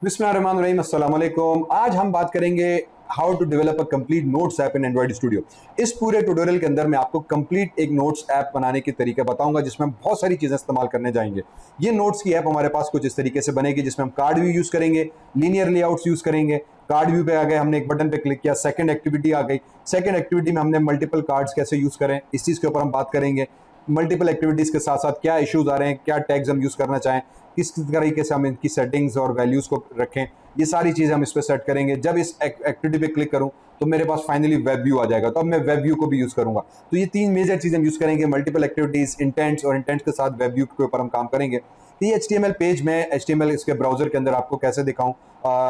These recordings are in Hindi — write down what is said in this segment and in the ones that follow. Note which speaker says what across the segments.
Speaker 1: बिस्मिल्लाहिर्रहमानिर्रहीम, अस्सलाम वालेकुम। आज हम बात करेंगे how to develop a complete notes app in Android studio. इस पूरे ट्यूटोरियल के अंदर मैं आपको कंप्लीट एक नोट्स ऐप बनाने के तरीका बताऊंगा, जिसमें हम बहुत सारी चीज़ें इस्तेमाल करने जाएंगे। ये नोट्स की ऐप हमारे पास कुछ इस तरीके से बनेगी, जिसमें हम कार्ड व्यू यूज़ करेंगे, लीनियर लेआउट्स यूज़ करेंगे। कार्ड व्यू पे आ गए, हमने एक बटन पे क्लिक किया, सेकंड एक्टिविटी आ गई। सेकंड एक्टिविटी में हमने मल्टीपल कार्ड्स कैसे यूज़ करें, इस चीज़ के ऊपर हम बात करेंगे। मल्टीपल एक्टिविटीज़ के साथ साथ क्या इश्यूज आ रहे हैं, क्या टैग्स हम यूज़ करना चाहें, किस तरीके से हम इनकी सेटिंग्स और वैल्यूज़ को रखें, ये सारी चीज़ें हम इस पर सेट करेंगे। जब इस एक्टिविटी पे क्लिक करूं तो मेरे पास फाइनली वेब व्यू आ जाएगा, तो अब मैं वेब व्यू को भी यूज़ करूंगा। तो ये तीन मेजर चीज़ें हम यूज़ करेंगे, मल्टीपल एक्टिविटीज़, इंटेंट्स, और इंटेंट्स के साथ वेब व्यू के ऊपर हम काम करेंगे। तो ये HTML पेज में HTML इसके ब्राउजर के अंदर आपको कैसे दिखाऊं,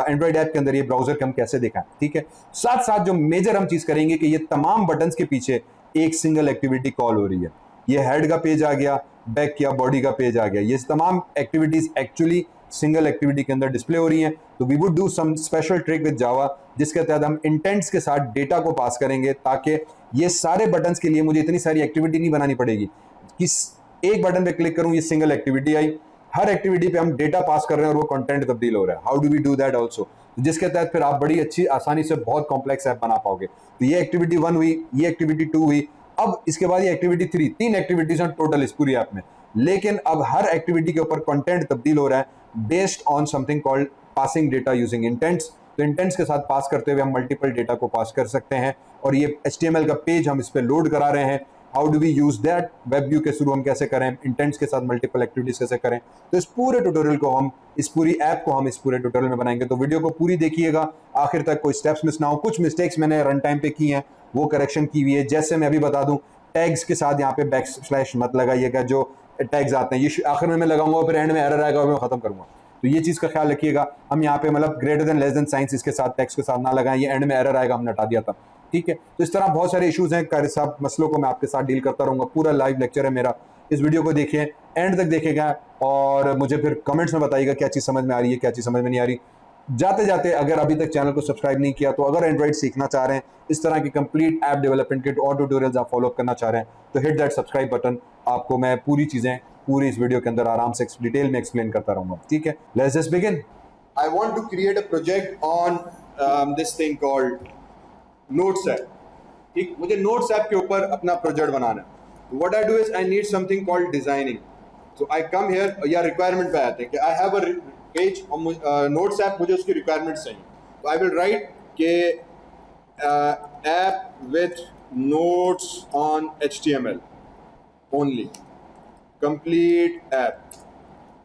Speaker 1: एंड्रॉइड ऐप के अंदर ये ब्राउजर के हम कैसे दिखाएं, ठीक है। साथ साथ जो मेजर हम चीज़ करेंगे कि ये तमाम बटन्स के पीछे एक सिंगल एक्टिविटी कॉल हो रही है। ये हेड का पेज आ गया, बैक या बॉडी का पेज आ गया, ये तमाम एक्टिविटीज एक्चुअली सिंगल एक्टिविटी के अंदर डिस्प्ले हो रही हैं। तो we would do some special trick with Java, जिसके तहत हम इंटेंट्स के साथ डेटा को पास करेंगे, ताकि ये सारे बटन्स के लिए मुझे इतनी सारी एक्टिविटी नहीं बनानी पड़ेगी कि एक बटन पे क्लिक करूं ये सिंगल एक्टिविटी आई। हर एक्टिविटी पे हम डेटा पास कर रहे हैं और वो कंटेंट तब्दील हो रहा है। How do we do that also, जिसके तहत फिर आप बड़ी अच्छी आसानी से बहुत कॉम्प्लेक्स ऐप बना पाओगे। तो ये एक्टिविटी 1 हुई, ये एक्टिविटी 2 हुई, अब इसके बाद ये एक्टिविटी 3, 3 एक्टिविटीज हैं टोटल इस पूरी ऐप में। लेकिन अब हर एक्टिविटी के ऊपर कंटेंट तब्दील हो रहा है based on something called passing data using intends. तो इंटेंट्स के साथ पास करते हुए हम मल्टीपल डेटा को पास कर सकते हैं, और ये HTML का पेज हम इस पर लोड करा रहे हैं। How do we use that, web view के थ्रू हम कैसे करें, इंटेंट्स के साथ मल्टीपल एक्टिविटीज कैसे करें। तो इस पूरे ट्यूटोरियल को हम, इस पूरी ऐप को हम इस पूरे ट्यूटोरियल में बनाएंगे। तो वीडियो को पूरी देखिएगा आखिर तक, कोई स्टेप्स मिस ना हो। कुछ मिस्टेक्स मैंने रन टाइम पे की हैं, वो करेक्शन की हुई है। जैसे मैं अभी बता दूं, टैग्स के साथ यहाँ पे बैक स्लैश मत लगाइएगा, जो टैग्स आते हैं ये आखिर में मैं लगाऊंगा, फिर एंड में एरर आएगा और मैं खत्म करूंगा। तो ये चीज़ का ख्याल रखिएगा। हम यहाँ पे मतलब greater than less then science इसके साथ, टेक्स्ट के साथ ना लगाएं, ये एंड में एरर आएगा, हमने हटा दिया था, ठीक है। तो इस तरह बहुत सारे इश्यूज हैं, कारी साहब मसलों को मैं आपके साथ डील करता रहूँगा। पूरा लाइव लेक्चर है मेरा, इस वीडियो को देखिए, एंड तक देखेगा और मुझे फिर कमेंट्स में बताइएगा क्या चीज़ समझ में आ रही है, क्या चीज़ समझ में नहीं आ रही। जाते जाते अगर अभी तक चैनल को सब्सक्राइब नहीं किया, तो अगर एंड्रॉइड सीखना चाह रहे हैं, इस तरह की कंप्लीट ऐप डेवलपमेंट के और ट्यूटोरियल्स आप फॉलो करना चाह रहे हैं, तो हिट दैट सब्सक्राइब बटन। आपको मैं पूरी चीज़ें पूरी इस वीडियो के अंदर आराम से डिटेल में एक्सप्लेन करता रहूँगा, ठीक है। Let's just begin. I want to create a project on this thing called notes app, ठीक। मुझे नोट्स ऐप के ऊपर अपना प्रोजेक्ट बनाना है। What I do is I need something called designing. So I come here, या रिक्वायरमेंट पे आते हैं कि I have a page notes app, मुझे उसकी रिक्वायरमेंट चाहिए। तो आई विल राइट के app with notes on HTML only, complete app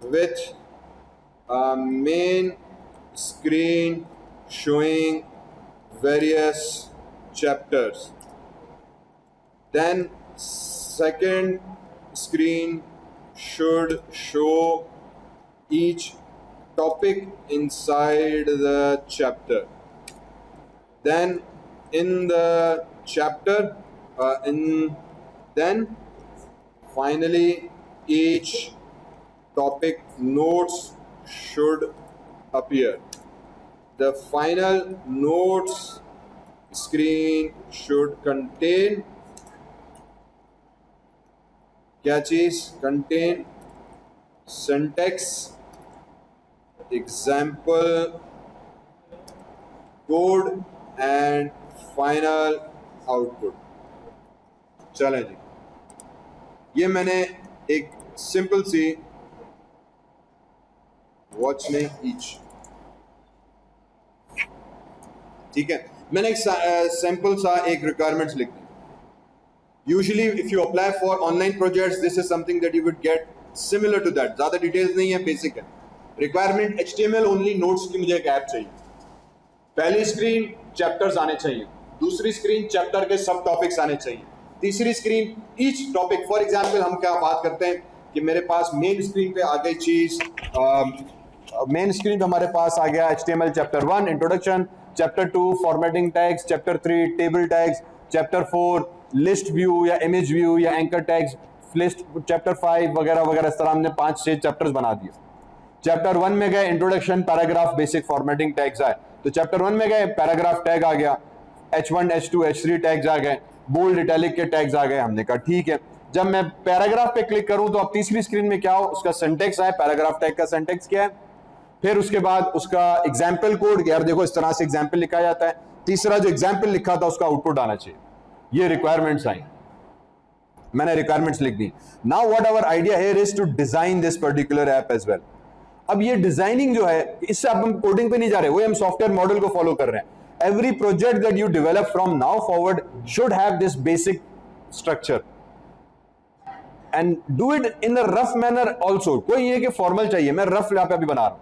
Speaker 1: with main screen showing various chapters, then second screen should show each topic inside the chapter, then in the chapter then finally each topic notes should appear. The final notes screen should contain क्या चीज, contain syntax, example code and final output। चलें जी, ये मैंने एक सिंपल सी वॉच ने ईच, ठीक है, मैंने एक सैंपल सा एक रिक्वायरमेंट्स लिख दी। Usually if you apply for online projects, this is something that you would get similar to that. ज्यादा डिटेल्स नहीं है, बेसिक है। रिक्वायरमेंट HTML ओनली नोट्स की मुझे एक ऐप चाहिए। पहली स्क्रीन चैप्टर्स आने चाहिए, दूसरी स्क्रीन चैप्टर के सब टॉपिक्स आने चाहिए, तीसरी screen each topic. For example हम क्या बात करते हैं कि मेरे पास मेन स्क्रीन पे आ गई चीज, मेन स्क्रीन पे हमारे पास आ गया HTML chapter 1 introduction, chapter 2 formatting tags, chapter 3 table tags, chapter 4 list view या इमेज व्यू या एंकर टैग्स, लिस्ट, चैप्टर 5 वगैरह वगैरह। इस तरह हमने 5-6 चैप्टर्स बना दिए। चैप्टर 1 में गए introduction, paragraph, basic, formatting tags आए, तो चैप्टर 1 में गए पैराग्राफ टैग आ गया, H1 H2 H3 टैग्स आ गए, बोल्ड इटैलिक के टैग्स आ गए। हमने कहा ठीक है, जब मैं पैराग्राफ पे क्लिक करूं तो अब तीसरी स्क्रीन में क्या हो, उसका सिंटेक्स है, पैराग्राफ टैग का सिंटेक्स क्या है। फिर उसके बाद उसका एग्जाम्पल कोड, यार देखो इस तरह से एग्जाम्पल लिखा जाता है। तीसरा जो एग्जाम्पल लिखा था उसका आउटपुट आना चाहिए। ये रिक्वायरमेंट्स आई, मैंने रिक्वायरमेंट्स लिख दी। Now what our idea here is to design this particular app as well. अब ये डिजाइनिंग जो है, इससे अब हम कोडिंग पे नहीं जा रहे, वो हम सॉफ्टवेयर मॉडल को फॉलो कर रहे हैं। Every project that you develop from now forward should have this basic structure and do it in a rough manner also. कोई ये कि फॉर्मल चाहिए, मैं रफ यहाँ पे अभी बना रहा हूं।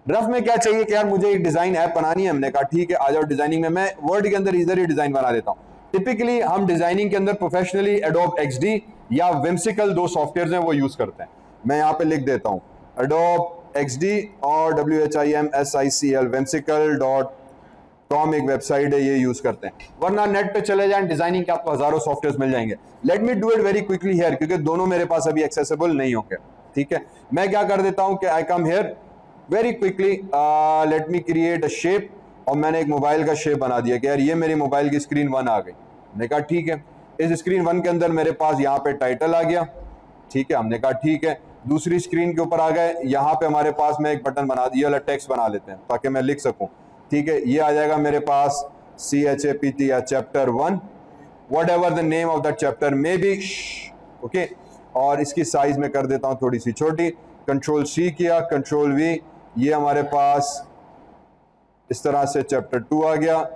Speaker 1: रफ में क्या चाहिए कि यार मुझे एक डिजाइन ऐप बनानी है, हमने कहा ठीक है आ जाओ डिजाइनिंग में, मैं वर्ड के अंदर इधर ही डिजाइन बना देता हूं। टिपिकली हम डिजाइनिंग के अंदर प्रोफेशनली एडोब एक्सडी या विम्सिकल, दो सॉफ्टवेयर हैं वो यूज करते हैं। मैं यहाँ पे लिख देता हूँ एडोब एक्सडी और WHIMSICL whimsical.com एक वेबसाइट है, ये यूज करते हैं। वरना नेट पे चले जाएं डिजाइनिंग के आपको हजारों सॉफ्टवेयर मिल जाएंगे। Let me do it very quickly here, क्योंकि दोनों मेरे पास अभी एक्सेसिबल नहीं होंगे। ठीक है, मैं क्या कर देता हूं कि I come here very quickly, let me create a shape, और मैंने एक मोबाइल का शेप बना दिया कि यार ये मेरी मोबाइल की स्क्रीन 1 आ गई। मैंने कहा ठीक है, इस स्क्रीन 1 के अंदर मेरे पास यहाँ पे टाइटल आ गया। ठीक है, हमने कहा ठीक है, दूसरी स्क्रीन के ऊपर आ गए, यहाँ पे हमारे पास मैं एक बटन बना दिया, वाला टेक्स्ट बना लेते हैं ताकि मैं लिख सकूं। ठीक है, ये आ जाएगा मेरे पास CHAPT या chapter 1, what ever the name of that chapter may be. Okay, और इसकी साइज में कर देता हूँ थोड़ी सी छोटी। कंट्रोल C किया, कंट्रोल V, ये हमारे पास इस तरह से चैप्टर 2 आ गया,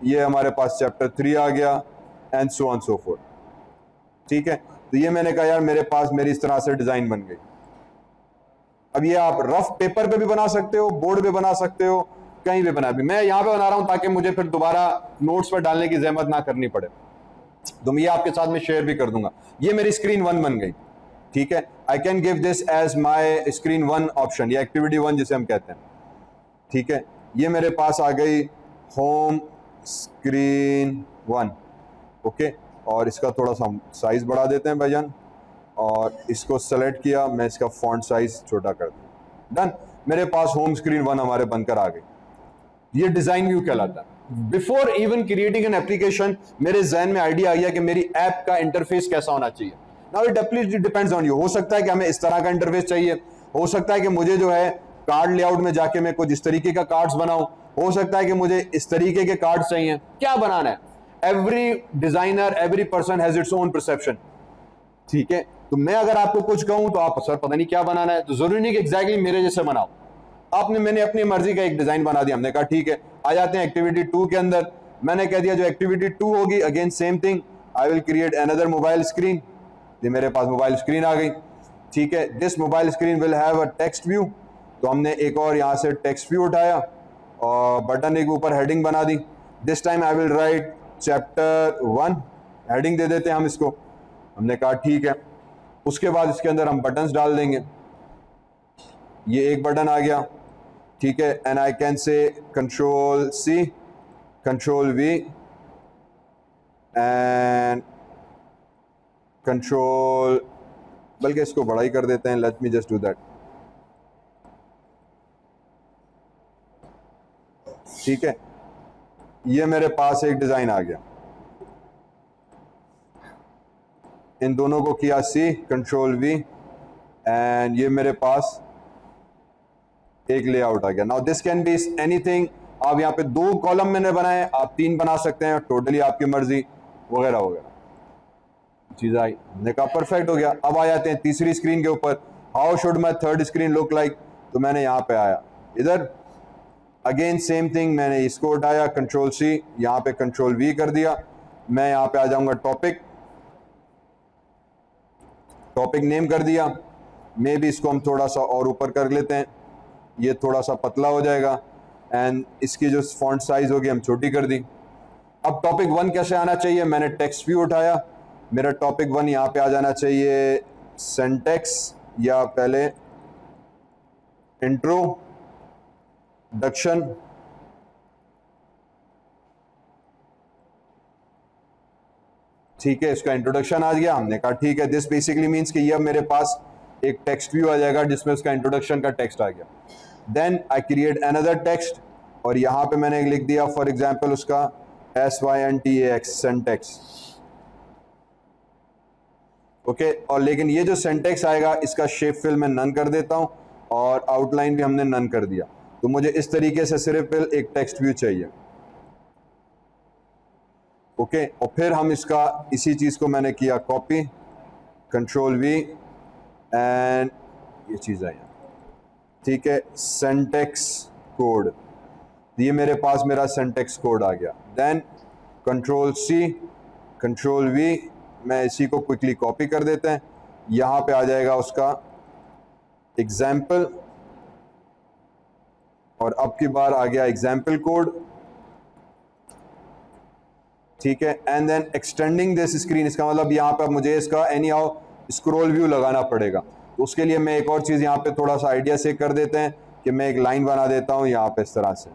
Speaker 1: ये हमारे पास चैप्टर 3 आ गया, and so on so fourth. ठीक है, तो ये मैंने कहा यार मेरे पास मेरी इस तरह से डिजाइन बन गई। अब ये आप रफ पेपर पे भी बना सकते हो, बोर्ड पे बना सकते हो, कहीं भी बना भी। मैं यहाँ पे बना रहा हूँ ताकि मुझे फिर दोबारा नोट्स पर डालने की जहमत ना करनी पड़े, तो मैं ये आपके साथ में शेयर भी कर दूंगा। ये मेरी स्क्रीन 1 बन गई। ठीक है, I can give this as my screen 1 option या एक्टिविटी 1 जिसे हम कहते हैं। ठीक है, ये मेरे पास आ गई होम स्क्रीन 1। ओके, और इसका थोड़ा सा साइज बढ़ा देते हैं भाईजान, और इसको सेलेक्ट किया, मैं इसका फॉन्ट साइज छोटा कर दूं। डन, मेरे पास होम स्क्रीन 1 हमारे बनकर आ गई। ये डिजाइन व्यू कहलाता है। Before even creating an application मेरे जहन में आइडिया आ गया कि मेरी ऐप का इंटरफेस कैसा होना चाहिए। Now it definitely depends on you. हो सकता है कि हमें इस तरह का इंटरफेस चाहिए, हो सकता है कि मुझे जो है कार्ड लेआउट में जाके मैं कुछ इस तरीके का कार्ड्स बनाऊं, हो सकता है कि मुझे इस तरीके के कार्ड्स चाहिए। क्या बनाना है, every designer, every person has its own perception. ठीक है, तो मैं अगर आपको कुछ कहूं तो आप सर पता नहीं क्या बनाना है, तो जरूरी नहीं कि एग्जैक्टली मेरे जैसे बनाओ। मैंने अपनी मर्जी का एक डिजाइन बना दिया। हमने कहा ठीक है, आ जाते हैं एक्टिविटी 2 के अंदर। मैंने कह दिया जो एक्टिविटी 2 होगी, again same thing, I will create another mobile screen. ये मेरे पास मोबाइल स्क्रीन आ गई। ठीक है, this mobile screen will have a text view, तो हमने एक और यहाँ से टेक्स्ट व्यू उठाया और बटन के ऊपर हेडिंग बना दी। This time I will write chapter 1, heading दे देते हैं हम इसको। हमने कहा ठीक है, उसके बाद इसके अंदर हम बटन्स डाल देंगे। ये एक बटन आ गया। ठीक है, and I can say control C, control V and control, बल्कि इसको बड़ा ही कर देते हैं, late me just do that. ठीक है, ये मेरे पास एक डिजाइन आ गया। इन दोनों को किया C, कंट्रोल V, एंड ये मेरे पास एक लेआउट आ गया। Now this can be anything. आप यहाँ पे 2 कॉलम मैंने बनाए, आप 3 बना सकते हैं, टोटली आपकी मर्जी, वगैरह वगैरह चीज आई। हमने कहा परफेक्ट हो गया। अब आ जाते हैं तीसरी स्क्रीन के ऊपर, how should my third screen look like. तो मैंने यहाँ पे आया, इधर अगेन सेम थिंग, मैंने इसको उठाया, कंट्रोल C, यहाँ पे कंट्रोल V कर दिया। मैं यहाँ पे आ जाऊंगा टॉपिक, टॉपिक नेम कर दिया। मे भी इसको हम थोड़ा सा और ऊपर कर लेते हैं, ये थोड़ा सा पतला हो जाएगा, एंड इसकी जो फॉन्ट साइज होगी हम छोटी कर दी। अब टॉपिक 1 कैसे आना चाहिए, मैंने टेक्स्ट व्यू उठाया, मेरा टॉपिक 1 यहाँ पे आ जाना चाहिए सिंटैक्स, या पहले इंट्रोडक्शन। ठीक है, इसका इंट्रोडक्शन आ गया। हमने कहा ठीक है, दिस बेसिकली मीन्स कि ये अब मेरे पास एक टेक्स्ट व्यू आ जाएगा जिसमें उसका इंट्रोडक्शन का टेक्स्ट आ गया। Then I create another text, और यहाँ पे मैंने लिख दिया फॉर एग्जांपल उसका SYNTAX, सिंटैक्स। ओके, और लेकिन ये जो सिंटैक्स आएगा इसका शेप फिल मैं नन कर देता हूँ, और आउटलाइन भी हमने नन कर दिया। तो मुझे इस तरीके से सिर्फ एक टेक्स्ट व्यू चाहिए। ओके, और फिर हम इसका इसी चीज़ को मैंने किया कॉपी, कंट्रोल वी, एंड ये चीज़ आई। ठीक है, सिंटैक्स कोड, ये मेरे पास मेरा सिंटैक्स कोड आ गया। Then control C, control V, मैं इसी को क्विकली कॉपी कर देते हैं। यहाँ पे आ जाएगा उसका एग्जाम्पल, और अब की बार आ गया एग्जाम्पल कोड। ठीक है, and then extending this screen, इसका मतलब यहाँ पे मुझे इसका एनी हाउ स्क्रॉल व्यू लगाना पड़ेगा। तो उसके लिए मैं एक और चीज़ यहाँ पे थोड़ा सा आइडिया से कर देते हैं कि मैं एक लाइन बना देता हूँ यहाँ पे इस तरह से।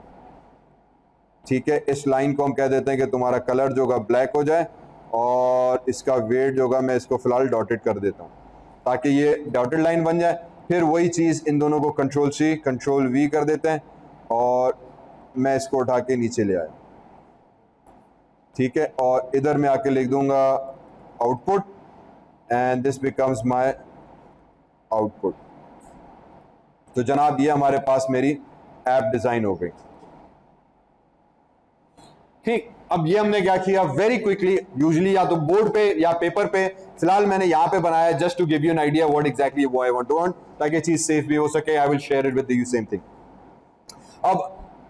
Speaker 1: ठीक है, इस लाइन को हम कह देते हैं कि तुम्हारा कलर जो होगा ब्लैक हो जाए, और इसका वेट जो होगा मैं इसको फिलहाल डॉटेड कर देता हूँ ताकि ये डॉटेड लाइन बन जाए। फिर वही चीज़ इन दोनों को कंट्रोल सी कंट्रोल वी कर देते हैं, और मैं इसको उठा के नीचे ले आया। ठीक है, और इधर मैं आके लिख दूंगा output, and this becomes my output. तो जनाब ये हमारे पास मेरी ऐप डिजाइन हो गई। ठीक, अब ये हमने क्या किया वेरी क्विकली, यूजुअली या तो बोर्ड पे या पेपर पे, फिलहाल मैंने यहाँ पे बनाया just to give you an idea what exactly I want to earn, ताकि चीज सेफ भी हो सके। I will share it with you same thing. अब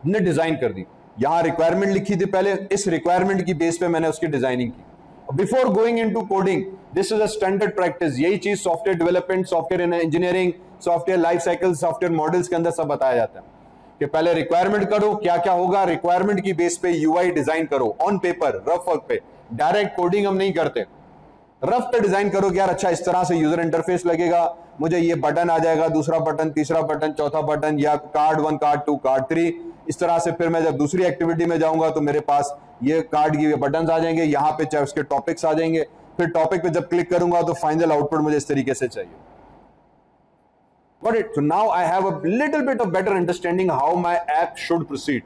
Speaker 1: हमने डिजाइन कर दी, यहाँ रिक्वायरमेंट लिखी थी पहले, इस रिक्वायरमेंट की बेस पे मैंने उसकी डिजाइनिंग की। Before going into coding, this is a standard practice. यही चीज software development, software engineering, software life cycle, software models के अंदर सब बताया जाता है कि पहले रिक्वायरमेंट करो, क्या क्या होगा, रिक्वायरमेंट की बेस पे यूआई डिजाइन करो ऑन पेपर, रफ वर्क पे। डायरेक्ट कोडिंग हम नहीं करते, रफ पे डिजाइन करो कि यार अच्छा इस तरह से यूजर इंटरफेस लगेगा, मुझे ये बटन आ जाएगा, दूसरा बटन, तीसरा बटन, चौथा बटन, या कार्ड 1, कार्ड 2, कार्ड 3, इस तरह से। फिर मैं जब दूसरी एक्टिविटी में जाऊंगा तो मेरे पास ये कार्ड की बटन आ जाएंगे, यहाँ पे चाहे उसके टॉपिक्स आ जाएंगे। फिर टॉपिक पे जब क्लिक करूंगा तो फाइनल आउटपुट मुझे इस तरीके से चाहिए। Got it? So now I have a little bit of better understanding how my app should proceed.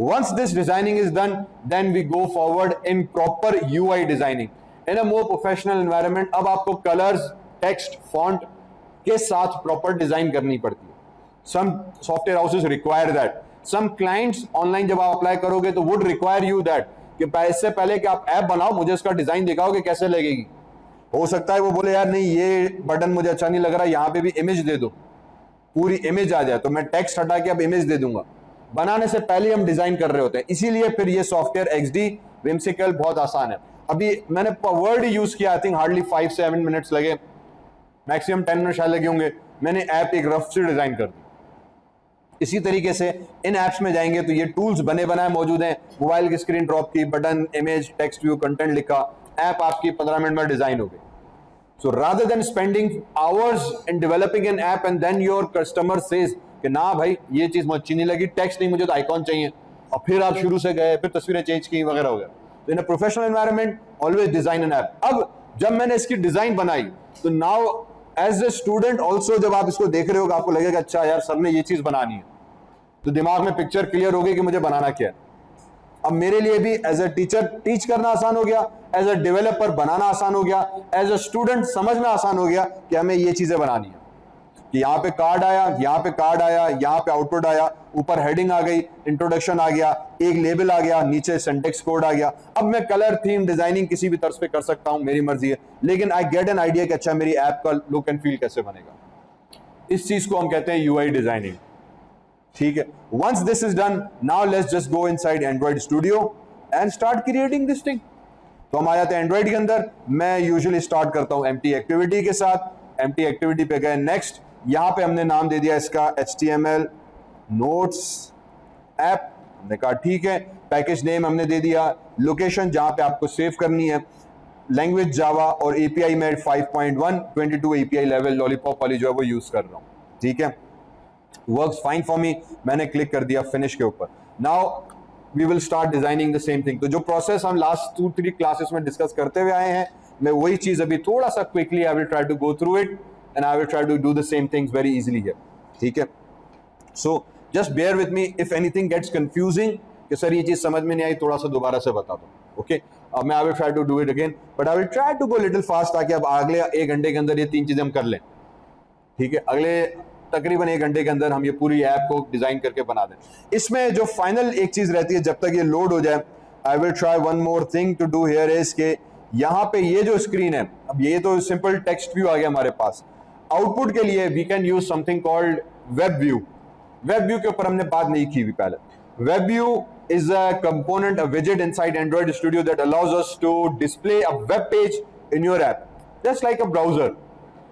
Speaker 1: Once this designing is done, then we go forward in proper UI designing in a more professional environment. अब आपको colors, text, font के साथ proper design करनी पड़ती है। Some software houses require that. Some clients online जब आप apply करोगे तो would require you that कि इससे पहले कि आप ऐप बनाओ मुझे उसका डिजाइन दिखाओ कि कैसे लगेगी। हो सकता है वो बोले यार नहीं ये बटन मुझे अच्छा नहीं लग रहा, यहाँ पे भी इमेज दे दो, पूरी इमेज आ जाए, तो मैं टेक्स्ट हटा के अब इमेज दे दूंगा। बनाने से पहले हम डिजाइन कर रहे होते हैं, इसीलिए फिर ये सॉफ्टवेयर XD Whimsical बहुत आसान है। अभी मैंने वर्ड यूज किया, आई थिंक हार्डली 5-7 मिनट्स लगे, मैक्सिमम 10 मिनट शायद लगे होंगे। मैंने ऐप एक रफ से डिजाइन कर दी। इसी तरीके से इन ऐप्स में जाएंगे तो ये टूल्स बने बनाए मौजूद हैं, मोबाइल की स्क्रीन ड्रॉप की, button, image, text view, content लिखा, ऐप आपकी 15 मिनट में डिजाइन हो गई। So rather than spending hours in developing an app and then your customer says कि ना भाई ये चीज मुझे अच्छी नहीं लगी, टेक्स्ट नहीं, मुझे तो आइकॉन चाहिए, और फिर आप शुरू से गए, फिर तस्वीरें चेंज की वगैरह हो गया। तो in a professional environment always design an app. अब जब मैंने इसकी डिजाइन बनाई तो now as a student also जब आप इसको देख रहे हो आपको लगेगा अच्छा यार सर ने ये चीज बनानी है, तो दिमाग में पिक्चर क्लियर हो गई कि मुझे बनाना क्या है। अब मेरे लिए भी एज ए टीचर टीच करना आसान हो गया, एज ए डेवलपर बनाना आसान हो गया, एज ए स्टूडेंट समझना आसान हो गया कि हमें ये चीजें बनानी है। कि यहाँ पे कार्ड आया, यहाँ पे कार्ड आया, यहाँ पे आउटपुट आया, ऊपर हेडिंग आ गई, इंट्रोडक्शन आ गया, एक लेबल आ गया, नीचे सिंटैक्स कोड आ गया। अब मैं कलर, थीम, डिजाइनिंग किसी भी तर्ज पे कर सकता हूँ, मेरी मर्जी है, लेकिन आई गेट एन आइडिया कि अच्छा मेरी ऐप का लुक एंड फील कैसे बनेगा। इस चीज को हम कहते हैं यूआई डिजाइनिंग। ठीक है, once this is done, now let's just go inside Android Studio and start creating this thing. तो हम आ जाते हैं एंड्रॉइड के अंदर। मैं यूजुअली स्टार्ट करता हूं एम्प्टी एक्टिविटी के साथ। एम्प्टी एक्टिविटी पे गए, नेक्स्ट, यहां पे हमने नाम दे दिया इसका HTML नोट्स ऐप। हमने कहा ठीक है, पैकेज नेम हमने दे दिया, लोकेशन जहां पे आपको सेव करनी है, लैंग्वेज जावा, और API में 5.1 22 API लेवल लॉलीपॉप वाली जो है वो यूज कर रहा हूं। ठीक है, वर्क्स फाइन फॉर मी। मैंने क्लिक कर दिया फिनिश के ऊपर। Now we will start designing the same thing. तो जो प्रोसेस हम लास्ट 2-3 क्लासेस में डिस्कस करते हुए आए हैं, मैं वही चीज अभी थोड़ा सा quickly I will try to go through it and I will try to do the same things very easily here. ठीक है, so just bear with me if anything gets confusing कि सर ये चीज समझ में नहीं आई, थोड़ा सा दोबारा से बता दो। ओके, अब मैं I will try to do it again, but I will try to go little fast ताकि अब अगले 1 घंटे के अंदर ये 3 चीजें हम कर लें। ठीक है, अगले तकरीबन 1 घंटे के अंदर हम ये पूरी ऐप को डिजाइन करके बना दें। इसमें जो फाइनल एक चीज रहती है जब तक ये लोड हो जाए, I will try one more thing to do here is के यहाँ पे ये जो स्क्रीन है, अब ये तो सिंपल टेक्स्ट व्यू आ गया हमारे पास। आउटपुट के लिए we can use something called web view. Web view के ऊपर हमने बात नहीं की हुई पहले। Web view is a component, a widget inside Android Studio that allows us to display a web page in your app, just like a browser।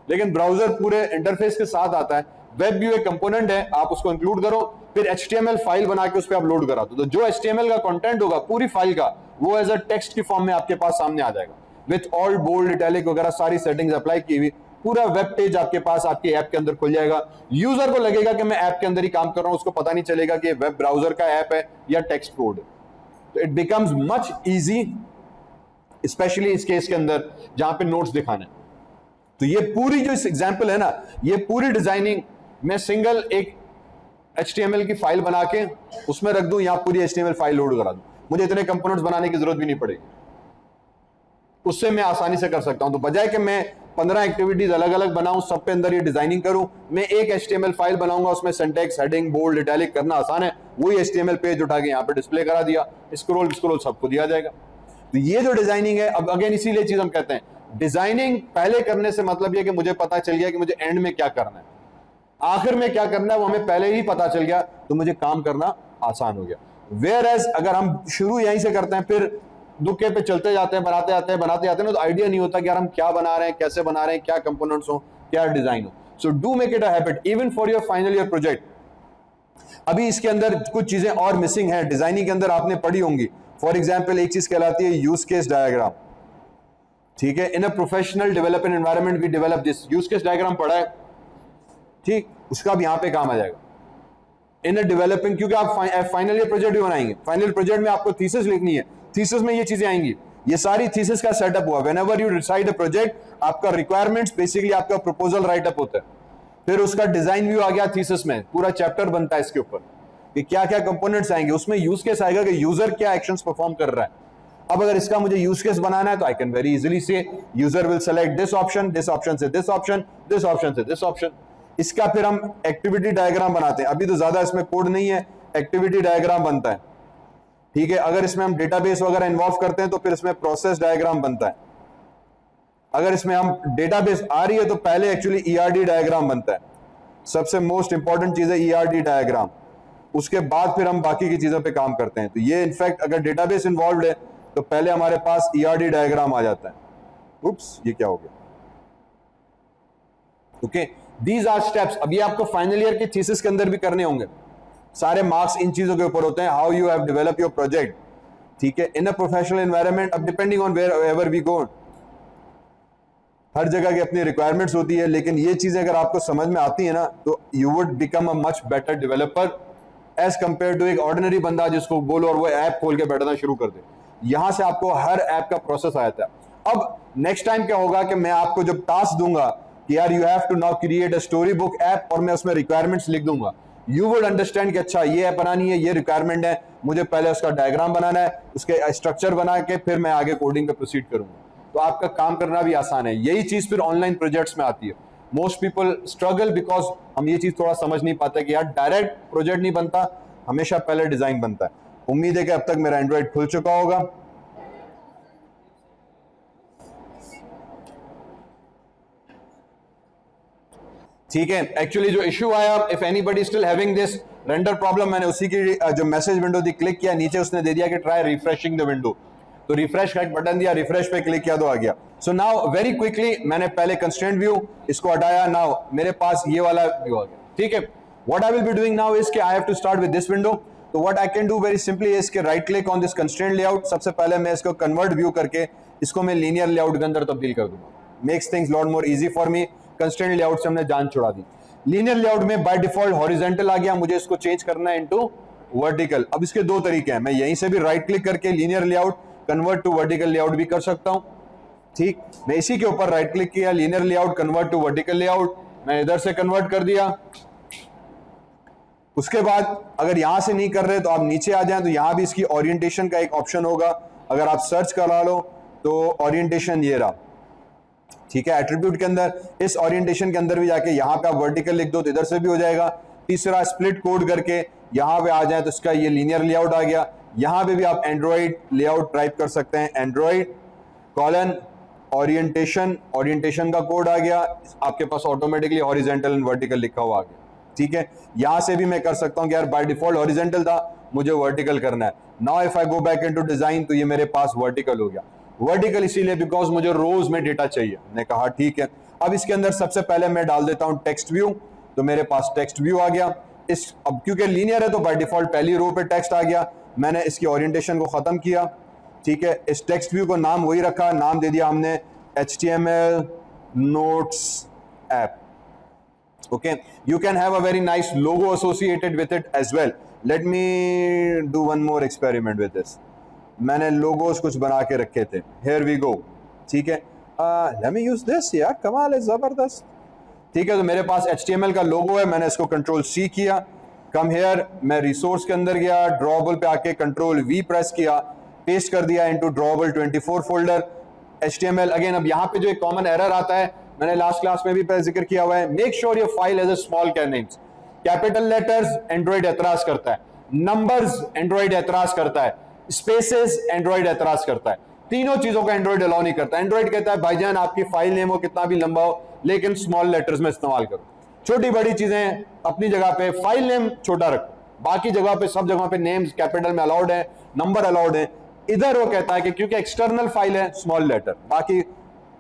Speaker 1: लेकिन ब्राउजर पूरे इंटरफेस के साथ आता है, वेब व्यू एक कंपोनेंट है, आप उसको इंक्लूड करो, फिर HTML फाइल बना के उस पर आप लोड करा दो, तो जो HTML का कंटेंट होगा पूरी फाइल का, वो एज अ टेक्स्ट की फॉर्म में आपके पास सामने आ जाएगा, विथ ऑल बोल्ड, इटैलिक वगैरह सारी सेटिंग्स अप्लाई की हुई। पूरा वेब पेज आपके पास आपके ऐप के अंदर खुल जाएगा। यूजर को लगेगा कि मैं ऐप के अंदर ही काम कर रहा हूं, उसको पता नहीं चलेगा कि वेब ब्राउजर का ऐप है या टेक्स्ट कोड है। तो it becomes much easy, specially इस केस के अंदर जहां पे नोट्स दिखाने। तो ये पूरी जो इस एग्जांपल है ना, ये पूरी डिजाइनिंग मैं सिंगल एक HTML की फाइल बना के उसमें रख दूं, या पूरी HTML फाइल लोड करा दूं, मुझे इतने कंपोनेंट्स बनाने की जरूरत भी नहीं पड़ेगी, उससे मैं आसानी से कर सकता हूं। तो बजाय कि मैं 15 एक्टिविटीज अलग अलग बनाऊं, सब पे अंदर ये डिजाइनिंग करूं, मैं एक HTML फाइल बनाऊंगा, उसमें सिंटैक्स, हेडिंग, बोल्ड, इटैलिक करना आसान है, वही HTML पेज उठा के यहाँ पे डिस्प्ले करा दिया, स्क्रॉल सबको दिया जाएगा। तो ये जो डिजाइनिंग है, अब अगेन इसीलिए चीज हम कहते हैं डिजाइनिंग पहले करने से मतलब ये कि मुझे पता चल गया कि मुझे एंड में क्या करना है, आखिर में क्या करना है वो हमें पहले ही पता चल गया, तो मुझे काम करना आसान हो गया। वेयर एज अगर हम शुरू यहीं से करते हैं, फिर दुक्के पे चलते जाते हैं, बनाते जाते हैं ना, तो आइडिया नहीं होता कि यार हम क्या बना रहे हैं, कैसे बना रहे हैं, क्या कंपोनेंट्स हो, क्या डिजाइन हो। So do make it a habit even for your final year project. अभी इसके अंदर कुछ चीजें और मिसिंग है, डिजाइनिंग के अंदर आपने पढ़ी होंगी। फॉर एग्जाम्पल एक चीज कहलाती है यूज केस डायग्राम, ठीक है। In a professional development environment we develop this. Use case diagram पढ़ा है, ठीक, उसका भी यहां पे काम आ जाएगा इन अ डेवलपिंग, क्योंकि आप फाइनल ईयर प्रोजेक्ट भी बनाएंगे। फाइनल ईयर प्रोजेक्ट में आपको थीसिस लिखनी है, थीसिस में ये चीजें आएंगी, ये सारी थीसिस का सेटअप हुआ। Whenever you decide a project, आपका रिक्वायरमेंट्स बेसिकली आपका प्रपोजल राइट अप होता है, फिर उसका डिजाइन व्यू आ गया थीसिस में, पूरा चैप्टर बनता है इसके ऊपर कि क्या क्या कंपोनेंट्स आएंगे, उसमें यूज केस आएगा कि यूजर क्या एक्शंस परफॉर्म कर रहा है। अब अगर इसका मुझे यूज केस बनाना है तो आई कैन वेरी इजीली से user will select this option से दिस ऑप्शन, दिस ऑप्शन से दिस ऑप्शन। इसका फिर हम एक्टिविटी डायग्राम बनाते हैं। अभी तो ज्यादा इसमें कोड नहीं है, एक्टिविटी डायग्राम बनता है, ठीक है। अगर इसमें हम डेटाबेस वगैरह इन्वॉल्व करते हैं तो फिर इसमें प्रोसेस डायग्राम बनता है। अगर इसमें हम डेटाबेस आ रही है तो पहले एक्चुअली ERD डायग्राम बनता है, सबसे मोस्ट इंपॉर्टेंट चीज है ERD डायग्राम। उसके बाद फिर हम बाकी की चीजों पे काम करते हैं। तो ये इनफैक्ट अगर डेटाबेस इन्वॉल्व है तो पहले हमारे पास ERD डायग्राम आ जाता है। उप्स, ये क्या हो गया, ओके। These are steps. अब ये आपको फाइनल ईयर की थीसिस के अंदर भी करने होंगे, सारे मार्क्स इन चीजों के ऊपर होते हैं, how you have develop your project, ठीक है, इन अ प्रोफेशनल एनवायरनमेंट। अब depending on wherever we go, हर जगह की अपनी रिक्वायरमेंट्स होती है, लेकिन ये चीजें अगर आपको समझ में आती है ना तो you would become a much better developer as compared to एक ऑर्डिनरी बंदा जिसको बोलो और वो ऐप खोल के बैठना शुरू कर दे। यहां से आपको हर ऐप का प्रोसेस आ जाता है। अब नेक्स्ट टाइम क्या होगा कि मैं आपको जब टास्क दूंगा कि यार you have to now create a story book app, और मैं उसमें रिक्वायरमेंट्स लिख दूंगा, यू वुड अंडरस्टैंड कि अच्छा ये ऐप बनानी है, ये रिक्वायरमेंट है, मुझे पहले उसका डायग्राम बनाना है, उसके स्ट्रक्चर बना के फिर मैं आगे कोडिंग पे प्रोसीड करूंगा, तो आपका काम करना भी आसान है। यही चीज फिर ऑनलाइन प्रोजेक्ट्स में आती है। मोस्ट पीपल स्ट्रगल बिकॉज हम ये चीज थोड़ा समझ नहीं पाते कि यार डायरेक्ट प्रोजेक्ट नहीं बनता, हमेशा पहले डिजाइन बनता है। उम्मीद है कि अब तक मेरा एंड्रॉइड खुल चुका होगा। ठीक है, एक्चुअली जो इश्यू आया, if anybody still having this render problem, मैंने उसी की जो मैसेज विंडो थी क्लिक किया, नीचे उसने दे दिया कि ट्राई रिफ्रेशिंग द विंडो, तो रिफ्रेश का एक बटन दिया, रिफ्रेश पे क्लिक किया तो आ गया। सो नाउ वेरी क्विकली मैंने पहले कंस्ट्रेंट व्यू इसको हटाया, नाउ मेरे पास ये वाला व्यू आ गया, ठीक है। What I will be doing now is कि I have to start with this window. तो what I can do very simply is के right click on this constraint layout. सबसे पहले मैं इसको कन्वर्ट व्यू करके इसको मैं लीनियर लेआउट के अंदर तब्दील कर दूंगा, makes things lot more easy for me. Constraint layout से हमने जान छुड़ा दी। लीनियर लेआउट में बाय डिफॉल्ट हॉरिजॉन्टल आ गया, मुझे इसको चेंज करना है इनटू वर्टिकल। अब इसके दो तरीके हैं, मैं यहीं से भी राइट क्लिक करके linear layout convert to vertical layout भी कर सकता हूं, ठीक। मैं इसी के ऊपर राइट क्लिक किया, linear layout convert to vertical layout, मैं इधर से कन्वर्ट कर दिया। उसके बाद अगर यहां से नहीं कर रहे तो आप नीचे आ जाएं, तो यहां भी इसकी ओरिएंटेशन का एक ऑप्शन होगा, अगर आप सर्च करा लो तो ओरिएंटेशन ये रहा, ठीक है। एट्रीब्यूट के अंदर इस ओरिएंटेशन के अंदर भी जाके यहाँ पे आप वर्टिकल लिख दो तो इधर से भी हो जाएगा। तीसरा स्प्लिट कोड करके यहाँ पे आ जाए तो इसका ये लीनियर लेआउट आ गया। यहाँ पे भी आप एंड्रॉइड लेआउट टाइप कर सकते हैं, एंड्रॉइड कॉलन ओरिएंटेशन, ओरिएंटेशन का कोड आ गया, आपके पास ऑटोमेटिकली हॉरिजॉन्टल एंड वर्टिकल लिखा हुआ आ गया। ठीक है, यहां से भी मैं कर सकता हूं कि यार बाय डिफॉल्ट हॉरिजॉन्टल था, मुझे वर्टिकल करना है। Now if I go back into design तो ये मेरे पास वर्टिकल हो गया। वर्टिकल इसीलिए बिकॉज मुझे रोज में डेटा चाहिए। मैंने कहा ठीक है, अब इसके अंदर सबसे पहले मैं डाल देता हूं टेक्स्ट व्यू, तो मेरे पास टेक्स्ट व्यू आ गया। इस अब क्योंकि लीनियर है तो बाय डिफॉल्ट पहली रो पे टेक्स्ट आ गया। मैंने इसकी ओरिएंटेशन को खत्म किया। ठीक है, इस टेक्स्ट व्यू को नाम वही रखा, नाम दे दिया हमने HTML notes app. Okay, you can have a very nice logo associated with it as well. Let me do one more experiment with this. मैंने logos कुछ बना के रखे थे। Here we go. ठीक है, let me use this यार, कमाल है, जबरदस्त। ठीक है, तो मेरे पास HTML का लोगो है, मैंने इसको कंट्रोल C किया, कम हेयर, मैं रिसोर्स के अंदर गया, ड्रॉबल पे आके कंट्रोल V प्रेस किया, पेस्ट कर दिया इनटू ड्रॉबल 24 फोल्डर HTML। अगेन अब यहाँ पे जो एक कॉमन एरर आता है, मैंने लास्ट क्लास में भी जिक्र किया हुआ है, make sure your file has a small names. Capital letters Android एतराज करता है, नंबर्स एंड्रॉइड एतराज करता है, स्पेसेस एंड्रॉइड एतराज करता है, तीनों चीजों का एंड्रॉइड अलाउ नहीं करता। एंड्रॉइड कहता है भाईजान आपकी फाइल नेम हो कितना भी लंबा हो लेकिन स्मॉल लेटर्स में इस्तेमाल करो। छोटी बड़ी चीजें अपनी जगह पे, फाइल नेम छोटा रखो, बाकी जगह पे सब जगह पे नेम्स कैपिटल में अलाउड है, नंबर अलाउड है। इधर वो कहता है कि क्योंकि एक्सटर्नल फाइल है स्मॉल लेटर, बाकी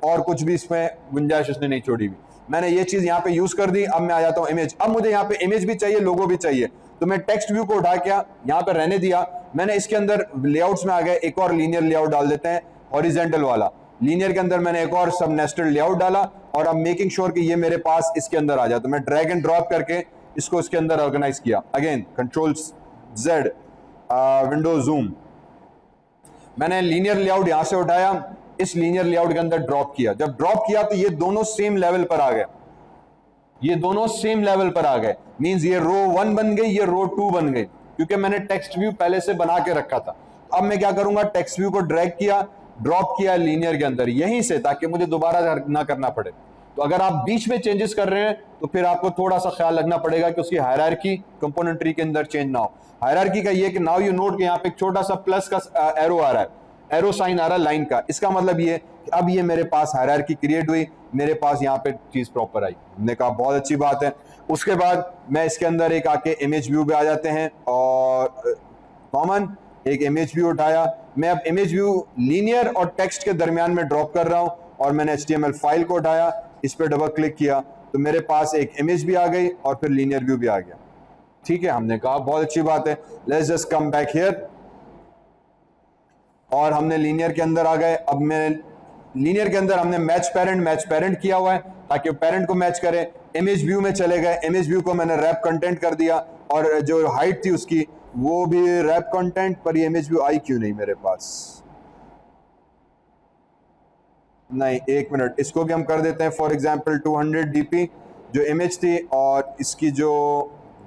Speaker 1: और कुछ भी इसमें गुंजाइश उसने नहीं छोड़ी हुई। मैंने ये चीज यहाँ पे यूज कर दी। अब मैं आ जाता हूँ इमेज। अब मुझे यहाँ पे इमेज भी चाहिए, लोगो भी चाहिए, तो मैं टेक्स्ट व्यू को उठा के यहाँ पे रहने दिया। मैंने इसके अंदर लेआउट्स में आ गए, एक और लीनियर लेआउट डाल देते हैं, हॉरिजॉन्टल वाला। लीनियर के अंदर मैंने एक और सब नेस्टेड लेआउट डाला और अब मेकिंग श्योर कि ये मेरे पास इसके अंदर आ जाए, तो मैं ड्रैग एंड ड्रॉप करके इसको इसके अंदर ऑर्गेनाइज किया। Again control Z, window zoom, मैंने लीनियर लेआउट यहां से उठाया, इस लीनियर लेआउट के अंदर ड्रॉप किया। जब ड्रॉप किया तो ये दोनों सेम लेवल पर आ गए, ये दोनों सेम लेवल पर आ गए। मींस ये रो 1 बन गई, ये रो 2 बन गई, क्योंकि मैंने टेक्स्ट व्यू पहले से बना के रखा था। अब मैं क्या करूंगा, टेक्स्ट व्यू को ड्रैग किया, ड्रॉप किया लीनियर के अंदर यहीं से, ताकि मुझे दोबारा ना करना पड़े। तो अगर आप बीच में चेंजेस कर रहे हैं तो फिर आपको थोड़ा सा ख्याल रखना पड़ेगा कि उसकी हायरार्की कंपोनेंट ट्री के अंदर चेंज ना हो। हायरार्की का ये कि नाउ यू नोट कि यहाँ पे एक छोटा सा प्लस का एरो आ रहा है, एरो साइन आ रहा है लाइन का। इसका मतलब ये कि अब ये मेरे पास हायरार्की क्रिएट हुई, मेरे पास यहाँ पे चीज प्रॉपर आई। हमने कहा बहुत अच्छी बात है। उसके बाद मैं इसके अंदर एक आके इमेज व्यू पे आ जाते हैं और कॉमन एक इमेज व्यू उठाया। मैं अब इमेज व्यू लीनियर और टेक्स्ट के दरमियान में ड्रॉप कर रहा हूं और मैंने HTML फाइल को उठाया, इस पर डबल क्लिक किया तो मेरे पास एक इमेज भी आ गई और फिर लीनियर व्यू भी आ गया। ठीक है, हमने कहा बहुत अच्छी बात है, let's just come back here, और हमने लीनियर के अंदर आ गए। अब मैं लीनियर के अंदर हमने मैच पेरेंट किया हुआ है ताकि पेरेंट को मैच करे। इमेज व्यू में चले गए, इमेज व्यू को मैंने रैप कंटेंट कर दिया और जो हाइट थी उसकी वो भी रैप कंटेंट, पर ये इमेज व्यू आई क्यों नहीं मेरे पास? नहीं, एक मिनट, इसको भी हम कर देते हैं फॉर एग्जांपल 200 dp जो इमेज थी, और इसकी जो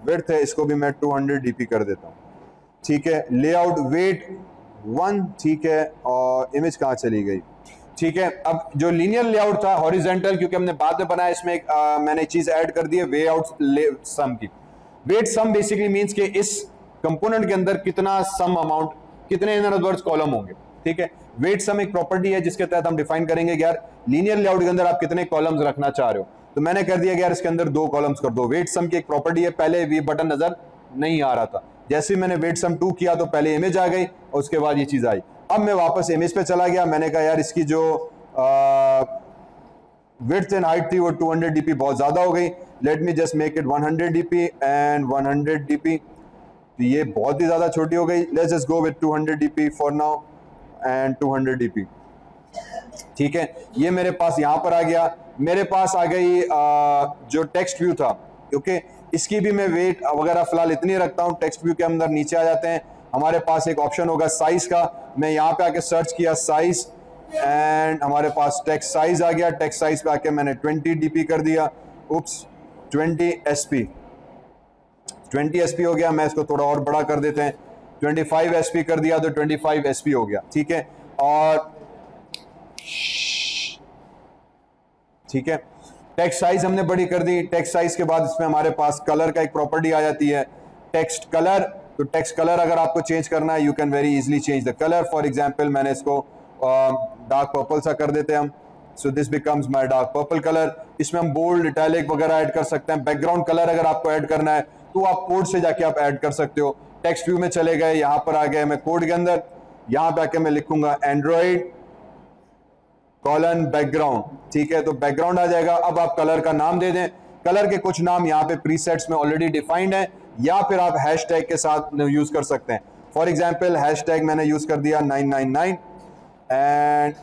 Speaker 1: विड्थ है इसको भी मैं 200 dp कर देता हूँ। ठीक है, लेआउट वेट 1, ठीक है, और इमेज कहाँ चली गई? ठीक है, अब जो लीनियर लेआउट था हॉरिजॉन्टल, क्योंकि हमने बाद में बनाया, इसमें मैंने चीज ऐड कर दी है वे आउट सम की। वेट सम बेसिकली मींस कि इस कंपोनेंट के अंदर कितना सम अमाउंट, कितने इन अदर वर्ड्स कॉलम होंगे। ठीक है, वेट सम एक प्रॉपर्टी है जिसके तहत हम डिफाइन करेंगे कि यार लीनियर लेआउट के अंदर आप कितने कॉलम्स रखना चाह रहे हो। तो मैंने कर दिया कि यार इसके अंदर 2 कॉलम्स कर दो। वेट सम की एक प्रॉपर्टी है, पहले वी बटन नजर नहीं आ रहा था, जैसे मैंने वेट सम 2 किया तो पहले इमेज आ गई और उसके बाद ये चीज आई। अब मैं वापस इमेज पे चला गया, मैंने कहा यार इसकी जो विड्थ एंड हाइट थी वो 200 dp बहुत ज्यादा हो गई, late me just make it 100 dp and 100 dp। तो ये बहुत ही ज्यादा छोटी हो गई, let's just go with 200 dp for now and 200 dp। ठीक है, ये मेरे पास यहां पर आ गया। मेरे पास आ गई जो टेक्स्ट व्यू था, ओके, इसकी भी मैं वेट वगैरह फिलहाल इतनी रखता हूं। टेक्स्ट व्यू के अंदर नीचे आ जाते हैं, हमारे पास एक ऑप्शन होगा साइज का। मैं यहाँ पे आके सर्च किया साइज एंड हमारे पास टेक्स्ट साइज आ गया। टेक्स्ट साइज पे आके मैंने 20 dp कर दिया, उप्स 20 sp हो गया। मैं इसको थोड़ा और बड़ा कर देते हैं, 25 sp कर दिया तो 25 sp हो गया। ठीक है, और ठीक है। टेक्स्ट साइज हमने बड़ी कर दी। टेक्स्ट साइज के बाद इसमें हमारे पास कलर का एक प्रॉपर्टी आ जाती है, टेक्स्ट कलर। तो टेक्स्ट कलर अगर आपको चेंज करना है, you can very easily change the colour. For example मैंने इसको डार्क पर्पल सा कर देते हैं हम, so this becomes my dark purple colour. इसमें हम बोल्ड, इटैलिक वगैरह ऐड कर सकते हैं। बैकग्राउंड कलर अगर आपको ऐड करना है तो आप कोड से जाके आप ऐड कर सकते हो। टेक्स्ट व्यू में चले गए, यहां पर आ गए मैं कोड के अंदर, यहां पे आके मैं लिखूंगा एंड्रॉइड कॉलन बैकग्राउंड, ठीक है। तो बैकग्राउंड आ जाएगा। अब आप कलर का नाम दे दें। कलर के कुछ नाम यहाँ पे प्रीसेट्स में ऑलरेडी डिफाइंड है, या फिर आप हैशटैग के साथ यूज कर सकते हैं। फॉर एग्जांपल हैशटैग मैंने यूज कर दिया 999 एंड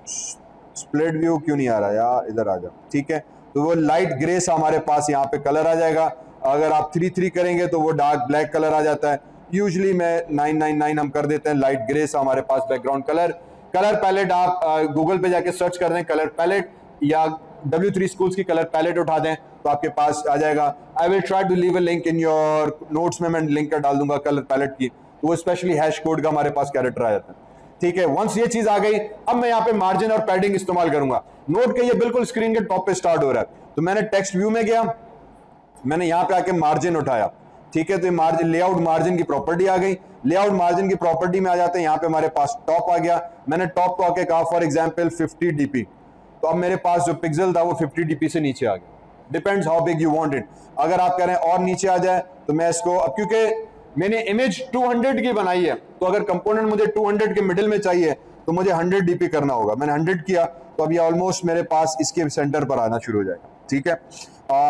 Speaker 1: स्प्लिट व्यू क्यों नहीं आ रहा यार, इधर आ जाओ, ठीक है। तो वो लाइट ग्रे सा हमारे पास यहाँ पे कलर आ जाएगा। अगर आप 3:3 करेंगे तो वो डार्क ब्लैक कलर आ जाता है। यूजली मैं 999 हम कर देते हैं, लाइट ग्रे सा हमारे पास बैकग्राउंड कलर। कलर पैलेट आप गूगल पे जाके सर्च कर दें कलर पैलेट, या W3 स्कूल्स की कलर पैलेट उठा दें तो आपके पास आ जाएगा। I will try to leave a link in your notes में, मैं लिंक कर डाल दूंगा कलर पैलेट की, तो वो स्पेशली हैश कोड का हमारे पास कैरेक्टर आ जाता है, ठीक है। वंस ये चीज आ गई, अब मैं यहाँ पे मार्जिन और पैडिंग इस्तेमाल करूंगा। नोट के ये बिल्कुल स्क्रीन के टॉप पे स्टार्ट हो रहा है, तो मैंने टेक्स्ट व्यू में गया, मैंने यहाँ पे आके मार्जिन उठाया, ठीक है। तो मार्जिन, लेआउट मार्जिन की प्रॉपर्टी आ गई। लेआउट मार्जिन की प्रॉपर्टी में आ जाते हैं, यहाँ पे हमारे पास टॉप आ गया। मैंने टॉप को आके कहा फॉर एग्जांपल 50 dp, तो अब मेरे पास जो पिक्सल था वो 50 dp से नीचे आ गया। Depends how big you want it. अगर आप कह रहे हैं और नीचे आ जाए तो मैं इसको, अब क्योंकि मैंने इमेज 200 की बनाई है, तो अगर कंपोनेंट मुझे 200 के मिडिल में चाहिए तो मुझे 100 dp करना होगा। मैंने 100 किया तो अब ये ऑलमोस्ट मेरे पास इसके सेंटर पर आना शुरू हो जाएगा, ठीक है।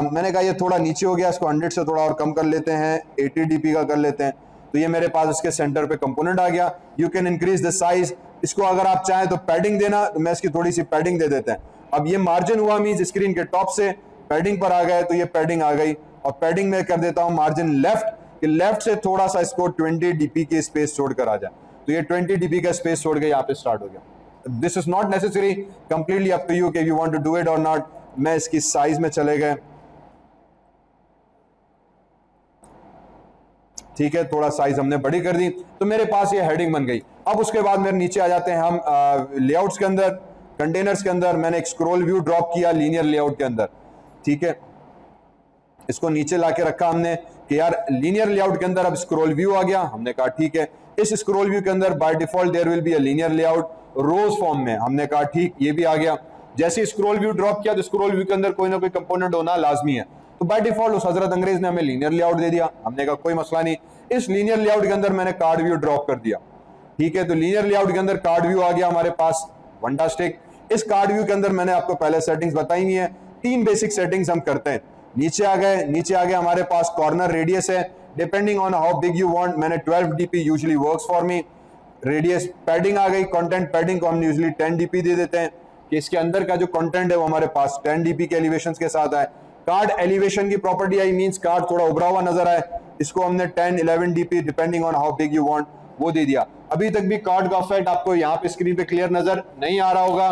Speaker 1: मैंने कहा ये थोड़ा नीचे हो गया, इसको 100 से थोड़ा और कम कर लेते हैं, 80 dp का कर लेते हैं, तो ये मेरे पास इसके सेंटर पे कंपोनेंट आ गया। You can increase the size. इसको अगर आप चाहें तो पैडिंग देना, तो मैं इसकी थोड़ी सी पैडिंग दे देते हैं। अब ये मार्जिन हुआ मीन्स स्क्रीन के टॉप से पैडिंग पर आ गए, तो ये पैडिंग आ गई। और पैडिंग में कर देता हूं मार्जिन लेफ्ट, कि लेफ्ट से थोड़ा सा इसको 20 dp की स्पेस छोड़कर आ जाए, तो ये 20 dp का स्पेस छोड़ के यहाँ पे स्टार्ट हो गया। This is not necessary, completely up to you कि you want to do it और नॉट। मैं इसकी साइज में चले गए, ठीक है, थोड़ा साइज हमने बड़ी कर दी, तो मेरे पास ये हेडिंग बन गई। अब उसके बाद मेरे नीचे आ जाते हैं हम लेआउट्स के अंदर, कंटेनर्स के अंदर। मैंने एक स्क्रॉल व्यू ड्रॉप किया लीनियर लेआउट के अंदर, ठीक है। इसको नीचे लाके रखा हमने कि यार लीनियर लेआउट के अंदर अब स्क्रॉल व्यू आ गया। हमने कहा ठीक है, इस स्क्रॉल व्यू के अंदर by default there will be a linear layout rows form में। हमने कहा ठीक, ये भी आ गया। जैसे स्क्रॉल व्यू ड्रॉप किया तो स्क्रॉल व्यू के अंदर कोई ना कोई कंपोनेंट होना लाजमी है, तो बाय डिफॉल्ट उस हजरत अंग्रेज ने हमें लीनियर लेआउट दे दिया। हमने कहा कोई मसला नहीं। इस लीनियर लेआउट के अंदर मैंने कार्ड व्यू ड्रॉप कर दिया, ठीक है। तो लीनियर लेआउट के अंदर कार्ड व्यू आ गया हमारे पास, फंटास्टिक। इस कार्ड व्यू के अंदर मैंने आपको पहले सेटिंग्स बताई हुई है, 3 बेसिक सेटिंग्स हम करते हैं। नीचे आ गए, नीचे आ गए हमारे पास कॉर्नर रेडियस है, depending on how big you want. मैंने 12 dp usually works for me. Radius padding आ गई, कंटेंट पैडिंग को हम यूजुअली 10 dp दे देते हैं कि इसके अंदर का जो कंटेंट है वो हमारे पास 10 dp के एलिवेशंस के साथ आए। कार्ड एलिवेशन की प्रॉपर्टी आई, मींस कार्ड थोड़ा उभरा हुआ नजर आए, इसको हमने 10-11 dp depending on how big you want वो दे दिया। अभी तक भी कार्ड का इफेक्ट आपको यहाँ पे स्क्रीन पे क्लियर नजर नहीं आ रहा होगा।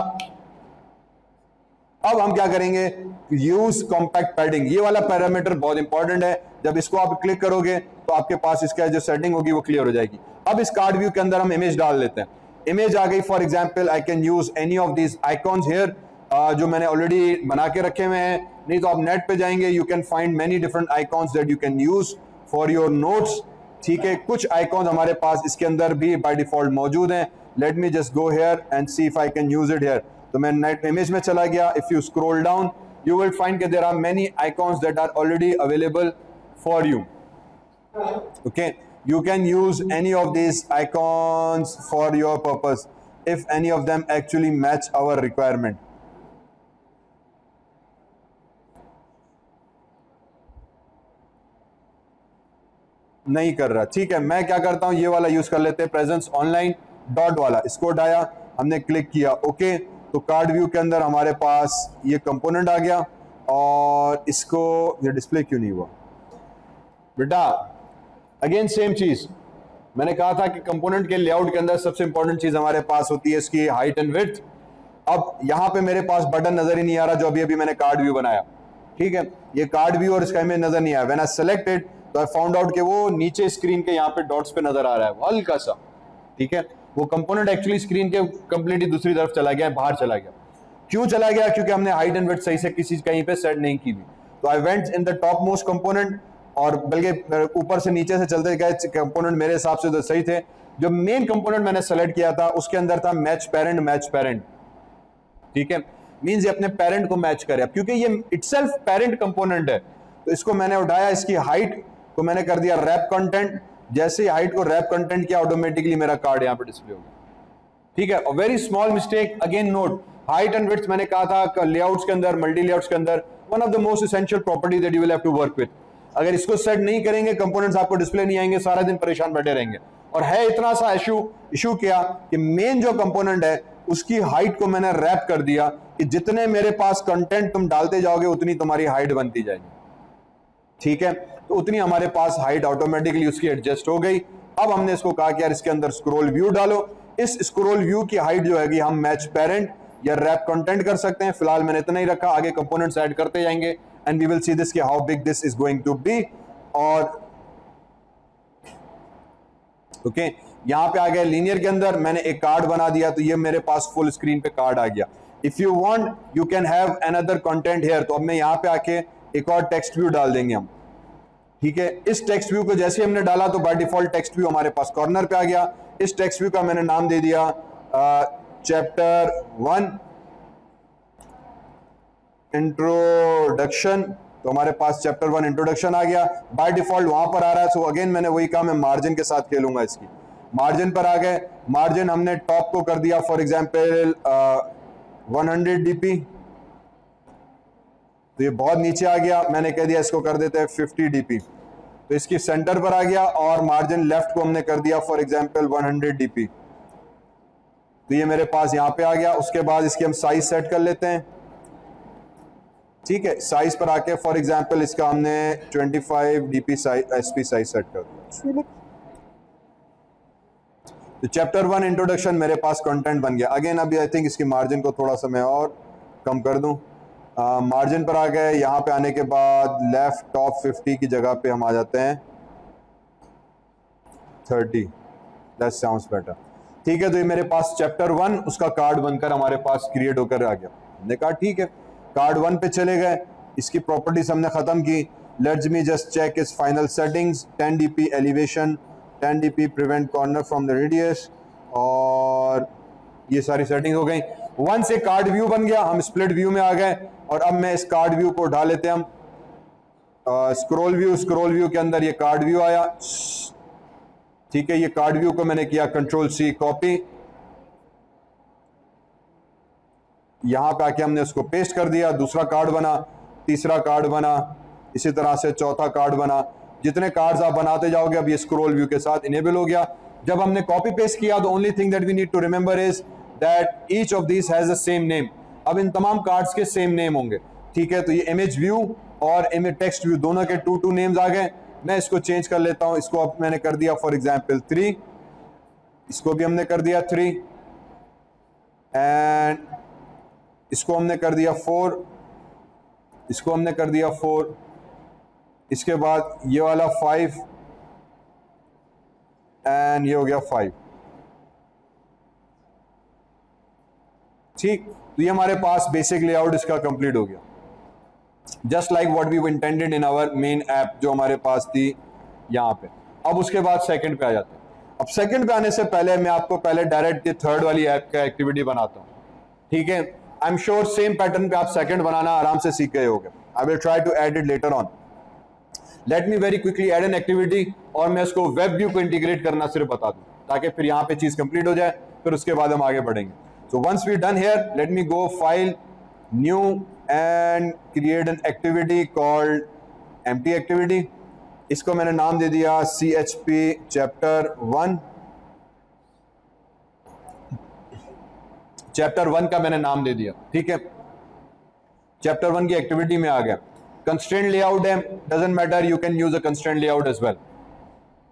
Speaker 1: अब हम क्या करेंगे, यूज कॉम्पैक्ट पैडिंग। ये वाला पैरामीटर बहुत इंपॉर्टेंट है, जब इसको आप क्लिक करोगे तो आपके पास इसका जो सेटिंग होगी वो क्लियर हो जाएगी। अब इस कार्ड व्यू के अंदर हम इमेज डाल लेते हैं। इमेज आ गई, for example I can use any of these icons here, जो मैंने ऑलरेडी बना के रखे हुए हैं। नहीं तो आप नेट पे जाएंगे, you can find many different icons that you can use for your notes, ठीक है। कुछ आइकॉन्स हमारे पास इसके अंदर भी बाय डिफॉल्ट मौजूद हैं। Late me just go here and see if I can use it here. तो मैं नेट इमेज में चला गया। If you scroll down you will find that there are many icons that are already available for you. Okay, you can use any of these icons for your purpose if any of them actually match our requirement. नहीं कर रहा, ठीक है। मैं क्या करता हूं, ये वाला यूज कर लेते हैं, प्रेजेंस ऑनलाइन डॉट वाला। इसको उठाया, हमने क्लिक किया, ओके। तो कार्ड व्यू के अंदर हमारे पास ये कंपोनेंट आ गया, और इसको ये डिस्प्ले क्यों नहीं हुआ बेटा। अगेन सेम चीज, मैंने कहा था कि कंपोनेंट के लेआउट के अंदर सबसे इंपॉर्टेंट चीज हमारे पास होती है इसकी हाइट एंड विड्थ। अब यहां पे मेरे पास बटन नजर ही नहीं आ रहा, जो अभी अभी मैंने कार्ड व्यू बनाया, ठीक है। ये कार्ड व्यू और इसका इमेज नजर नहीं आया। व्हेन आई सेलेक्टेड तो आई फाउंड आउट कि वो नीचे स्क्रीन के यहाँ पे डॉट्स पे नजर आ रहा है हल्का सा, ठीक है। वो कंपोनेंट एक्चुअली स्क्रीन के कंप्लीटली दूसरी तरफ चला गया है, बाहर चला गया। क्यों चला गया? क्योंकि हमने हाइट एंड विड्थ सही से किसी कहीं पे सेट नहीं की थी। तो I went in the top most component, और बल्कि ऊपर से नीचे से चलते गए कंपोनेंट मेरे हिसाब से तो सही थे। जो मेन कंपोनेंट मैंने सेलेक्ट किया था उसके अंदर था मैच पेरेंट, ठीक है, मींस ये अपने पेरेंट को मैच करे। क्योंकि ये इटसेल्फ पेरेंट कंपोनेंट है तो इसको मैंने उठाया, इसकी हाइट को मैंने कर दिया रैप कंटेंट। जैसे ही हाइट को रैप कंटेंट किया ऑटोमेटिकली मेरा कार्ड यहां पे डिस्प्ले हो गया, ठीक है। और very small mistake again note, height and width मैंने कहा था लेआउट्स के अंदर, मल्टी लेआउट्स के अंदर one of the most essential property that you will have to work with. अगर इसको सेट नहीं करेंगे कंपोनेंट्स आपको डिस्प्ले नहीं आएंगे, सारा दिन परेशान बैठे रहेंगे। और है इतना सा इशू क्या कि मेन जो कंपोनेंट है उसकी हाइट को मैंने रैप कर दिया कि जितने मेरे पास कंटेंट तुम डालते जाओगे उतनी तुम्हारी हाइट बनती जाएगी, ठीक है। तो उतनी हमारे पास हाइट ऑटोमेटिकली उसकी एडजस्ट हो गई। अब हमने इसको कहा कि यार इसके अंदर स्क्रॉल व्यू डालो। इस स्क्रॉल व्यू की हाइट जो है हम मैच पेरेंट या रैप कंटेंट कर सकते हैं। फिलहाल मैंने इतना ही रखा, आगे कंपोनेंट्स ऐड करते जाएंगे and we will see this कि how big this is going to be. और ओके यहां पे आ गया लीनियर के अंदर मैंने एक कार्ड बना दिया, तो ये मेरे पास फुल स्क्रीन पे कार्ड आ गया। If you want you can have another content here. तो अब मैं यहां पे आके एक और टेक्स्ट व्यू डाल देंगे हम, ठीक है। इस टेक्स्ट व्यू को जैसे हमने डाला तो बाय डिफॉल्ट टेक्स्ट व्यू हमारे पास कॉर्नर पे आ गया। इस टेक्स्ट व्यू का मैंने नाम दे दिया चैप्टर 1 इंट्रोडक्शन। तो हमारे पास चैप्टर 1 इंट्रोडक्शन आ गया, बाय डिफॉल्ट वहां पर आ रहा है। सो अगेन मैंने वही कहा, मैं मार्जिन के साथ खेलूंगा। इसकी मार्जिन पर आ गए, मार्जिन हमने टॉप को कर दिया फॉर एग्जांपल 100 dp। तो ये बहुत नीचे आ गया, मैंने कह दिया इसको कर देते हैं 50 dp। तो इसकी सेंटर पर आ गया और मार्जिन लेफ्ट को हमने कर दिया फॉर एग्जांपल 100 dp। तो ये मेरे पास यहां पे आ गया। उसके बाद इसकी हम साइज सेट कर लेते हैं, ठीक है। साइज पर आके फॉर एग्जांपल इसका हमने 25 dp एसपी साइज सेट कर दिया। तो चैप्टर 1 इंट्रोडक्शन मेरे पास कंटेंट बन गया। अगेन अभी आई थिंक इसकी मार्जिन को थोड़ा सा मैं और कम कर दूं। मार्जिन पर आ गए, यहाँ पे आने के बाद लेफ्ट टॉप 50 की जगह पे हम आ जाते हैं 30। दैट साउंड्स बेटर, ठीक है। तो ये मेरे पास चैप्टर 1 उसका कार्ड बनकर हमारे पास क्रिएट होकर आ गया। हमने कहा ठीक है, कार्ड 1 पे चले गए, इसकी प्रॉपर्टीज हमने खत्म की। Let's me just check is final settings, 10 dp elevation, 10 dp prevent corner from the radius, और ये सारी सेटिंग हो गई। 1 से कार्ड व्यू बन गया, हम स्प्लिट व्यू में आ गए। और अब मैं इस कार्ड व्यू को उठा लेते हैं हम स्क्रॉल व्यू के अंदर ये कार्ड व्यू आया, ठीक है। ये कार्ड व्यू को मैंने किया कंट्रोल C कॉपी, यहां पे आके हमने उसको पेस्ट कर दिया। दूसरा कार्ड बना, तीसरा कार्ड बना, इसी तरह से चौथा कार्ड बना। जितने कार्ड्स आप बनाते जाओगे अब ये स्क्रॉल व्यू के साथ इनेबल हो गया। जब हमने कॉपी पेस्ट किया the only thing that we need to remember is that each of this has the same name. अब इन तमाम कार्ड्स के सेम नेम होंगे, ठीक है। तो ये इमेज व्यू और इमेज टेक्स्ट व्यू दोनों के 2 नेम्स आ गए। मैं इसको चेंज कर लेता हूं, इसको अब मैंने कर दिया फॉर एग्जांपल 3, इसको भी हमने कर दिया 3, एंड इसको हमने कर दिया 4, इसको हमने कर दिया 4, इसके बाद ये वाला 5 एंड ये हो गया 5, ठीक। तो ये हमारे पास बेसिक लेआउट इसका कंप्लीट हो गया, just like what we intended in our main app जो हमारे पास थी यहाँ पे। अब उसके बाद सेकंड पे आ जाते हैं। अब सेकंड पे आने से पहले मैं आपको पहले डायरेक्ट थर्ड वाली ऐप का एक्टिविटी बनाता हूँ, ठीक है। I am sure same pattern पे आप सेकंड बनाना आराम से सीख गए होंगे। I will try to add it later on. Let me very quickly add an activity, और मैं इसको वेब व्यू को इंटीग्रेट करना सिर्फ बता दूं ताकि फिर यहाँ पे चीज कंप्लीट हो जाए, फिर उसके बाद हम आगे बढ़ेंगे। So once we done here, let me go file, new, and create an activity called empty activity. इसको मैंने नाम दे दिया CHP चैप्टर 1। चैप्टर 1 का मैंने नाम दे दिया, ठीक है। चैप्टर 1 की एक्टिविटी में आ गया। कंस्ट्रेंट लेआउट है, doesn't matter, you can use a constraint layout as well.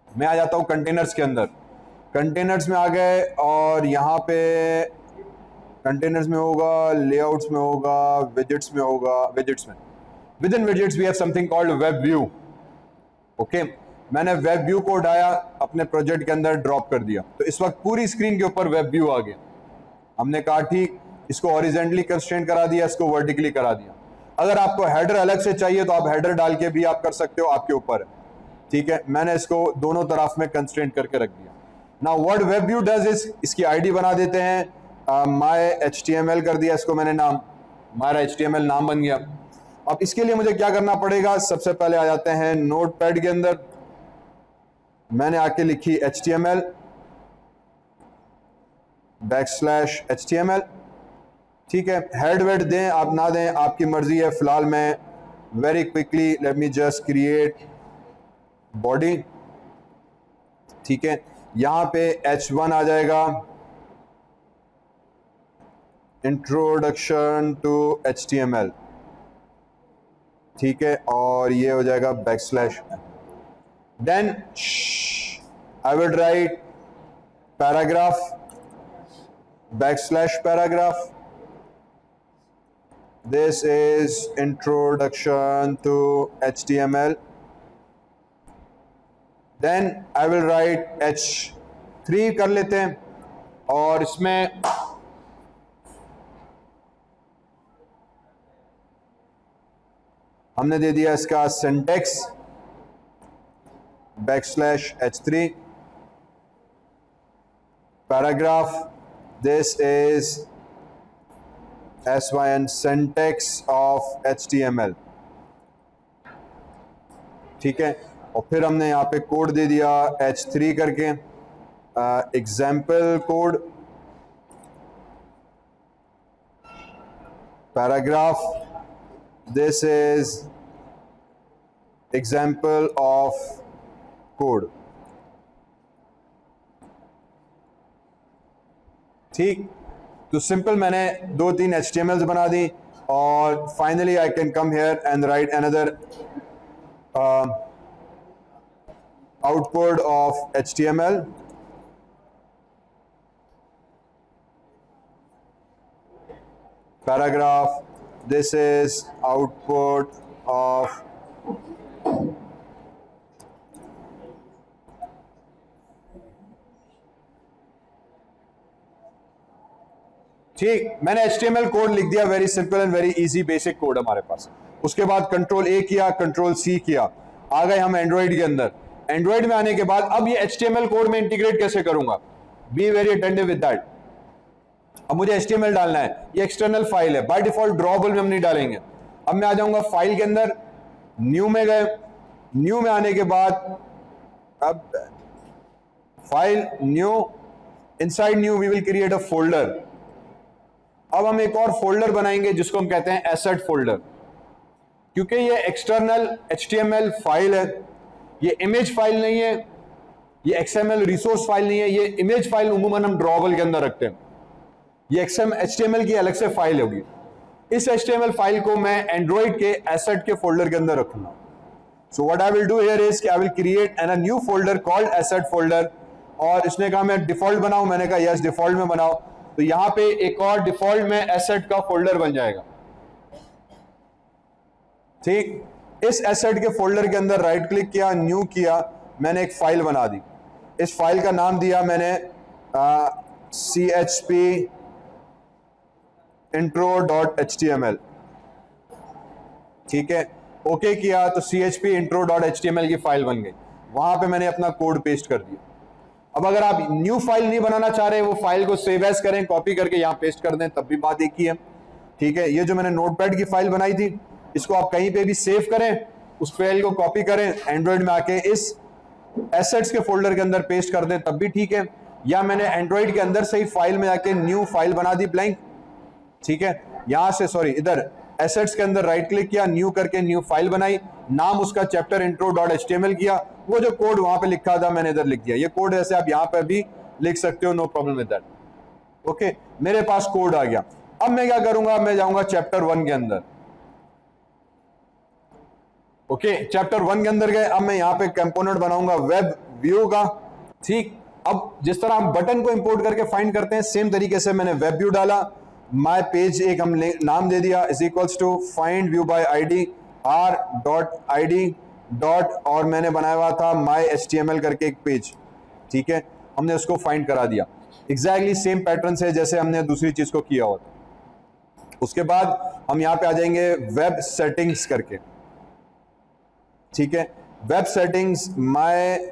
Speaker 1: मैं आ जाता हूं कंटेनर्स के अंदर। कंटेनर्स में आ गए और यहाँ पे कंटेनर्स में होगा, लेआउट्स में होगा, विजेट्स में होगा, विजेट्स में within widgets we have something called web view. Okay, मैंने वेब व्यू को उठाया, अपने प्रोजेक्ट के अंदर ड्रॉप कर दिया। तो इस वक्त पूरी स्क्रीन के ऊपर वेब व्यू आ गया। हमने कहा ठीक, इसको हॉरिजेंटली कंस्ट्रेंट करा दिया, इसको वर्टिकली करा दिया। अगर आपको हेडर अलग से चाहिए तो आप हेडर डाल के भी आप कर सकते हो, आपके ऊपर है, ठीक है। मैंने इसको दोनों तरफ में कंस्ट्रेंट करके रख दिया। Now what web view does is, इसकी आईडी बना देते हैं, माय HTML कर दिया इसको मैंने नाम, हमारा HTML नाम बन गया। अब इसके लिए मुझे क्या करना पड़ेगा, सबसे पहले आ जाते हैं नोटपैड के अंदर, मैंने आके लिखी HTML \HTML, ठीक है। हेड वेड दें आप ना दें आपकी मर्जी है। फिलहाल मैं very quickly let me just create body, ठीक है। यहां पे H1 आ जाएगा, इंट्रोडक्शन टू HTML, ठीक है, और ये हो जाएगा \. Then I will write paragraph \paragraph. This is introduction to HTML. Then I will write H3 कर लेते हैं, और इसमें हमने दे दिया इसका syntax \H3 paragraph. This is SYN syntax of HTML, ठीक है। और फिर हमने यहाँ पे कोड दे दिया H3 करके, example code paragraph, this is example of code, ठीक। तो सिंपल मैंने 2-3 HTMLs बना दी, और finally I can come here and right another output of HTML, paragraph, this is output of ठीक। मैंने HTML कोड लिख दिया, very simple and very easy basic code हमारे पास। उसके बाद Ctrl+A किया, Ctrl+C किया, आ गए हम एंड्रॉइड के अंदर। एंड्रॉइड में आने के बाद अब ये HTML कोड में इंटीग्रेट कैसे करूंगा, be very attentive with that. अब मुझे HTML डालना है, ये एक्सटर्नल फाइल है, बाय डिफॉल्ट ड्रॉबल में हम नहीं डालेंगे। अब मैं आ जाऊंगा फाइल के अंदर, न्यू में गए, न्यू में आने के बाद अब file new, inside new we will create a folder. अब हम एक और फोल्डर बनाएंगे जिसको हम कहते हैं एसेट फोल्डर, क्योंकि ये एक्सटर्नल HTML फाइल है, ये इमेज फाइल नहीं है, ये XML रिसोर्स फाइल नहीं है, ये इमेज फाइल उमूमन हम ड्रॉबल के अंदर रखते हैं। ये HTML की अलग से फाइल होगी। इस HTML फाइल को मैं एंड्रॉइड के एसेट के फोल्डर के अंदर रखूंगा। सो what I will do here is I will create an new folder called asset folder, और इसने कहा मैं डिफॉल्ट बनाऊं, मैंने कहा यस डिफॉल्ट में बनाओ। तो यहां पे एक और डिफॉल्ट में एसेट का फोल्डर बन जाएगा, ठीक। इस एसेट के फोल्डर के अंदर राइट क्लिक किया, न्यू किया, मैंने एक फाइल बना दी। इस फाइल का नाम दिया मैंने CHP intro.html, ठीक है। ओके किया तो CHP intro.html की फाइल बन गई। वहां पे मैंने अपना कोड पेस्ट कर दिया। अब अगर आप न्यू फाइल नहीं बनाना चाह रहे, वो फाइल को सेव एज करें, कॉपी करके यहां पेस्ट कर दें, तब भी बात एक ही है, ठीक है। ये जो मैंने नोटपैड की फाइल बनाई थी, इसको आप कहीं पे भी सेव करें, उस फाइल को कॉपी करें, एंड्रॉइड में आके इस एसेट्स के फोल्डर के अंदर पेस्ट कर दें, तब भी ठीक है। या मैंने एंड्रॉइड के अंदर से ही फाइल में जाके न्यू फाइल बना दी ब्लैंक, ठीक है। यहां से सॉरी इधर एसेट्स के अंदर राइट क्लिक किया, न्यू करके न्यू फाइल बनाई, नाम उसका चैप्टर intro.html किया, वो जो कोड वहां पे लिखा था मैंने इधर लिख दिया। ये कोड ऐसे आप यहां पे भी लिख सकते हो, no problem with that, okay. मेरे पास कोड आ गया। अब मैं क्या करूंगा, मैं जाऊंगा चैप्टर 1 के अंदर, ओके। चैप्टर 1 के अंदर गए, अब मैं यहां पे कंपोनेंट बनाऊंगा वेब व्यू का, ठीक। अब जिस तरह हम बटन को इंपोर्ट करके फाइंड करते हैं, सेम तरीके से मैंने वेब व्यू डाला, माय पेज एक हम नाम दे दिया is equals to find view by ID r.id dot, और मैंने बनाया हुआ था माय HTML करके एक पेज, ठीक है। हमने उसको फाइंड करा दिया, एग्जैक्टली सेम पैटर्न से जैसे हमने दूसरी चीज को किया होता, उसके बाद हम यहां पे आ जाएंगे वेब सेटिंग्स करके, ठीक है। Web settings, my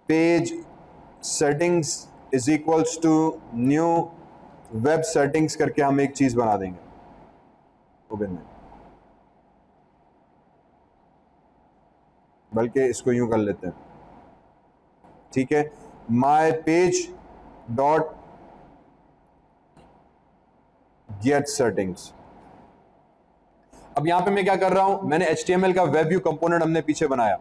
Speaker 1: page settings is equals to new web settings करके हम एक चीज बना देंगे। बल्कि इसको यूं कर लेते हैं, ठीक है। My page dot gate settings. अब यहां पे मैं क्या कर रहा हूं, मैंने HTML का वेब व्यू कंपोनेंट हमने पीछे बनाया,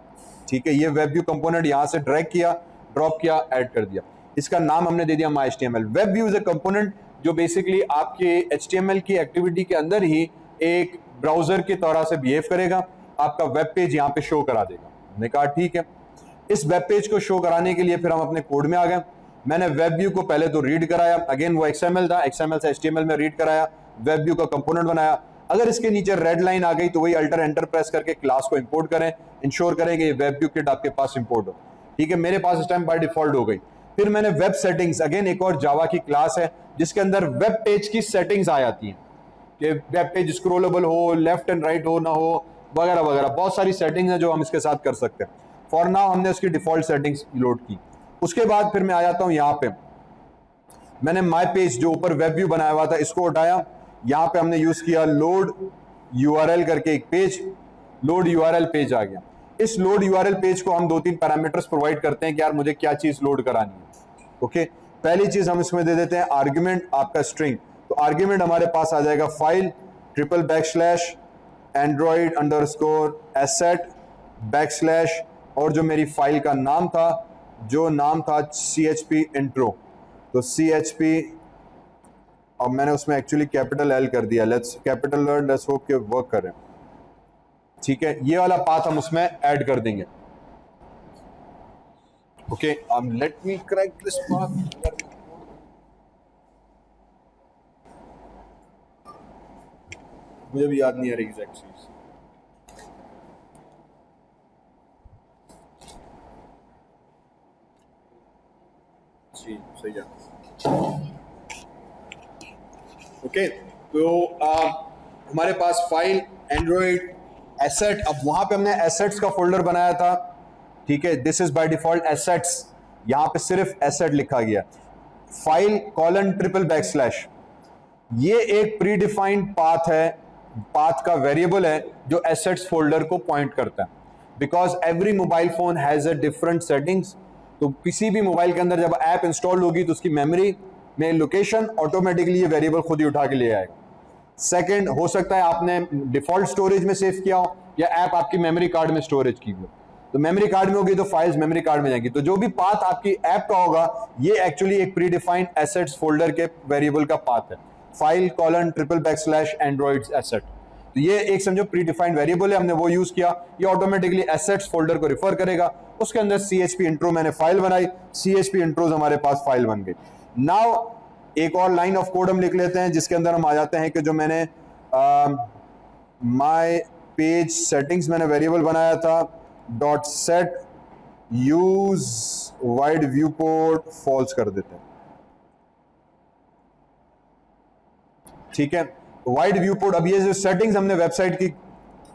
Speaker 1: ठीक है। ये वेब व्यू कंपोनेंट यहां से ड्रैग किया, ड्रॉप किया, ऐड कर दिया। इसका नाम हमने दे दिया my HTML। Web view is a component जो बेसिकली आपके HTML की एक्टिविटी के अंदर ही एक ब्राउजर की तरह से बिहेव करेगा, आपका वेब पेज यहां पे शो करा देगा। हमने कहा ठीक है। इस वेब पेज को शो कराने के लिए फिर हम अपने कोड में आ गए। मैंने वेब व्यू को पहले तो रीड कराया, अगेन वो XML था, XML से HTML में रीड कराया, वेब व्यू का कंपोनेंट बनाया। अगर इसके नीचे रेड लाइन आ गई तो वही अल्टर एंटर प्रेस करके क्लास को इंपोर्ट करें, इंश्योर करें कि ये वेब व्यू किट आपके पास इंपोर्ट हो, ठीक है। मेरे पास इस टाइम बाय डिफॉल्ट हो गई। फिर मैंने वेब सेटिंग्स, अगेन एक और जावा की क्लास है जिसके अंदर वेब पेज की सेटिंग्स आ जाती हैं कि वेब पेज स्क्रोलेबल हो, लेफ्ट एंड राइट हो ना हो, वगैरह वगैरह, बहुत सारी सेटिंग्स हैं जो हम इसके साथ कर सकते हैं। फॉर नाउ हमने उसकी डिफॉल्ट सेटिंग्स लोड की। उसके बाद फिर मैं आ जाता हूं यहां पे, मैंने माय पेज जो ऊपर वेब व्यू बनाया हुआ था इसको उठाया, यहां पे हमने यूज किया लोड URL करके एक पेज, लोड URL पेज आ गया। इस लोड URL पेज को हम 2-3 पैरामीटर्स प्रोवाइड करते हैं कि यार मुझे क्या चीज लोड करानी है, ओके। पहली चीज हम इसमें दे देते हैं आर्ग्यूमेंट, आपका स्ट्रिंग। तो आर्ग्यूमेंट हमारे पास आ जाएगा फाइल /android_asset/ और जो मेरी फाइल का नाम था, जो नाम था CHP intro, तो CHP, अब मैंने उसमें एक्चुअली कैपिटल L कर दिया, let's capital L, let's hope के वर्क करें, ठीक है। ये वाला पाथ हम उसमें ऐड कर देंगे, okay. Let me crack this path. मुझे भी याद नहीं आ रही एग्जैक्ट चीज। जी सही है, ओके। तो हमारे पास फाइल एंड्रॉइड एसेट, अब वहां पे हमने एसेट्स का फोल्डर बनाया था, ठीक है। This is by default assets, यहां पे सिर्फ एसेट लिखा गया। फाइल :/, ये एक प्री डिफाइंड पाथ है, पाथ का वेरिएबल है जो एसेट्स फोल्डर को पॉइंट करता है। Because every mobile phone has a different settings, तो किसी भी मोबाइल के अंदर जब ऐप इंस्टॉल होगी तो उसकी मेमोरी में लोकेशन ऑटोमेटिकली ये वेरिएबल खुद ही उठा के ले आएगा। सेकंड, हो सकता है आपने डिफॉल्ट स्टोरेज में सेव किया हो या ऐप आपकी मेमोरी कार्ड में स्टोरेज की हो, तो मेमोरी कार्ड में होगी तो फाइल्स मेमोरी कार्ड में जाएंगी। तो जो भी पाथ आपकी ऐप का होगा ये एक्चुअली एक प्री डिफाइंड एसेट्स फोल्डर के वेरिएबल का पाथ है, फाइल :// एंड्रॉइड एसेट। तो ये एक समझो प्री डिफाइंड वेरिएबल है, हमने वो यूज किया, ये ऑटोमेटिकली एसेट्स फोल्डर को रिफर करेगा। उसके अंदर CHP intro मैंने फाइल बनाई, CHP intros हमारे पास फाइल बन गई। नाउ एक और लाइन ऑफ कोड हम लिख लेते हैं जिसके अंदर हम आ जाते हैं कि जो मैंने माय पेज सेटिंग्स मैंने वेरिएबल बनाया था .set use wide view port false कर देते हैं, ठीक है। वाइड व्यू पोर्ट, अब ये जो सेटिंग्स हमने वेबसाइट की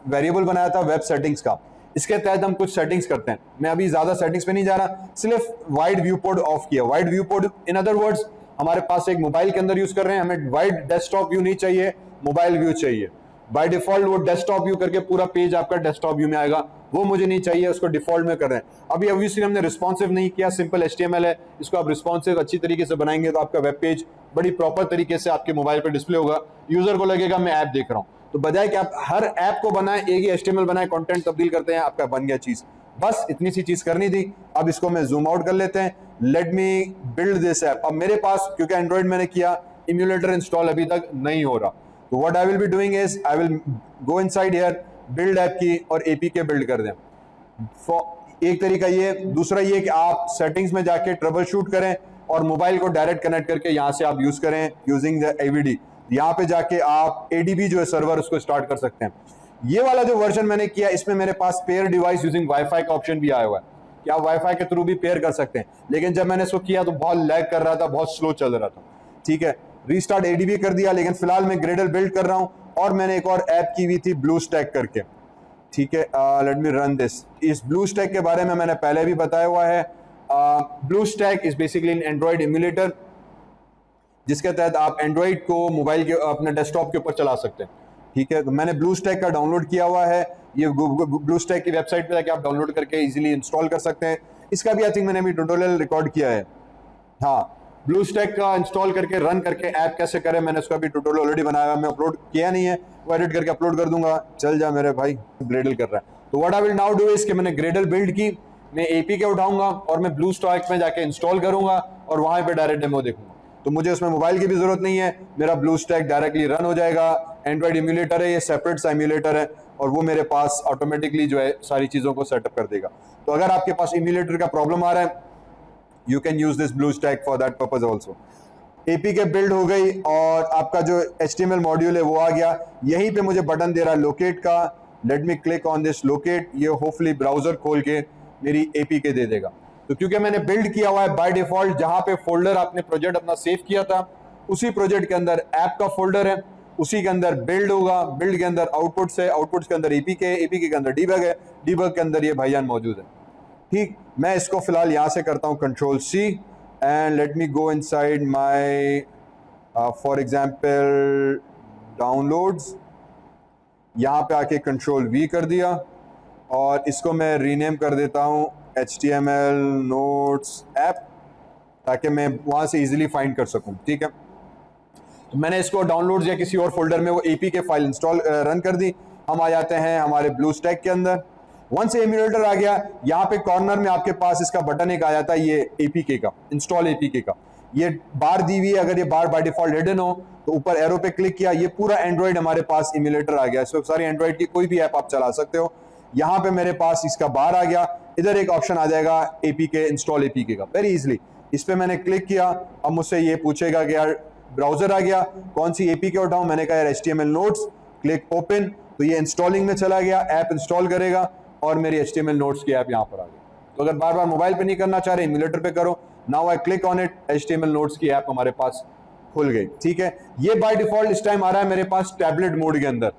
Speaker 1: वेरिएबल बनाया था वेब सेटिंग्स का, इसके तहत हम कुछ सेटिंग्स करते हैं। मैं अभी ज्यादा सेटिंग्स पे नहीं जा रहा, सिर्फ वाइड व्यू पोर्ट ऑफ किया। Wide view port in other words, हमारे पास एक मोबाइल के अंदर यूज कर रहे हैं, हमें वाइड डेस्कटॉप व्यू नहीं चाहिए, मोबाइल व्यू चाहिए। बाय डिफॉल्ट वो डेस्कटॉप व्यू करके पूरा पेज आपका डेस्कटॉप व्यू में आएगा, वो मुझे नहीं चाहिए, उसको डिफॉल्ट में कर रहे हैं। अभी ऑब्वियसली हमने रिस्पॉन्सिव नहीं किया, सिंपल HTML है, इसको आप रिस्पॉन्सिव अच्छी तरीके से बनाएंगे तो आपका वेब पेज बड़ी प्रॉपर तरीके से आपके मोबाइल पर डिस्प्ले होगा, यूजर को लगेगा मैं ऐप देख रहा हूँ। तो बजाय कि आप हर ऐप को बनाएं, एक ही HTML बनाए, कंटेंट तब्दील करते हैं, आपका बन गया चीज। बस इतनी सी चीज करनी थी। अब इसको मैं जूम आउट कर लेते हैं, let me build this app. अब मेरे पास क्योंकि एंड्रॉइड मैंने किया, इम्यूलेटर इंस्टॉल अभी तक नहीं हो रहा, तो what I will be doing is I will go inside here, build app की और APK बिल्ड कर दें। एक तरीका ये, दूसरा ये कि आप सेटिंग्स में जाके ट्रबल शूट करें और मोबाइल को डायरेक्ट कनेक्ट करके यहां से आप यूज करें यूजिंग द AVD। यहां पे जाके आप ADB जो है सर्वर उसको स्टार्ट कर सकते हैं। ये वाला जो वर्जन मैंने किया इसमें मेरे पास पेयर डिवाइस यूजिंग वाईफाई का ऑप्शन भी आया हुआ है कि आप वाईफाई के थ्रू भी पेयर कर सकते हैं, लेकिन जब मैंने इसको किया तो बहुत लैग कर रहा था, बहुत स्लो चल रहा था, ठीक है। रीस्टार्ट एडीबी कर दिया, लेकिन फिलहाल मैं ग्रेडल बिल्ड कर रहा हूं और मैंने एक और ऐप की हुई थी ब्लू स्टैक करके, ठीक है। Let me run this. इस ब्लू स्टैक के बारे में मैंने पहले भी बताया हुआ है। Blue Stack is basically an Android emulator, जिसके तहत आप एंड्रॉइड को मोबाइल के अपने डेस्कटॉप के ऊपर चला सकते हैं, ठीक है। तो मैंने ब्लू स्टैक का डाउनलोड किया हुआ है, ये ब्लू स्टैक की वेबसाइट पे जाके आप डाउनलोड करके इजीली इंस्टॉल कर सकते हैं। इसका भी आई थिंक मैंने अभी ट्यूटोरियल रिकॉर्ड किया है। हाँ, ब्लू स्टैक का इंस्टॉल करके रन करके ऐप कैसे करें, मैंने उसका भी ट्यूटोरियल ऑलरेडी बनाया है, मैं अपलोड किया नहीं है, वो एडिट करके अपलोड कर दूंगा। चल जा मेरे भाई, ग्रेडल कर रहा है। तो what I will now do is कि मैंने ग्रेडल बिल्ड की, मैं एपीके उठाऊंगा और मैं ब्लू स्टैक में जाके इंस्टॉल करूंगा और वहां पे डायरेक्ट डेमो देखूंगा। तो मुझे उसमें मोबाइल की भी जरूरत नहीं है, मेरा ब्लू स्टैक डायरेक्टली रन हो जाएगा। एंड्रॉइड इम्यूलेटर है, ये सेपरेट सा इम्यूलेटर है और वो मेरे पास ऑटोमेटिकली जो है सारी चीज़ों को सेटअप कर देगा। तो अगर आपके पास इम्यूलेटर का प्रॉब्लम आ रहा है, you can use this blue stack for that purpose also. APK build हो गई और आपका जो HTML मॉड्यूल है वो आ गया। यहीं पे मुझे बटन दे रहा है लोकेट का, let me click on this locate. ये होपफुली ब्राउजर खोल के मेरी एपीके दे देगा। तो क्योंकि मैंने बिल्ड किया हुआ है बाय डिफॉल्ट, जहां पे फोल्डर आपने प्रोजेक्ट अपना सेव किया था उसी प्रोजेक्ट के अंदर ऐप का फोल्डर है, उसी के अंदर बिल्ड होगा, बिल्ड के अंदर आउटपुट्स है, आउटपुट्स के अंदर एपीके, एपीके के अंदर डीबग है, डीबग के अंदर ये भाईजान मौजूद है, ठीक। मैं इसको फिलहाल यहां से करता हूं Ctrl+C and let me go inside my for example downloads. यहां पे आके Ctrl+V कर दिया और इसको मैं रीनेम कर देता हूं HTML नोट्स ऐप, ताकि मैं वहां से इजीली फाइंड कर सकूं, ठीक है। तो मैंने इसको डाउनलोड्स या किसी और फोल्डर में वो एपीके फाइल इंस्टॉल रन कर दी। हम आ जाते हैं हमारे ब्लू स्टैक के अंदर। वंस एम्यूलेटर आ गया, यहाँ पे कॉर्नर में आपके पास इसका बटन एक आ जाता है, ये एपीके का, इंस्टॉल एपीके का। ये बार दी हुई है, अगर ये बार बाय डिफॉल्ट हिडन हो तो ऊपर एरो पे क्लिक किया, ये पूरा एंड्रॉइड हमारे पास इम्यूलेटर आ गया। इसमें सारी एंड्रॉइड की कोई भी ऐप आप चला सकते हो। यहाँ पे मेरे पास इसका बार आ गया, इधर एक ऑप्शन आ जाएगा एपीके, इंस्टॉल एपीके का, वेरी इजीली। इस पे मैंने क्लिक किया, अब मुझसे ये पूछेगा कि यार ब्राउजर आ गया, कौन सी एपीके उठाऊं, मैंने कहा यार HTML नोट्स, क्लिक ओपन, तो ये इंस्टॉलिंग में चला गया, ऐप इंस्टॉल करेगा और मेरी HTML नोट्स की ऐप यहाँ पर आ गई। तो अगर बार बार मोबाइल पे नहीं करना चाह रहे, इम्यूलेटर पे करो। Now I click on it, HTML notes की ऐप हमारे पास खुल गई, ठीक है। ये बाय डिफॉल्ट इस टाइम आ रहा है मेरे पास टैबलेट मोड के अंदर,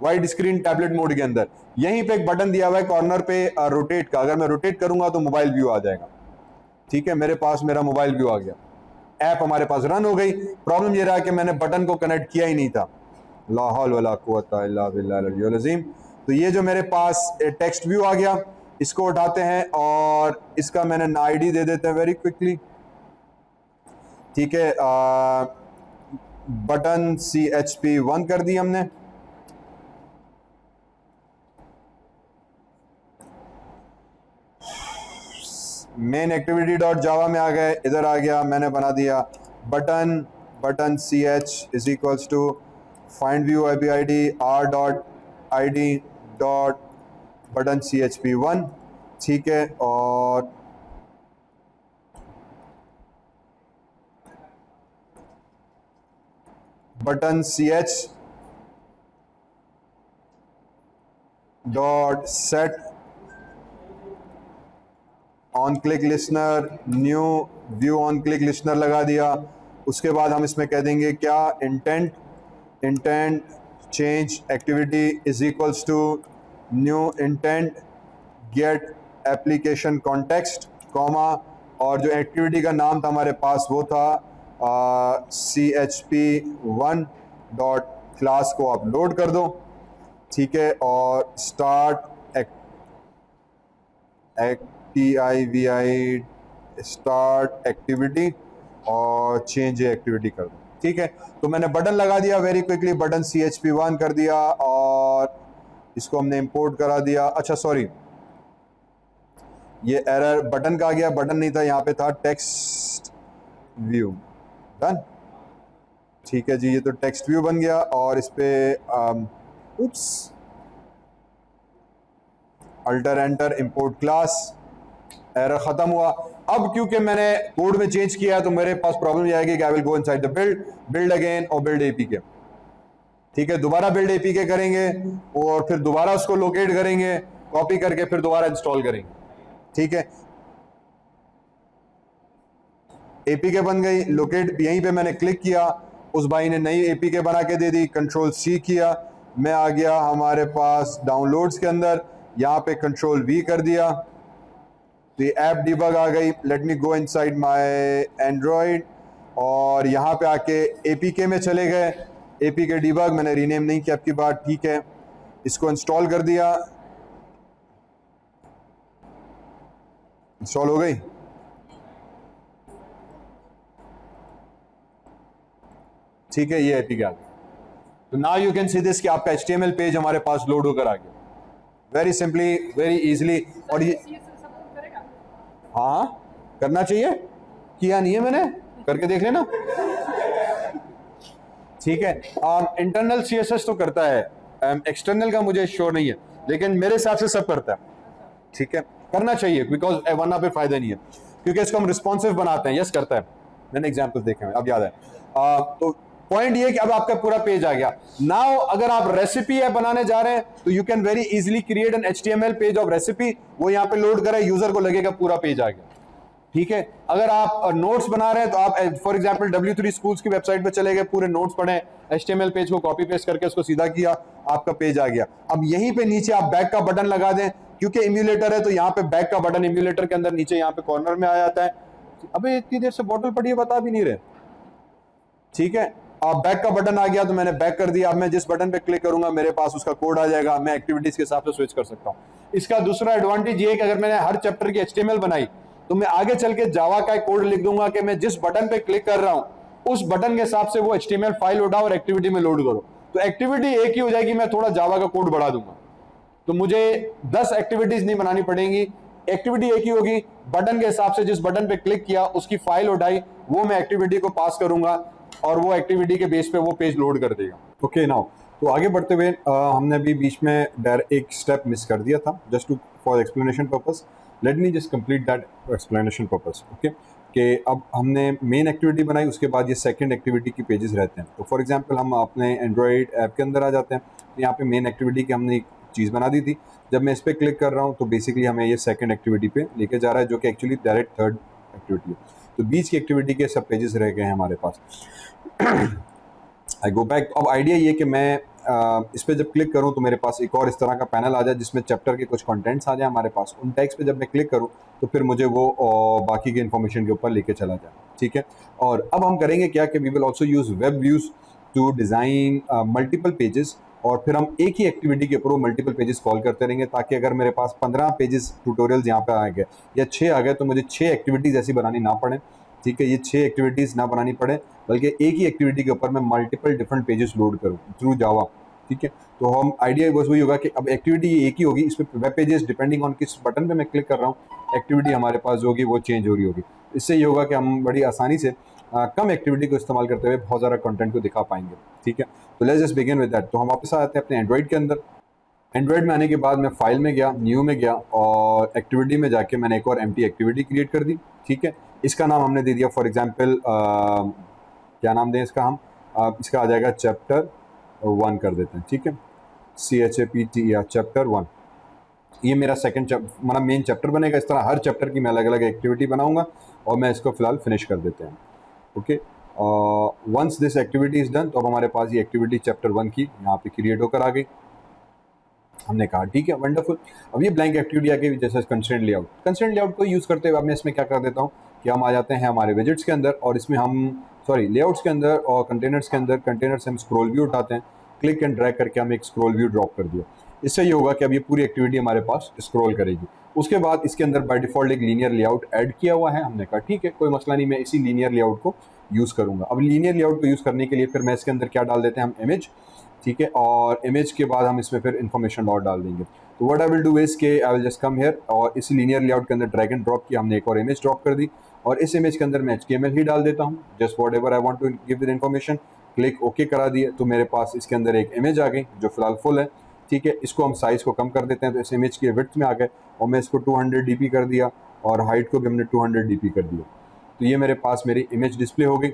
Speaker 1: वाइड स्क्रीन टैबलेट मोड के अंदर। यहीं पे एक बटन दिया हुआ है कॉर्नर पे रोटेट का, अगर मैं रोटेट करूंगा तो मोबाइल व्यू आ जाएगा, ठीक है। मेरे पास मेरा मोबाइल व्यू आ गया, ऐप हमारे पास रन हो गई। प्रॉब्लम ये रहा कि मैंने बटन को कनेक्ट किया ही नहीं था, ला हौल वला कुव्वता इल्ला बिल्लाहिल अलिय्युल अज़ीम। तो ये जो मेरे पास टेक्स्ट व्यू आ गया, इसको उठाते हैं और इसका मैंने आईडी दे देते हैं वेरी क्विकली, ठीक है। बटन CHP1 कर दी हमने। मेन एक्टिविटी डॉट जावा में आ गए, इधर आ गया, मैंने बना दिया button CH is equals to find view IP/ID r.id dot button CHP1, ठीक है। और button CH dot set on click listener, new view on click listener लगा दिया। उसके बाद हम इसमें कह देंगे क्या, intent change activity is equals to new intent get application context comma, और जो एक्टिविटी का नाम था हमारे पास वो था CHP1 डॉट क्लास को आप लोड कर दो, ठीक है। और स्टार्ट TIVI स्टार्ट एक्टिविटी और चेंज एक्टिविटी कर दो, ठीक है। तो मैंने बटन लगा दिया वेरी क्विकली, बटन CHP1 कर दिया और इसको हमने इंपोर्ट करा दिया। अच्छा सॉरी, ये एरर बटन का आ गया, बटन नहीं था, यहाँ पे था टेक्स्ट व्यू, डन, ठीक है जी। ये तो टेक्स्ट व्यू बन गया और इस पे oops alt enter import class, error खत्म हुआ। अब क्योंकि मैंने कोड में चेंज किया है तो मेरे पास प्रॉब्लम ये आएगी कि I will go inside the build again और बिल्ड एपीके, ठीक है। दोबारा बिल्ड एपीके करेंगे और फिर दोबारा उसको लोकेट करेंगे, कॉपी करके फिर दोबारा इंस्टॉल करेंगे, ठीक है। एपीके बन गई, लोकेट, यहीं पे मैंने क्लिक किया उस भाई ने नई एपीके बना के दे दी, कंट्रोल सी किया, मैं आ गया हमारे पास डाउनलोड्स के अंदर, यहाँ पे कंट्रोल वी कर दिया, तो ये ऐप डिबग आ गई। Late me go inside my Android और यहाँ पे आके एपीके में चले गए, एपीके डिबग, मैंने रीनेम नहीं किया आपकी बात, ठीक है, इसको इंस्टॉल कर दिया, इंस्टॉल हो गई। ठीक है, ये एपीके आ गई। तो now you can see this कि आपका HTML पेज हमारे पास लोड होकर आ गया, वेरी सिंपली, वेरी इजीली। और ये हाँ करना चाहिए, किया नहीं है मैंने, करके देख लेना। ठीक है, इंटरनल CSS तो करता है, एक्सटर्नल का मुझे श्योर नहीं है, लेकिन मेरे हिसाब से सब करता है। ठीक है, करना चाहिए, बिकॉज वरना पे फायदा नहीं है, क्योंकि इसको हम रिस्पॉन्सिव बनाते हैं। यस करता है, मैंने एग्जाम्पल देखे हैं, अब याद है। तो पॉइंट ये कि अब आपका पूरा पेज आ गया। नाउ अगर आप रेसिपी ऐप बनाने जा रहे हैं तो you can very easily create an HTML page of recipe, वो यहाँ पे लोड करें, यूजर को लगेगा पूरा पेज आ गया। ठीक है, अगर आप नोट्स बना रहे हैं तो आप फॉर एग्जांपल W3 स्कूल्स की वेबसाइट पे चले गए, पूरे नोट्स पढ़े, HTML पेज को कॉपी पेस्ट करके उसको सीधा किया, आपका पेज आ गया। अब यहीं पे नीचे आप बैक का बटन लगा दें, क्योंकि इम्यूलेटर है तो यहाँ पे बैक का बटन इम्यूलेटर के अंदर नीचे यहाँ पे कॉर्नर में आ जाता है। अबे इतनी देर से बॉटल पड़ी है, बता भी नहीं रहे। ठीक है, अब बैक का बटन आ गया तो मैंने बैक कर दिया। अब मैं जिस बटन पे क्लिक करूंगा मेरे पास उसका कोड आ जाएगा, मैं एक्टिविटीज के हिसाब से स्विच कर सकता हूँ। इसका दूसरा एडवांटेज ये है कि अगर मैंने हर चैप्टर की HTML बनाई तो मैं आगे चल के जावा का कोड लिख दूंगा कि मैं जिस बटन पे क्लिक कर रहा हूं उस बटन के हिसाब से वो HTML फाइल उठाओ और एक्टिविटी में लोड करो, तो एक्टिविटी एक ही हो जाएगी, मैं थोड़ा जावा का कोड बढ़ा दूंगा, तो मुझे 10 एक्टिविटीज नहीं बनानी पड़ेंगी, एक्टिविटी एक ही होगी, बटन के हिसाब से जिस बटन पे क्लिक किया उसकी फाइल उठाई, वो मैं एक्टिविटी को पास करूंगा और वो एक्टिविटी के बेस पे वो पेज लोड कर देगा। ओके, नाउ तो आगे बढ़ते हुए हमने अभी बीच में एक स्टेप मिस कर दिया था, just to for explanation purpose. Let me just complete that explanation purpose. Okay, कि अब हमने मेन एक्टिविटी बनाई, उसके बाद ये सेकंड एक्टिविटी की पेजेस रहते हैं। तो फॉर एग्जांपल हम अपने एंड्रॉयड ऐप के अंदर आ जाते हैं, तो यहाँ पे मेन एक्टिविटी की हमने एक चीज़ बना दी थी। जब मैं इस पर क्लिक कर रहा हूँ तो बेसिकली हमें ये सेकंड एक्टिविटी पे लेके जा रहा है, जो कि एक्चुअली डायरेक्ट थर्ड एक्टिविटी है। तो बीच की एक्टिविटी के सब पेजेस रह गए हैं हमारे पास। आई गो बैक। अब आइडिया ये कि मैं इस पर जब क्लिक करूं तो मेरे पास एक और इस तरह का पैनल आ जाए जिसमें चैप्टर के कुछ कंटेंट्स आ जाए हमारे पास। उन टैग्स पे जब मैं क्लिक करूं तो फिर मुझे वो बाकी के इन्फॉर्मेशन के ऊपर लेके चला जाए। ठीक है, और अब हम करेंगे क्या कि we will also use web views to design multiple pages, और फिर हम एक ही एक्टिविटी के ऊपर वो मल्टीपल पेजेस कॉल करते रहेंगे, ताकि अगर मेरे पास 15 पेजेस ट्यूटोरियल्स यहाँ पे आ गए या 6 आ गए तो मुझे 6 एक्टिविटीज़ ऐसी बनानी ना पड़े। ठीक है, ये 6 एक्टिविटीज़ ना बनानी पड़े, बल्कि एक ही एक्टिविटी के ऊपर मैं मल्टीपल डिफरेंट पेजेस लोड करूँ थ्रू जावा। ठीक है, तो हम आइडिया बस वही होगा कि अब एक्टिविटी एक ही होगी, इस पर वेब पेजेस डिपेंडिंग ऑन किस बटन पे मैं क्लिक कर रहा हूँ एक्टिविटी हमारे पास जो होगी वो चेंज हो रही होगी। इससे ये होगा कि हम बड़ी आसानी से कम एक्टिविटी को इस्तेमाल करते हुए बहुत ज़्यादा कंटेंट को दिखा पाएंगे। ठीक है, तो let's just begin with that. तो हम वापस आते हैं अपने एंड्रॉइड के अंदर। एंड्रॉइड में आने के बाद मैं फाइल में गया, न्यू में गया, और एक्टिविटी में जाके मैंने एक और एम्प्टी एक्टिविटी क्रिएट कर दी। ठीक है, इसका नाम हमने दे दिया फॉर एग्जांपल क्या नाम दें इसका, हम इसका आ जाएगा चैप्टर 1 कर देते हैं। ठीक है, CHAPTER चैप्टर 1। ये मेरा सेकंड मतलब मेन चैप्टर बनेगा। इस तरह हर चैप्टर की मैं अलग अलग एक्टिविटी बनाऊंगा और मैं इसको फिलहाल फिनिश कर देते हैं। Okay, once this activity is done, तो अब हमारे पास ये एक्टिविटी चैप्टर 1 की यहाँ पे क्रिएट होकर आ गई। हमने कहा ठीक है, वंडरफुल। अब ये ब्लैंक एक्टिविटी आ गई, जैसे कंस्ट्रेंट लेआउट। कंस्ट्रेंट लेआउट को यूज़ करते हुए अब मैं इसमें क्या कर देता हूँ कि हम आ जाते हैं हमारे विजेट्स के अंदर, और इसमें हम लेआउट्स के अंदर और कंटेनर्स के अंदर, कंटेनर से हम स्क्रॉल व्यू उठाते हैं, क्लिक एंड ड्रैग करके हम एक स्क्रॉल व्यू ड्रॉप कर दिया। इससे ये होगा कि अब ये पूरी एक्टिविटी हमारे पास स्क्रॉल करेगी। उसके बाद इसके अंदर बाय डिफॉल्ट एक लीनियर लेआउट ऐड किया हुआ है। हमने कहा ठीक है, कोई मसला नहीं, मैं इसी लीनियर लेआउट को यूज़ करूँगा। अब लीनियर लेआउट को यूज़ करने के लिए फिर मैं इसके अंदर क्या डाल देते हैं, हम इमेज। ठीक है, और इमेज के बाद हम इसमें फिर इन्फॉर्मेशन और डाल देंगे। तो what I will do is के I will just come here, और इस लीनियर लेआउट के अंदर ड्रैग एंड ड्रॉप किया, हमने एक और इमेज ड्रॉप कर दी, और इस इमेज के अंदर मैं HTML ही डाल देता हूँ, just whatever I want to give the information. Click okay करा दिए तो मेरे पास इसके अंदर एक इमेज आ गई जो फिलहाल फुल है। ठीक है, इसको हम साइज़ को कम कर देते हैं, तो इस इमेज के विड्थ में आ गए, और मैं इसको 200 dp कर दिया, और हाइट को भी हमने 200 dp कर दिया। तो ये मेरे पास मेरी इमेज डिस्प्ले हो गई।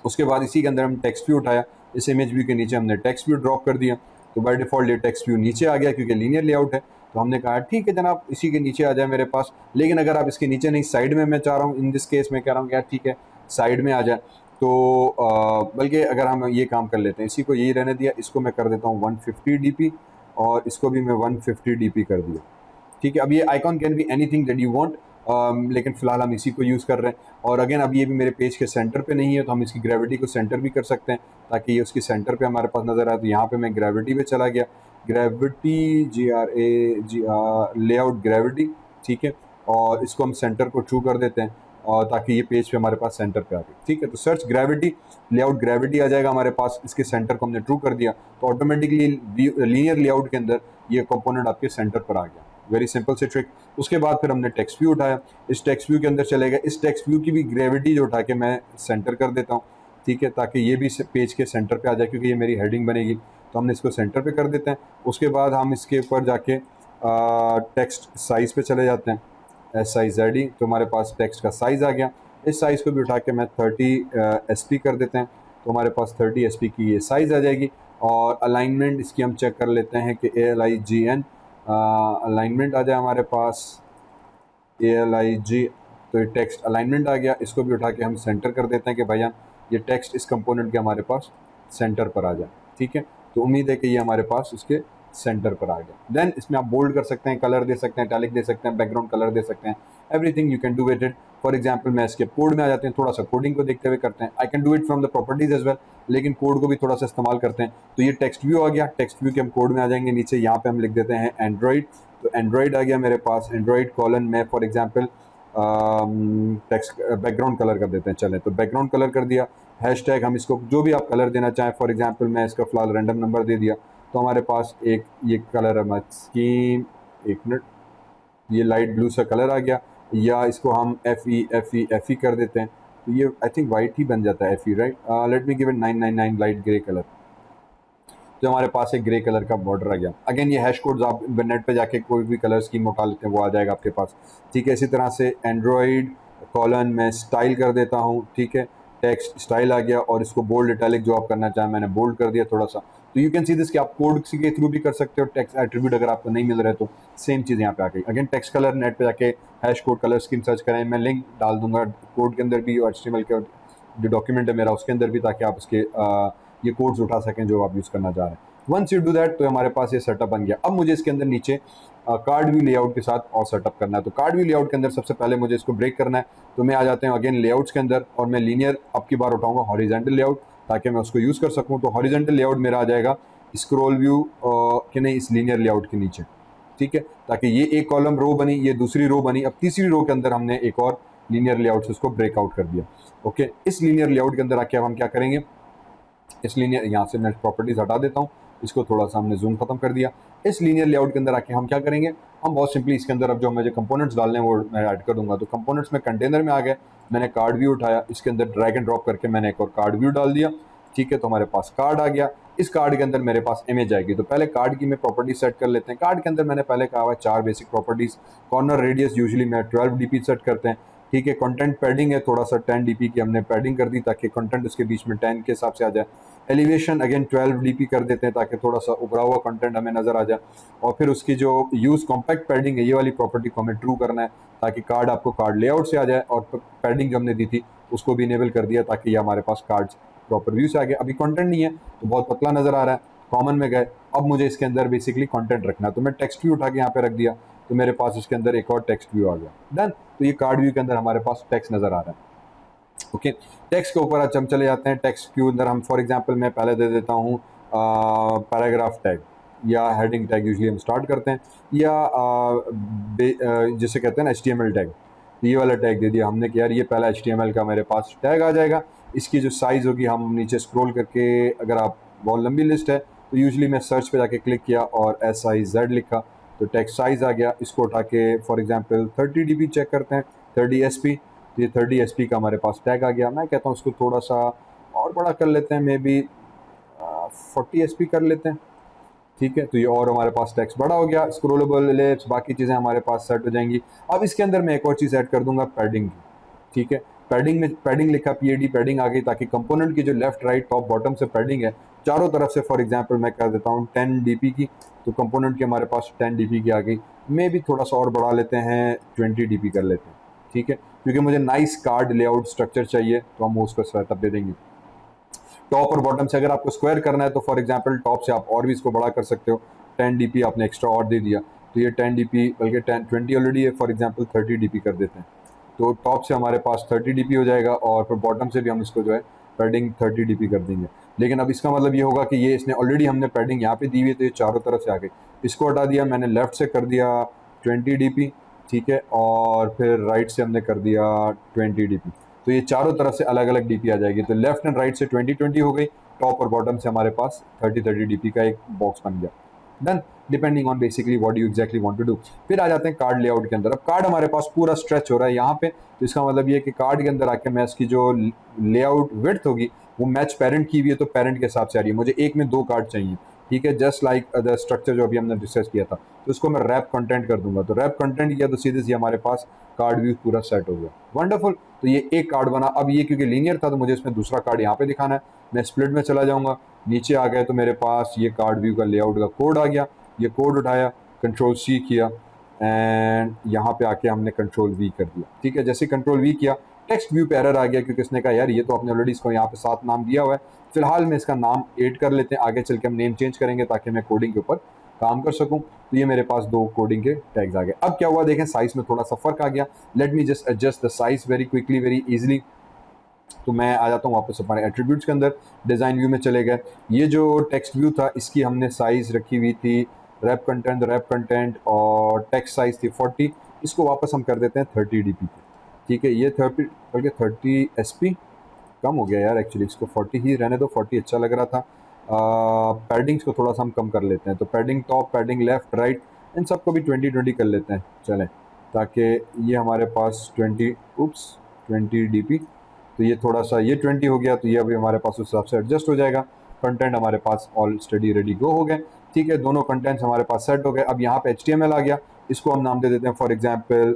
Speaker 1: उसके बाद इसी के अंदर हम टेक्स्ट व्यू उठाया, इस इमेज व्यू के नीचे हमने टेक्स्ट व्यू ड्रॉप कर दिया, तो बाय डिफ़ॉल्ट ये टेक्स्ट व्यू नीचे आ गया क्योंकि लीनियर लेआउट है। तो हमने कहा ठीक है जनाब, इसी के नीचे आ जाए मेरे पास, लेकिन अगर आप इसके नीचे नहीं साइड में मैं चाह रहा हूँ, इन दिस केस में कह रहा हूँ यार ठीक है साइड में आ जाए, तो बल्कि अगर हम ये काम कर लेते हैं, इसी को यही रहने दिया, इसको मैं कर देता हूँ 150 dp और इसको भी मैं 150 dp कर दिया। ठीक है, अब ये icon can be anything that you want, लेकिन फिलहाल हम इसी को यूज़ कर रहे हैं। और अगेन अब ये भी मेरे पेज के सेंटर पे नहीं है, तो हम इसकी ग्रेविटी को सेंटर भी कर सकते हैं ताकि ये उसकी सेंटर पे हमारे पास नज़र आए। तो यहाँ पे मैं ग्रेविटी पे चला गया, ग्रेविटी GRA लेआउट ग्रेविटी, ठीक है, और इसको हम सेंटर को ट्रू कर देते हैं और ताकि ये पेज पे हमारे पास सेंटर पे आ गए। ठीक है, तो सर्च ग्रेविटी लेआउट ग्रेविटी आ जाएगा हमारे पास, इसके सेंटर को हमने ट्रू कर दिया तो ऑटोमेटिकली लीनियर लेआउट के अंदर ये कंपोनेंट आपके सेंटर पर आ गया। वेरी सिंपल से ट्रिक। उसके बाद फिर हमने टेक्स्ट व्यू उठाया, इस टेक्स्ट व्यू के अंदर चले गए, इस टेक्स्ट व्यू की भी ग्रेविटी जो उठा के मैं सेंटर कर देता हूँ। ठीक है, ताकि ये भी पेज के सेंटर पे आ जाए क्योंकि ये मेरी हेडिंग बनेगी, तो हमने इसको सेंटर पे कर देते हैं। उसके बाद हम इसके ऊपर जाके टेक्स्ट साइज़ पे चले जाते हैं, SIZE, तो हमारे पास टेक्स्ट का साइज़ आ गया। इस साइज़ को भी उठा के मैं 30 SP कर देते हैं, तो हमारे पास 30 SP की ये साइज़ आ जाएगी। और अलाइनमेंट इसकी हम चेक कर लेते हैं कि ALIGN अलाइनमेंट आ जाए हमारे पास, ALIG, तो ये टेक्स्ट अलाइनमेंट आ गया। इसको भी उठा के हम सेंटर कर देते हैं कि भैया ये टेक्स्ट इस कंपोनेंट के हमारे पास सेंटर पर आ जाए। ठीक है, तो उम्मीद है कि ये हमारे पास उसके सेंटर पर आ गया। देन इसमें आप बोल्ड कर सकते हैं, कलर दे सकते हैं, टैलिक दे सकते हैं, बैकग्राउंड कलर दे सकते हैं, everything you can do with it. For example मैं इसके कोड में आ जाते हैं, थोड़ा सा कोडिंग को देखते हुए करते हैं। I can do it from the properties as well, लेकिन कोड को भी थोड़ा सा इस्तेमाल करते हैं। तो ये टेक्स्ट व्यू आ गया, टेक्स्ट व्यू के हम कोड में आ जाएंगे, नीचे यहाँ पे हम लिख देते हैं एंड्रॉइड, तो एंड्रॉइड आ गया मेरे पास। एंड्रॉइड कॉलन में for example text background colour कर देते हैं, चलें तो बैकग्राउंड कलर कर दिया। हैशटैग हम इसको जो भी आप कलर देना चाहें, फॉर एग्जांपल मैं इसका फ़िलहाल रैंडम नंबर दे दिया, तो हमारे पास एक ये कलर हमारा स्कीम, एक मिनट, ये लाइट ब्लू सा कलर आ गया। या इसको हम FE कर देते हैं, तो ये आई थिंक वाइट ही बन जाता है, FE, right. Let me give it 999 light grey colour, तो हमारे पास एक ग्रे कलर का बॉर्डर आ गया। अगेन ये हैश कोड्स आप नेट पे जाके कोई भी कलर स्कीम उठा लेते हैं, वो आ जाएगा आपके पास। ठीक है, इसी तरह से एंड्रॉयड कॉलन में स्टाइल कर देता हूँ। ठीक है, टेक्स्ट स्टाइल आ गया और इसको बोल्ड इटैलिक जो आप करना चाहें मैंने बोल्ड कर दिया थोड़ा सा। तो यू कैन सी दिस कि आप कोड के थ्रू भी कर सकते हो, टेक्स्ट एट्रीब्यूट अगर आपको नहीं मिल रहा है तो सेम चीज़ यहाँ पे आ गई। अगेन टेक्स्ट कलर नेट पे जाके hash code colour scheme search करें, मैं लिंक डाल दूंगा कोड के अंदर भी और HTML का जो डॉक्यूमेंट है मेरा उसके अंदर भी, ताकि आप इसके ये कोड्स उठा सकें जो आप यूज़ करना चाह रहे हैं। वंस यू डू दैट तो हमारे पास ये सेटअप बन गया। अब मुझे इसके अंदर नीचे कार्ड व्यू लेआउट के साथ और सेटअप करना है। तो कार्ड व्यू लेआउट के अंदर सबसे पहले मुझे इसको ब्रेक करना है, तो मैं आ जाते हैं अगेन लेआउट्स के अंदर और मैं लीनियर अब की बार उठाऊंगा हॉरिजॉन्टल लेआउट ताकि मैं उसको यूज़ कर सकूं। तो हॉरिजॉन्टल लेआउट मेरा आ जाएगा स्क्रॉल व्यू के नहीं, इस लीनियर लेआउट के नीचे। ठीक है, ताकि ये एक कॉलम रो बनी, ये दूसरी रो बनी। अब तीसरी रो के अंदर हमने एक और लीनियर लेआउट से उसको ब्रेकआउट कर दिया। ओके, इस लीनियर लेआउट के अंदर आके अब हम क्या करेंगे, इस लीनियर, यहाँ से मैं प्रॉपर्टीज हटा देता हूँ, इसको थोड़ा सा हमने जूम खत्म कर दिया। इस लीनियर लेआउट के अंदर आके हम क्या करेंगे, हम बहुत सिंपली इसके अंदर अब जो मुझे कंपोनेंट्स डालने हैं वो मैं ऐड कर दूंगा। तो कंपोनेंट्स में कंटेनर में आ गए, मैंने कार्ड व्यू उठाया, इसके अंदर ड्रैग एंड ड्रॉप करके मैंने एक और कार्ड व्यू डाल दिया। ठीक है, तो हमारे पास कार्ड आ गया। इस कार्ड के अंदर मेरे पास इमेज आएगी, तो पहले कार्ड की मैं प्रॉपर्टी सेट कर लेते हैं। कार्ड के अंदर मैंने पहले कहा हुआ है 4 basic properties. Corner radius usually मैं 12 dp सेट करते हैं। ठीक है, कंटेंट पैडिंग है थोड़ा सा 10 dp की हमने पैडिंग कर दी ताकि कंटेंट उसके बीच में 10 के हिसाब से आ जाए। एलिवेशन अगेन 12 dp कर देते हैं ताकि थोड़ा सा उभरा हुआ कंटेंट हमें नज़र आ जाए। और फिर उसकी जो यूज़ कॉम्पैक्ट पैडिंग है, ये वाली प्रॉपर्टी को हमें ट्रू करना है ताकि कार्ड आपको कार्ड लेआउट से आ जाए। और पैडिंग जो हमने दी थी उसको भी इनेबल कर दिया ताकि ये हमारे पास कार्ड्स प्रॉपर व्यू से आ गए। अभी कंटेंट नहीं है तो बहुत पतला नज़र आ रहा है, कॉमन में गए। अब मुझे इसके अंदर बेसिकली कंटेंट रखना है, तो मैं टेक्स्ट व्यू उठा के यहाँ पे रख दिया, तो मेरे पास इसके अंदर एक और टेक्स्ट व्यू आ गया। डन, तो ये कार्ड व्यू के अंदर हमारे पास टेक्स्ट नज़र आ रहा है। ओके, टेक्स्ट के ऊपर आज हम चले जाते हैं। टेक्स्ट के अंदर हम फॉर एग्जांपल मैं पहले दे देता हूँ पैराग्राफ टैग या हेडिंग टैग, यूजुअली हम स्टार्ट करते हैं, या जिसे कहते हैं ना HTML टैग, ये वाला टैग दे दिया हमने कि यार ये पहला HTML का मेरे पास टैग आ जाएगा। इसकी जो साइज़ होगी हम नीचे स्क्रॉल करके, अगर आप बहुत लंबी लिस्ट है तो यूजुअली मैं सर्च पे जाके क्लिक किया और SIZ लिखा तो टेक्स्ट साइज़ आ गया। इसको उठा के फॉर एग्जांपल 30 dp चेक करते हैं, 30 SP, तो ये 30 SP का हमारे पास टैग आ गया। मैं कहता हूँ उसको थोड़ा सा और बड़ा कर लेते हैं, मे बी 40 SP कर लेते हैं। ठीक है, तो ये और हमारे पास टेक्स्ट बड़ा हो गया, स्क्रोलेबल एलिप्स बाकी चीज़ें हमारे पास सेट हो जाएंगी। अब इसके अंदर मैं एक और चीज़ ऐड कर दूंगा, पैडिंग की। ठीक है, पैडिंग में पैडिंग लिखा, PAD पैडिंग आ गई ताकि कंपोनेंट की जो लेफ्ट राइट टॉप बॉटम से पैडिंग है चारों तरफ से, फॉर एग्जांपल मैं कर देता हूँ 10 dp की, तो कंपोनेंट की हमारे पास 10 dp की आ गई। मे भी थोड़ा सा और बढ़ा लेते हैं, 20 dp कर लेते हैं। ठीक है, क्योंकि मुझे नाइस कार्ड लेआउट स्ट्रक्चर चाहिए तो हम उसको सेटअप दे देंगे। टॉप और बॉटम से अगर आपको स्क्वायर करना है तो फॉर एग्जांपल टॉप से आप और भी इसको बड़ा कर सकते हो। 10 डीपी आपने एक्स्ट्रा और दे दिया तो ये 10 डीपी, बल्कि 10 20 ऑलरेडी है, फॉर एग्जांपल 30 डीपी कर देते हैं। तो टॉप से हमारे पास 30 डीपी हो जाएगा और फिर बॉटम से भी हम इसको जो है पैडिंग 30 डीपी कर देंगे। लेकिन अब इसका मतलब ये होगा कि ये इसने ऑलरेडी हमने पैडिंग यहाँ पे दी हुई है तो ये चारों तरफ से आ गई। इसको हटा दिया मैंने, लेफ्ट से कर दिया 20 डीपी, ठीक है, और फिर राइट से हमने कर दिया 20 डीपी। तो ये चारों तरफ से अलग अलग डीपी आ जाएगी। तो लेफ्ट एंड राइट से 20-20 हो गई, टॉप और बॉटम से हमारे पास 30-30 डीपी का एक बॉक्स बन गया। Done, depending on basically what you exactly want to do. फिर आ जाते हैं कार्ड लेआउट के अंदर। अब कार्ड हमारे पास पूरा स्ट्रेच हो रहा है यहाँ पे, तो इसका मतलब ये है कि कार्ड के अंदर आके मैं इसकी जो लेआउट विड्थ होगी वो मैच पेरेंट की हुई है, तो पेरेंट के हिसाब से आ रही है। मुझे एक में 2 कार्ड चाहिए, ठीक है, जस्ट लाइक द स्ट्रक्चर जो अभी हमने डिस्कस किया था। तो इसको मैं रैप कंटेंट कर दूंगा, तो रैप कंटेंट किया तो सीधे से हमारे पास कार्ड व्यू पूरा सेट हो गया। वंडरफुल। तो ये एक कार्ड बना। अब ये क्योंकि लीनियर था तो मुझे इसमें दूसरा कार्ड यहाँ पे दिखाना है। मैं स्प्लिट में चला जाऊंगा, नीचे आ गए तो मेरे पास ये कार्ड व्यू का लेआउट का कोड आ गया। ये कोड उठाया, कंट्रोल सी किया एंड यहाँ पे आके हमने कंट्रोल वी कर दिया, ठीक है। जैसे कंट्रोल वी किया टेक्स्ट व्यू पे एरर आ गया, क्योंकि इसने कहा यार ये तो आपने ऑलरेडी इसको यहाँ पे 7 नाम दिया हुआ है। फिलहाल में इसका नाम 8 कर लेते हैं, आगे चल के हम नेम चेंज करेंगे ताकि मैं कोडिंग के ऊपर काम कर सकूं। तो ये मेरे पास 2 कोडिंग के टैग्स आ गए। अब क्या हुआ देखें, साइज में थोड़ा सा फर्क आ गया। Late me just adjust the size very quickly, very easily. तो मैं आ जाता हूँ वापस हमारे एट्रीब्यूट्स के अंदर, डिज़ाइन व्यू में चले गए। ये जो टेक्स्ट व्यू था इसकी हमने साइज़ रखी हुई थी रैप कंटेंट और टेक्स्ट साइज़ थी 40। इसको वापस हम कर देते हैं 30 डीपी पे, ठीक है। ये 30 बल्कि 30 एसपी कम हो गया यार, एक्चुअली इसको 40 ही रहने दो, 40 अच्छा लग रहा था। पैडिंग्स को थोड़ा सा हम कम कर लेते हैं, तो padding top, padding left right, इन सबको भी 20-20 कर लेते हैं, चलें, ताकि ये हमारे पास 20 डीपी। तो ये थोड़ा सा ये 20 हो गया, तो ये अभी हमारे पास उस हिसाब से एडजस्ट हो जाएगा। कंटेंट हमारे पास ऑल स्टडी रेडी गो हो गए, ठीक है। दोनों कंटेंट्स हमारे पास सेट हो गए। अब यहाँ पे HTML आ गया, इसको हम नाम दे देते हैं फॉर एग्जांपल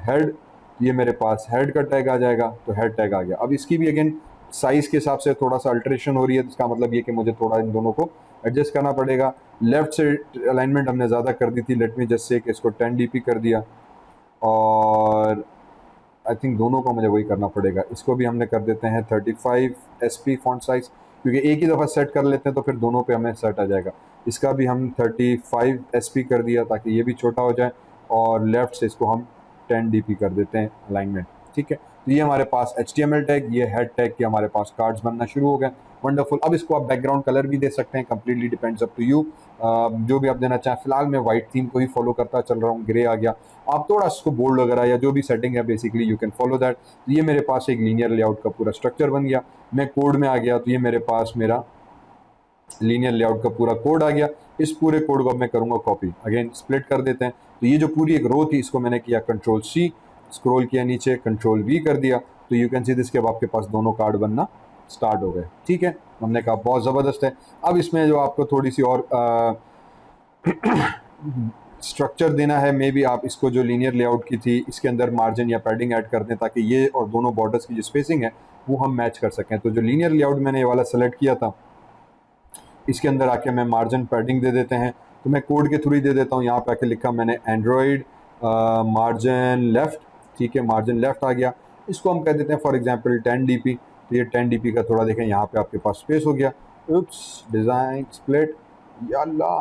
Speaker 1: हेड। ये मेरे पास हेड का टैग आ जाएगा, तो हेड टैग आ गया। अब इसकी भी अगेन साइज़ के हिसाब से थोड़ा सा अल्टरेशन हो रही है, तो इसका मतलब ये कि मुझे थोड़ा इन दोनों को एडजस्ट करना पड़ेगा। लेफ्ट से अलाइनमेंट हमने ज़्यादा कर दी थी, लेट मी जस्ट से कि इसको 10 डीपी कर दिया, और आई थिंक दोनों को मुझे वही करना पड़ेगा। इसको भी हमने कर देते हैं 35 SP फॉन्ट साइज़, क्योंकि एक ही दफ़ा सेट कर लेते हैं तो फिर दोनों पे हमें सेट आ जाएगा। इसका भी हम 35 SP कर दिया ताकि ये भी छोटा हो जाए, और लेफ़्ट से इसको हम 10 DP कर देते हैं अलाइनमेंट, ठीक है। तो ये हमारे पास HTML टैग, ये हेड टैग के हमारे पास कार्ड्स बनना शुरू हो गए। वंडरफुल। अब इसको आप बैकग्राउंड कलर भी दे सकते हैं, completely depends up to you, जो भी आप देना चाहें। फिलहाल मैं वाइट थीम को ही फॉलो करता चल रहा हूँ, ग्रे आ गया। आप थोड़ा इसको बोल्ड वगैरह या जो भी सेटिंग है basically you can follow that. तो ये मेरे पास एक लीनियर लेआउट का पूरा स्ट्रक्चर बन गया। मैं कोड में आ गया तो ये मेरे पास मेरा लीनियर लेआउट का पूरा कोड आ गया। इस पूरे कोड को मैं करूँगा कॉपी, अगेन स्प्लिट कर देते हैं। तो ये जो पूरी एक रो थी इसको मैंने किया कंट्रोल C, स्क्रॉल किया नीचे, कंट्रोल V कर दिया, तो यू कैन सी दिस के अब आपके पास दोनों कार्ड बनना स्टार्ट हो गए, ठीक है। हमने कहा बहुत ज़बरदस्त है। अब इसमें जो आपको थोड़ी सी और स्ट्रक्चर देना है, मे बी आप इसको जो लीनियर लेआउट की थी इसके अंदर मार्जिन या पैडिंग ऐड कर दें ताकि ये और दोनों बॉर्डर्स की जो स्पेसिंग है वो हम मैच कर सकें। तो जो लीनियर लेआउट मैंने ये वाला सेलेक्ट किया था इसके अंदर आके मैं मार्जिन पैडिंग दे देते हैं। तो मैं कोड के थ्रू ही दे देता हूँ। यहाँ पे आके लिखा मैंने एंड्रॉयड मार्जिन लेफ़्ट, ठीक है, मार्जिन लेफ़्ट आ गया। इसको हम कह देते हैं फॉर एग्जांपल 10 DP। तो ये 10 DP का थोड़ा देखें यहाँ पे आपके पास स्पेस हो गया। उप्स, डिज़ाइन स्प्लिट, याल्ला,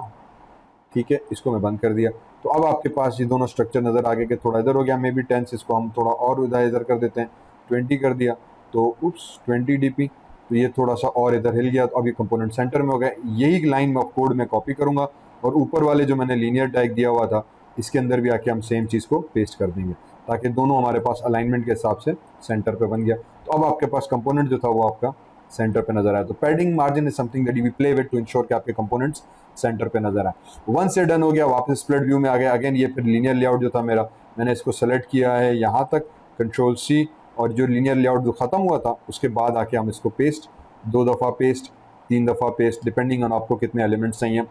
Speaker 1: ठीक है, इसको मैं बंद कर दिया। तो अब आपके पास ये दोनों स्ट्रक्चर नज़र आ गए कि थोड़ा इधर हो गया, मे बी 10 से इसको हम थोड़ा और इधर कर देते हैं, 20 कर दिया, तो उप्स 20 DP। तो ये थोड़ा सा और इधर हिल गया, तो अब ये कंपोनेंट सेंटर में हो गया। यही लाइन में कोड में कॉपी करूँगा और ऊपर वाले जो मैंने लीनियर टैग दिया हुआ था इसके अंदर भी आके हम सेम चीज़ को पेस्ट कर देंगे ताकि दोनों हमारे पास अलाइनमेंट के हिसाब से सेंटर पे बन गया। तो अब आपके पास कंपोनेंट जो था वो आपका सेंटर पे नजर आया। तो padding margin is something that we play with to ensure कि आपके कंपोनेंट्स सेंटर पे नजर आए। वन से डन हो गया, वापस स्प्लिट व्यू में आ गया। अगेन ये फिर लीनियर लेआउट जो था मेरा, मैंने इसको सेलेक्ट किया है यहाँ तक, कंट्रोल C, और जो लीनियर लेआउट जो ख़त्म हुआ था उसके बाद आके हम इसको पेस्ट, 2 दफ़ा पेस्ट, 3 दफ़ा पेस्ट, डिपेंडिंग ऑन आपको कितने एलिमेंट्स चाहिए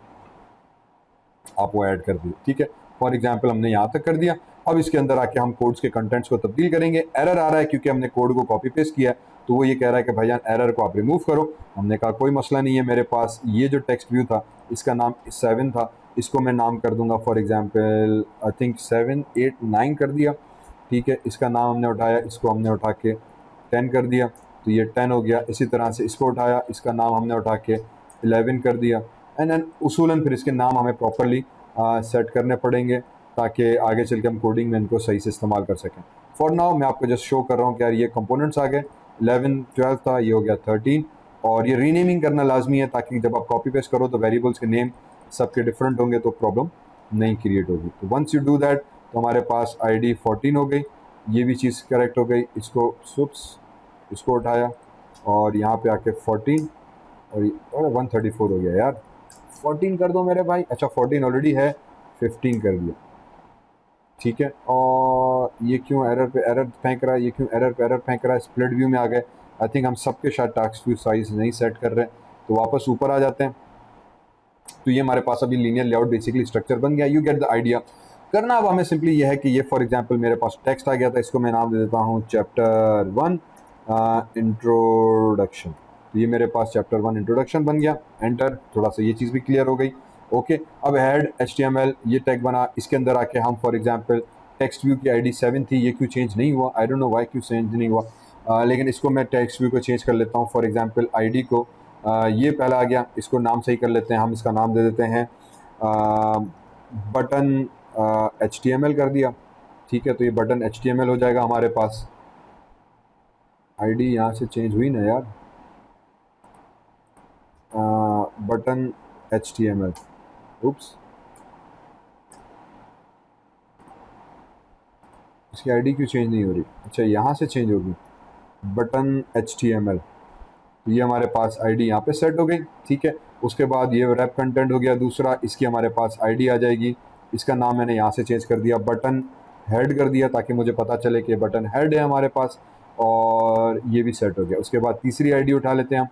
Speaker 1: आप वो ऐड कर दिए, ठीक है। फॉर एग्जांपल हमने यहाँ तक कर दिया। अब इसके अंदर आके हम कोड्स के कंटेंट्स को तब्दील करेंगे। एरर आ रहा है क्योंकि हमने कोड को कॉपी पेस्ट किया है, तो वो ये कह रहा है कि भाईजान एरर को आप रिमूव करो। हमने कहा कोई मसला नहीं है, मेरे पास ये जो टेक्स्ट व्यू था इसका नाम 7 था, इसको मैं नाम कर दूंगा फॉर एग्जांपल आई थिंक 7, 8, 9 कर दिया, ठीक है, इसका नाम हमने उठाया, इसको हमने उठा के 10 कर दिया, तो ये 10 हो गया। इसी तरह से इसको उठाया, इसका नाम हमने उठा के 11 कर दिया। एंड देन उसूलन फिर इसके नाम हमें प्रॉपरली सेट करने पड़ेंगे ताकि आगे चल के हम कोडिंग में इनको सही से इस्तेमाल कर सकें। फॉर नाउ मैं आपको जस्ट शो कर रहा हूँ कि यार ये कंपोनेंट्स आ गए, 11 12 था, ये हो गया 13। और ये रीनेमिंग करना लाजमी है ताकि जब आप कॉपी पेस्ट करो तो वेरिएबल्स के नेम सबके डिफरेंट होंगे, तो प्रॉब्लम नहीं क्रिएट होगी। तो वंस यू डू दैट तो हमारे पास ID 14 हो गई, ये भी चीज़ करेक्ट हो गई। इसको इसको उठाया और यहाँ पे आके 14 और 134 हो गया यार। 14 कर दो मेरे भाई। अच्छा 14 ऑलरेडी है, 15 कर दिया, ठीक है। और ये क्यों एरर पे एरर फेंक रहा है, ये क्यों एरर पे एरर फेंक रहा है। स्प्लिट व्यू में आ गए, आई थिंक हम सबके शायद टास्क व्यू साइज नहीं सेट कर रहे हैं, तो वापस ऊपर आ जाते हैं। तो ये हमारे पास अभी लीनियर लेआउट बेसिकली स्ट्रक्चर बन गया। You get the idea. करना अब हमें सिंपली ये है कि ये फॉर एग्जांपल मेरे पास टेक्स्ट आ गया था, इसको मैं नाम दे देता हूँ चैप्टर 1 इंट्रोडक्शन। तो ये मेरे पास चैप्टर 1 इंट्रोडक्शन बन गया। एंटर, थोड़ा सा ये चीज़ भी क्लियर हो गई। ओके, अब हेड HTML ये टैग बना, इसके अंदर आके हम फॉर एग्जांपल टेक्स्ट व्यू की ID 7 थी, ये क्यों चेंज नहीं हुआ, आई डोंट नो वाई क्यों चेंज नहीं हुआ। लेकिन इसको मैं टेक्स्ट व्यू को चेंज कर लेता हूँ। फॉर एग्जांपल ID को ये पहला आ गया, इसको नाम सही कर लेते हैं हम, इसका नाम दे देते हैं बटन HTML कर दिया, ठीक है। तो ये बटन HTML हो जाएगा हमारे पास। ID यहाँ से चेंज हुई ना यार, बटन HTML, उप्स, इसकी ID क्यों चेंज नहीं हो रही। अच्छा यहाँ से चेंज होगी, बटन HTML। ये हमारे पास ID यहाँ पे सेट हो गई, ठीक है। उसके बाद ये रैप कंटेंट हो गया दूसरा, इसकी हमारे पास ID आ जाएगी। इसका नाम मैंने यहाँ से चेंज कर दिया, बटन हेड कर दिया, ताकि मुझे पता चले कि बटन हेड है हमारे पास। और ये भी सेट हो गया। उसके बाद तीसरी ID उठा लेते हैं हम,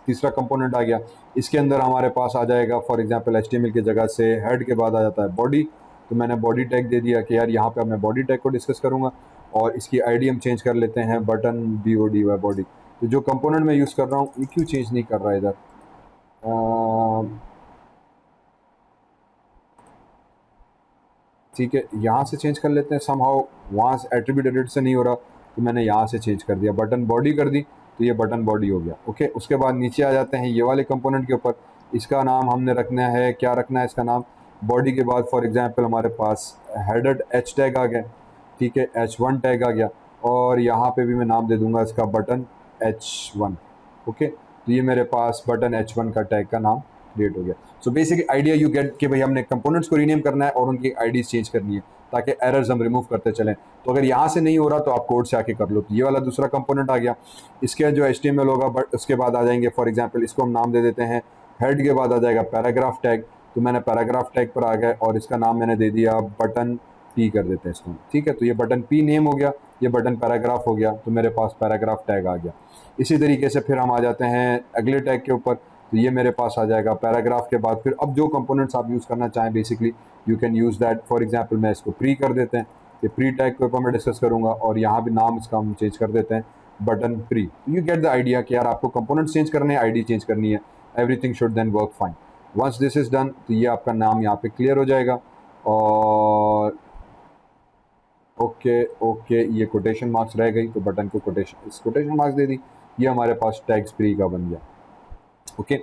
Speaker 1: तीसरा कंपोनेंट आ गया। इसके अंदर हमारे पास आ जाएगा फॉर एग्जांपल HTML की जगह से हेड के बाद आ जाता है बॉडी। तो मैंने बॉडी टैग दे दिया कि यार यहाँ पे मैं बॉडी टैग को डिस्कस करूँगा। और इसकी ID हम चेंज कर लेते हैं, बटन BODY बॉडी। तो जो कंपोनेंट मैं यूज़ कर रहा हूँ ये क्यों चेंज नहीं कर रहा है इधर, ठीक है, यहाँ से चेंज कर लेते हैं। समहाउ वहाँ से एट्रीब्यूट एडिट से नहीं हो रहा, तो मैंने यहाँ से चेंज कर दिया, बटन बॉडी कर दी, तो ये बटन बॉडी हो गया। ओके, उसके बाद नीचे आ जाते हैं ये वाले कंपोनेंट के ऊपर। इसका नाम हमने रखना है, क्या रखना है इसका नाम, बॉडी के बाद फॉर एग्जांपल हमारे पास हेडर H टैग आ गया, ठीक है, H1 टैग आ गया। और यहाँ पे भी मैं नाम दे दूंगा इसका बटन H1। ओके, तो ये मेरे पास बटन H1 का टैग का नाम क्रिएट हो गया। So basically idea you get कि भाई हमने कंपोनेंट्स को रीनेम करना है और उनकी आईडीज चेंज करनी है ताकि एरर्स हम रिमूव करते चलें। तो अगर यहाँ से नहीं हो रहा तो आप कोड से आके कर लो। तो ये वाला दूसरा कंपोनेंट आ गया। इसके जो HTML होगा, बट उसके बाद आ जाएंगे फॉर एग्जांपल इसको हम नाम दे देते हैं हेड के बाद आ जाएगा पैराग्राफ टैग। तो मैंने पैराग्राफ टैग पर आ गया और इसका नाम मैंने दे दिया बटन P कर देते हैं इसको, ठीक है। तो ये बटन P नेम हो गया, ये बटन पैराग्राफ हो गया, तो मेरे पास पैराग्राफ टैग आ गया। इसी तरीके से फिर हम आ जाते हैं अगले टैग के ऊपर। तो ये मेरे पास आ जाएगा पैराग्राफ के बाद। फिर अब जो कंपोनेंट्स आप यूज़ करना चाहें basically you can use that. For example मैं इसको प्री कर देते हैं, ये प्री टैग के ऊपर मैं डिस्कस करूँगा और यहाँ भी नाम इसका हम चेंज कर देते हैं button pre. You get the idea कि यार आपको कंपोनेंट्स चेंज करने हैं, ID चेंज करनी है, everything should then work fine. Once this is done तो ये आपका नाम यहाँ पे क्लियर हो जाएगा। और ओके ये कोटेशन मार्क्स रह गई, तो बटन को कोटेशन मार्क्स दे दी, ये हमारे पास टैग्स प्री का बन गया। Okay,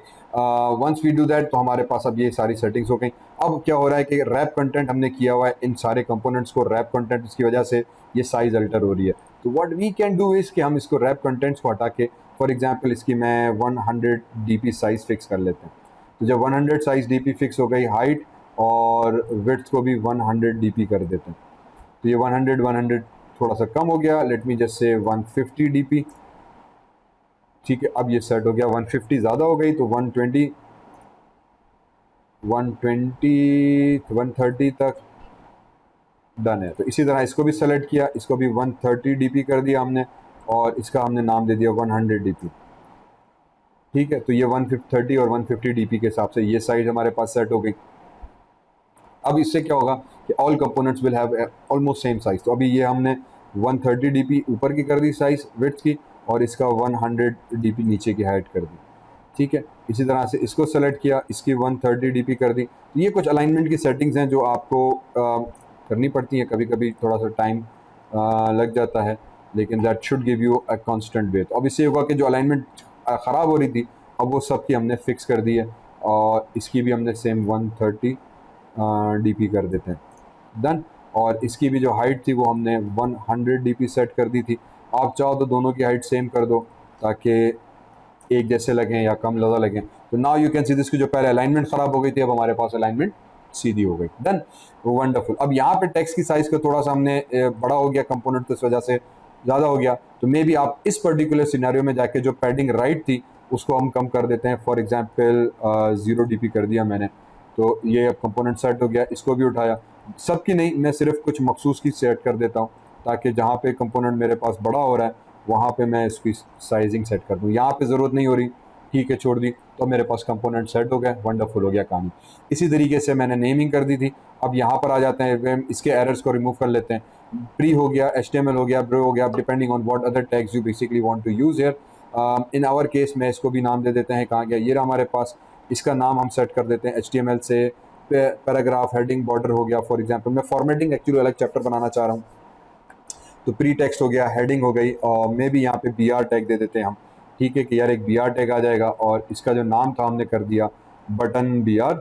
Speaker 1: once we do that तो हमारे पास अब ये सारी सेटिंग्स हो गई। अब क्या हो रहा है कि रैप कंटेंट हमने किया हुआ है, इन सारे कंपोनेंट्स को रैप कंटेंट की वजह से ये साइज अल्टर हो रही है। तो what we can do is कि हम इसको रैप कंटेंट्स को हटा के फॉर एग्जांपल इसकी मैं 100 DP साइज़ फिक्स कर लेते हैं। तो जब 100 साइज़ DP फिक्स हो गई, हाइट और विड्थ को भी 100 DP कर देते हैं। तो ये 100 थोड़ा सा कम हो गया, late me just say 150 DP, ठीक है। अब ये सेट हो गया। 150 ज़्यादा हो गई तो 120 130 तक डन है। तो इसी तरह इसको भी सेलेक्ट किया, इसको भी 130 DP कर दिया हमने और इसका हमने नाम दे दिया 100 DP, ठीक है। तो ये 130 और 150 DP के हिसाब से ये साइज हमारे पास सेट हो गई। अब इससे क्या होगा कि all components will have almost same size. तो अभी ये हमने 130 DP ऊपर की कर दी साइज विड्थ की और इसका 100 DP नीचे की हाइट कर दी, ठीक है। इसी तरह से इसको सेलेक्ट किया, इसकी 130 DP कर दी। तो ये कुछ अलाइनमेंट की सेटिंग्स हैं जो आपको करनी पड़ती हैं, कभी कभी थोड़ा सा टाइम लग जाता है, लेकिन that should give you a constant way. तो अब इससे होगा कि जो अलाइनमेंट ख़राब हो रही थी अब वो सब की हमने फिक्स कर दी है, और इसकी भी हमने सेम 130 DP कर देते हैं, डन। और इसकी भी जो हाइट थी वो हमने 100 DP सेट कर दी थी। आप चाहो तो दोनों की हाइट सेम कर दो ताकि एक जैसे लगें या कम ज़्यादा लगें। तो now you can see this की जो पहले अलाइनमेंट ख़राब हो गई थी अब हमारे पास अलाइनमेंट सीधी हो गई, डन, वंडरफुल। अब यहाँ पे टेक्स्ट की साइज़ का थोड़ा सा हमने बड़ा हो गया कंपोनेंट, तो इस वजह से ज़्यादा हो गया। तो मे बी आप इस पर्टिकुलर सिनेरियो में जाके जो पैडिंग राइट थी उसको हम कम कर देते हैं। फॉर एग्जांपल 0 DP कर दिया मैंने, तो ये अब कंपोनेंट सेट हो गया। इसको भी उठाया, सबकी नहीं, मैं सिर्फ कुछ मखसूस की सेट कर देता हूँ ताकि जहाँ पे कंपोनेंट मेरे पास बड़ा हो रहा है वहाँ पे मैं इसकी साइजिंग सेट कर दूँ। यहाँ पे ज़रूरत नहीं हो रही, ठीक है, छोड़ दी, तो मेरे पास कंपोनेंट सेट हो गया, वंडरफुल हो गया कहानी। इसी तरीके से मैंने नेमिंग कर दी थी। अब यहाँ पर आ जाते हैं, इसके एरर्स को रिमूव कर लेते हैं। प्री हो गया, HTML हो गया, ब्रो हो गया, depending on what other tags you basically want to use here. In our case में इसको भी नाम दे देते हैं, कहाँ गया, ये रहा हमारे पास। इसका नाम हम सेट कर देते हैं HTML से पैराग्राफ, हेडिंग, बॉर्डर हो गया। फॉर एग्जांपल मैं फॉर्मेटिंग एक्चुअली अलग चैप्टर बनाना चाह रहा हूँ, तो प्री टेक्स्ट हो गया, हेडिंग हो गई, और मे भी यहाँ पे BR टैग दे देते हैं हम, ठीक है, कि यार एक BR टैग आ जाएगा। और इसका जो नाम था हमने कर दिया बटन BR,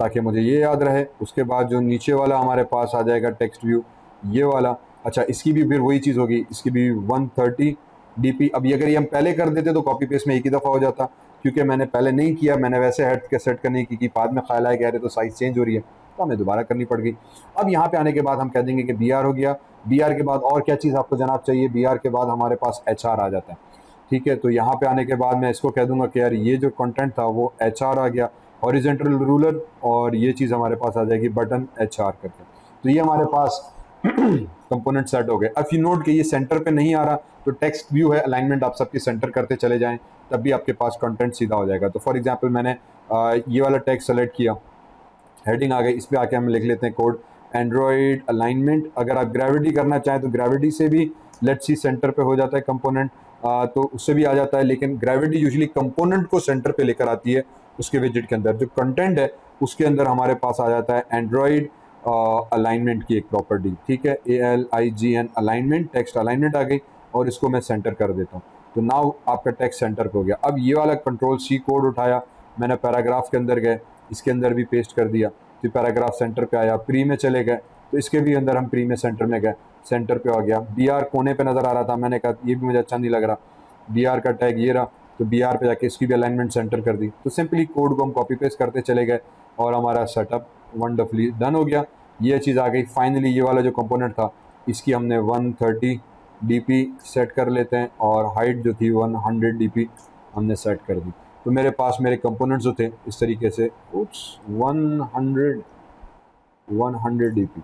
Speaker 1: ताकि मुझे ये याद रहे। उसके बाद जो नीचे वाला हमारे पास आ जाएगा टेक्स्ट व्यू, ये वाला। अच्छा, इसकी भी फिर वही चीज़ होगी, इसकी भी 130 DP। अब ये अगर ये हम पहले कर देते तो कॉपी पेस्ट में एक ही दफ़ा हो जाता, क्योंकि मैंने पहले नहीं किया, मैंने वैसे हेड के सेट करने की, बाद में ख्याल आया कह रहे तो साइज़ चेंज हो रही है, तो हमें दोबारा करनी पड़ गई। अब यहाँ पे आने के बाद हम कह देंगे कि BR हो गया। BR के बाद और क्या चीज़ आपको जनाब चाहिए, BR के बाद हमारे पास HR आ जाता है, ठीक है। तो यहाँ पे आने के बाद मैं इसको कह दूंगा कि यार ये जो कंटेंट था वो HR आ गया, हॉरिजॉन्टल रूलर, और ये चीज़ हमारे पास आ जाएगी बटन HR करके। तो ये हमारे पास कंपोनेंट सेट हो गए। अब यू नोट कि ये सेंटर पे नहीं आ रहा, तो टेक्स्ट व्यू है, अलाइनमेंट आप सबकी सेंटर करते चले जाएं, तब भी आपके पास कंटेंट सीधा हो जाएगा। तो फॉर एग्जांपल मैंने ये वाला टेक्स्ट सेलेक्ट किया, हेडिंग आ गई, इस पर आके हम लिख लेते हैं कोड एंड्रॉयड अलाइनमेंट। अगर आप ग्रेविटी करना चाहें तो ग्रेविटी से भी लेट्स सी सेंटर पे हो जाता है कंपोनेंट, तो उससे भी आ जाता है, लेकिन ग्रेविटी यूजुअली कंपोनेंट को सेंटर पे लेकर आती है। उसके विजेट के अंदर जो कंटेंट है उसके अंदर हमारे पास आ जाता है एंड्रॉयड अलाइनमेंट की एक प्रॉपर्टी, ठीक है, ALIGN अलाइनमेंट, टेक्स्ट अलाइनमेंट आ गई, और इसको मैं सेंटर कर देता हूँ। तो नाउ आपका टेक्स्ट सेंटर हो गया। अब ये वाला Ctrl+C कोड उठाया मैंने, पैराग्राफ के अंदर गए, इसके अंदर भी पेस्ट कर दिया, तो पैराग्राफ सेंटर पे आया। प्री में चले गए तो इसके भी अंदर हम प्री में सेंटर में गए, सेंटर पे आ गया। BR कोने पे नज़र आ रहा था, मैंने कहा ये भी मुझे अच्छा नहीं लग रहा, BR का टैग ये रहा, तो BR पे जाके इसकी भी अलाइनमेंट सेंटर कर दी। तो सिंपली कोड को हम कॉपी पेस्ट करते चले गए और हमारा सेटअप वंडरफुली डन हो गया। ये चीज़ आ गई। फाइनली ये वाला जो कंपोनेंट था इसकी हमने 130 DP सेट कर लेते हैं, और हाइट जो थी 100 DP हमने सेट कर दी। तो मेरे पास मेरे कंपोनेंट्स जो थे इस तरीके से 100 DP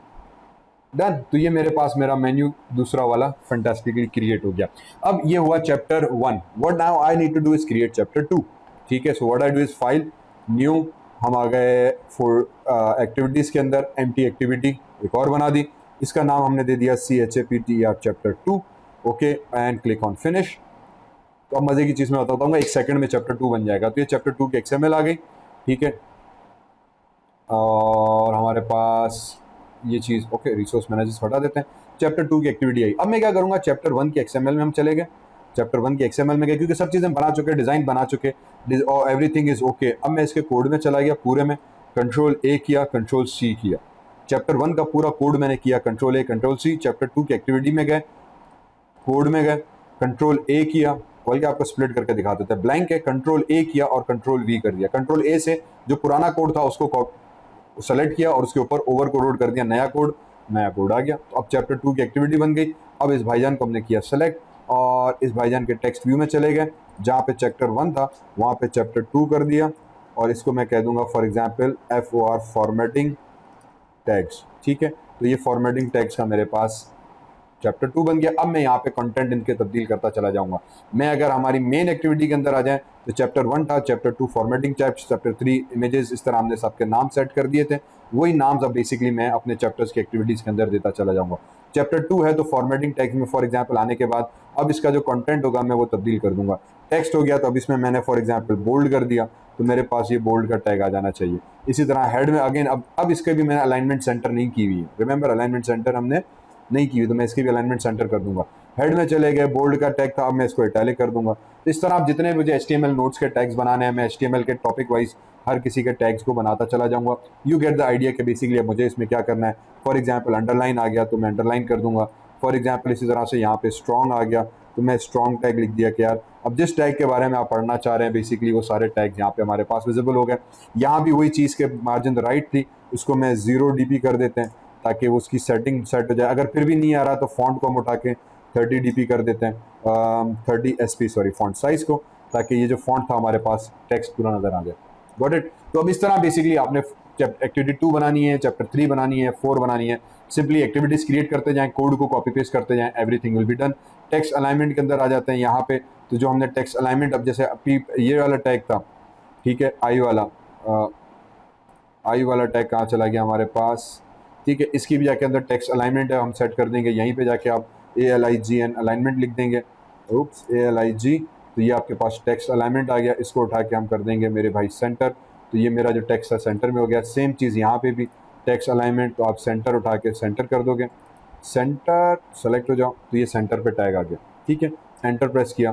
Speaker 1: डन। तो ये मेरे पास मेरा मेन्यू दूसरा वाला फैंटास्टिकली क्रिएट हो गया। अब ये हुआ chapter 1। What now I need to do is create chapter 2, ठीक है। So what I do is file new, हम आ गए फॉर एक्टिविटीज़ के अंदर, एम्प्टी एक्टिविटी एक और बना दी, इसका नाम हमने दे दिया CHAPTER chapter 2, okay, and click on finish. तो अब मज़े की चीज़ मैं बताता हूँ, एक सेकंड में चैप्टर 2 बन जाएगा। तो ये चैप्टर 2 की XML आ गई, ठीक है, और हमारे पास ये चीज़, ओके, रिसोर्स मैनेजर्स हटा देते हैं। चैप्टर 2 की एक्टिविटी आई। अब मैं क्या करूँगा, चैप्टर 1 की XML में हम चले गए, चैप्टर 1 की XML में गए, क्योंकि सब चीज़ें बना चुके, डिज़ाइन बना चुके, और एवरीथिंग इज़ ओके। अब मैं इसके कोड में चला गया पूरे में, Ctrl+A किया, Ctrl+C किया, चैप्टर 1 का पूरा कोड मैंने किया, Ctrl+A Ctrl+C। चैप्टर 2 की एक्टिविटी में गए, कोड में गए, Ctrl+A किया, बल्कि आपको स्प्लिट करके दिखा देते हैं, ब्लैंक है, Ctrl+A किया और Ctrl+V कर दिया। Ctrl+A से जो पुराना कोड था उसको सेलेक्ट किया और उसके ऊपर ओवर कोड कर दिया, नया कोड आ गया। तो अब चैप्टर 2 की एक्टिविटी बन गई। अब इस भाईजान को हमने किया सेलेक्ट, और इस भाईजान के टेक्स्ट व्यू में चले गए, जहाँ पे चैप्टर 1 था वहाँ पे चैप्टर 2 कर दिया, और इसको मैं कह दूंगा for example FOR formatting tags, ठीक है। तो ये फॉर्मेटिंग टैग्स का मेरे पास चैप्टर 2 बन गया। अब मैं यहाँ पे कंटेंट इनके तब्दील करता चला जाऊंगा। मैं अगर हमारी मेन एक्टिविटी के अंदर आ जाए तो चैप्टर 1 था, chapter 2 formatting tags, chapter 3 images, इस तरह हमने सबके नाम सेट कर दिए थे। वही नाम अब बेसिकली मैं अपने चैप्टर्स की एक्टिविटीज़ के अंदर देता चला जाऊंगा। चैप्टर 2 है तो फॉर्मेटिंग टैग्स में फॉर एग्जाम्पल आने के बाद अब इसका जो कंटेंट होगा मैं वो तब्दील कर दूंगा। टेक्स्ट हो गया तो अब इसमें मैंने फॉर एग्जाम्पल बोल्ड कर दिया, तो मेरे पास ये बोल्ड का टैग आ जाना चाहिए। इसी तरह हेड में अगेन अब इसके भी मैंने अलाइनमेंट सेंटर नहीं की हुई है, रिमेंबर अलाइनमेंट सेंटर हमने नहीं की हुई, तो मैं इसकी भी अलाइनमेंट सेंटर कर दूंगा। हेड में चले गए, बोल्ड का टैग था, अब मैं इसको इटैलिक कर दूंगा। तो इस तरह आप जितने मुझे HTML नोट्स के टैग्स बनाने हैं, मैं HTML के टॉपिक वाइज हर किसी के टैग्स को बनाता चला जाऊंगा। यू गेट द आइडिया कि बेसिकली अब मुझे इसमें क्या करना है। फॉर एग्जाम्पल अंडरलाइन आ गया तो मैं अंडरलाइन कर दूंगा। फॉर एग्जाम्पल इसी तरह से यहाँ पे स्ट्रॉन्ग आ गया तो मैं स्ट्रॉन्ग टैग लिख दिया कि यार अब जिस टैग के बारे में आप पढ़ना चाह रहे हैं बेसिकली वो सारे टैग यहाँ पे हमारे पास विजिबल हो गए। यहाँ भी वही चीज़ के मार्जिन राइट थी, उसको मैं 0 dp कर देते हैं ताकि वो उसकी सेटिंग सेट हो जाए। अगर फिर भी नहीं आ रहा तो फॉन्ट को हम उठा के 30 dp कर देते हैं, 30 sp सॉरी फॉन्ट साइज को, ताकि ये जो फॉन्ट था हमारे पास टेक्स्ट पूरा नजर आ जाए। Got it. तो अब इस तरह बेसिकली आपने एक्टिविटी 2 बनानी है, चैप्टर 3 बनानी है, 4 बनानी है, सिंपली एक्टिविटीज क्रिएट करते जाएं, कोड को कॉपी पेस्ट करते जाएं, everything will be done. Text alignment के अंदर आ जाते हैं यहाँ पे, तो जो हमने टेक्स्ट अलाइनमेंट अब जैसे ये वाला टैग था, ठीक है, आई वाला टैग कहाँ चला गया हमारे पास, ठीक है, इसकी भी जाके अंदर टेक्स्ट अलाइनमेंट है, हम सेट कर देंगे। यहीं पे जाके आप ALIGN अलाइनमेंट लिख देंगे, oops ALIG, तो ये आपके पास टेक्स्ट अलाइनमेंट आ गया। इसको उठा के हम कर देंगे मेरे भाई सेंटर, तो ये मेरा जो टेक्स्ट है सेंटर में हो गया। सेम चीज़ यहाँ पे भी टेक्स्ट अलाइनमेंट, तो आप सेंटर उठा के सेंटर कर दोगे, सेंटर सेलेक्ट हो जाओ, तो ये सेंटर पे टैग आ गया, ठीक है। एंटर प्रेस किया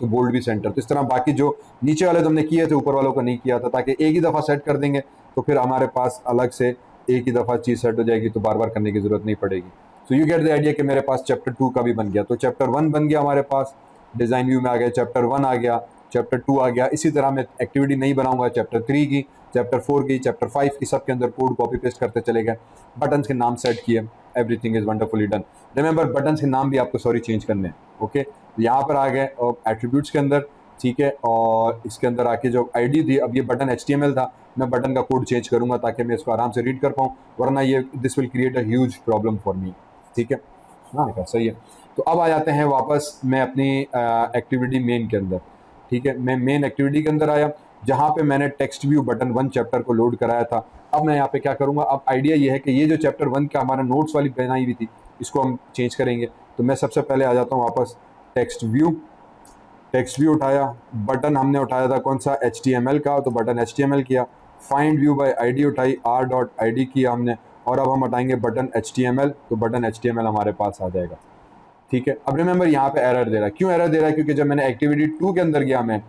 Speaker 1: तो बोल्ड भी सेंटर। तो इस तरह बाकी जो नीचे वाले तो हमने किए थे, ऊपर वालों को नहीं किया था, ताकि एक ही दफ़ा सेट कर देंगे तो फिर हमारे पास अलग से एक ही दफ़ा चीज़ सेट हो जाएगी, तो बार बार करने की ज़रूरत नहीं पड़ेगी। सो यू गेट द आइडिया कि मेरे पास चैप्टर 2 का भी बन गया। तो चैप्टर 1 बन गया हमारे पास, डिज़ाइन व्यू में आ गया, चैप्टर 1 आ गया, चैप्टर 2 आ गया। इसी तरह मैं एक्टिविटी नहीं बनाऊंगा चैप्टर 3 की, चैप्टर 4 की, चैप्टर 5 की, सब के अंदर कोड कॉपी पेस्ट करते चले गए, बटन्स के नाम सेट किए, everything is wonderfully done. Remember buttons के नाम भी आपको चेंज करने हैं, ओके। यहाँ पर आ गए और एट्रीब्यूट्स के अंदर, ठीक है, और इसके अंदर आके जो आईडी थी, अब ये बटन HTML था, मैं बटन का कोड चेंज करूंगा ताकि मैं इसको आराम से रीड कर पाऊँ, वरना ये this will create a huge problem for me, ठीक है। हाँ देखा सही है। तो अब आ जाते हैं वापस मैं अपनी एक्टिविटी मेन के अंदर, ठीक है। मैं मेन एक्टिविटी के अंदर आया जहाँ पे मैंने टेक्स्ट व्यू बटन 1 चैप्टर को लोड कराया था। अब मैं यहाँ पे क्या करूँगा, अब आइडिया ये है कि ये जो चैप्टर 1 का हमारा नोट्स वाली बनाई हुई थी, इसको हम चेंज करेंगे। तो मैं सबसे पहले आ जाता हूँ वापस टेक्स्ट व्यू उठाया, बटन हमने उठाया था कौन सा, HTML का, तो बटन HTML किया। फाइंड व्यू बाय ID उठाई, r.id किया हमने, और अब हम हटाएंगे बटन HTML, तो बटन HTML हमारे पास आ जाएगा, ठीक है। अब रिमेंबर यहाँ पे एरर दे रहा है, क्यों एरर दे रहा है, क्योंकि जब मैंने एक्टिविटी 2 के अंदर गया मैं,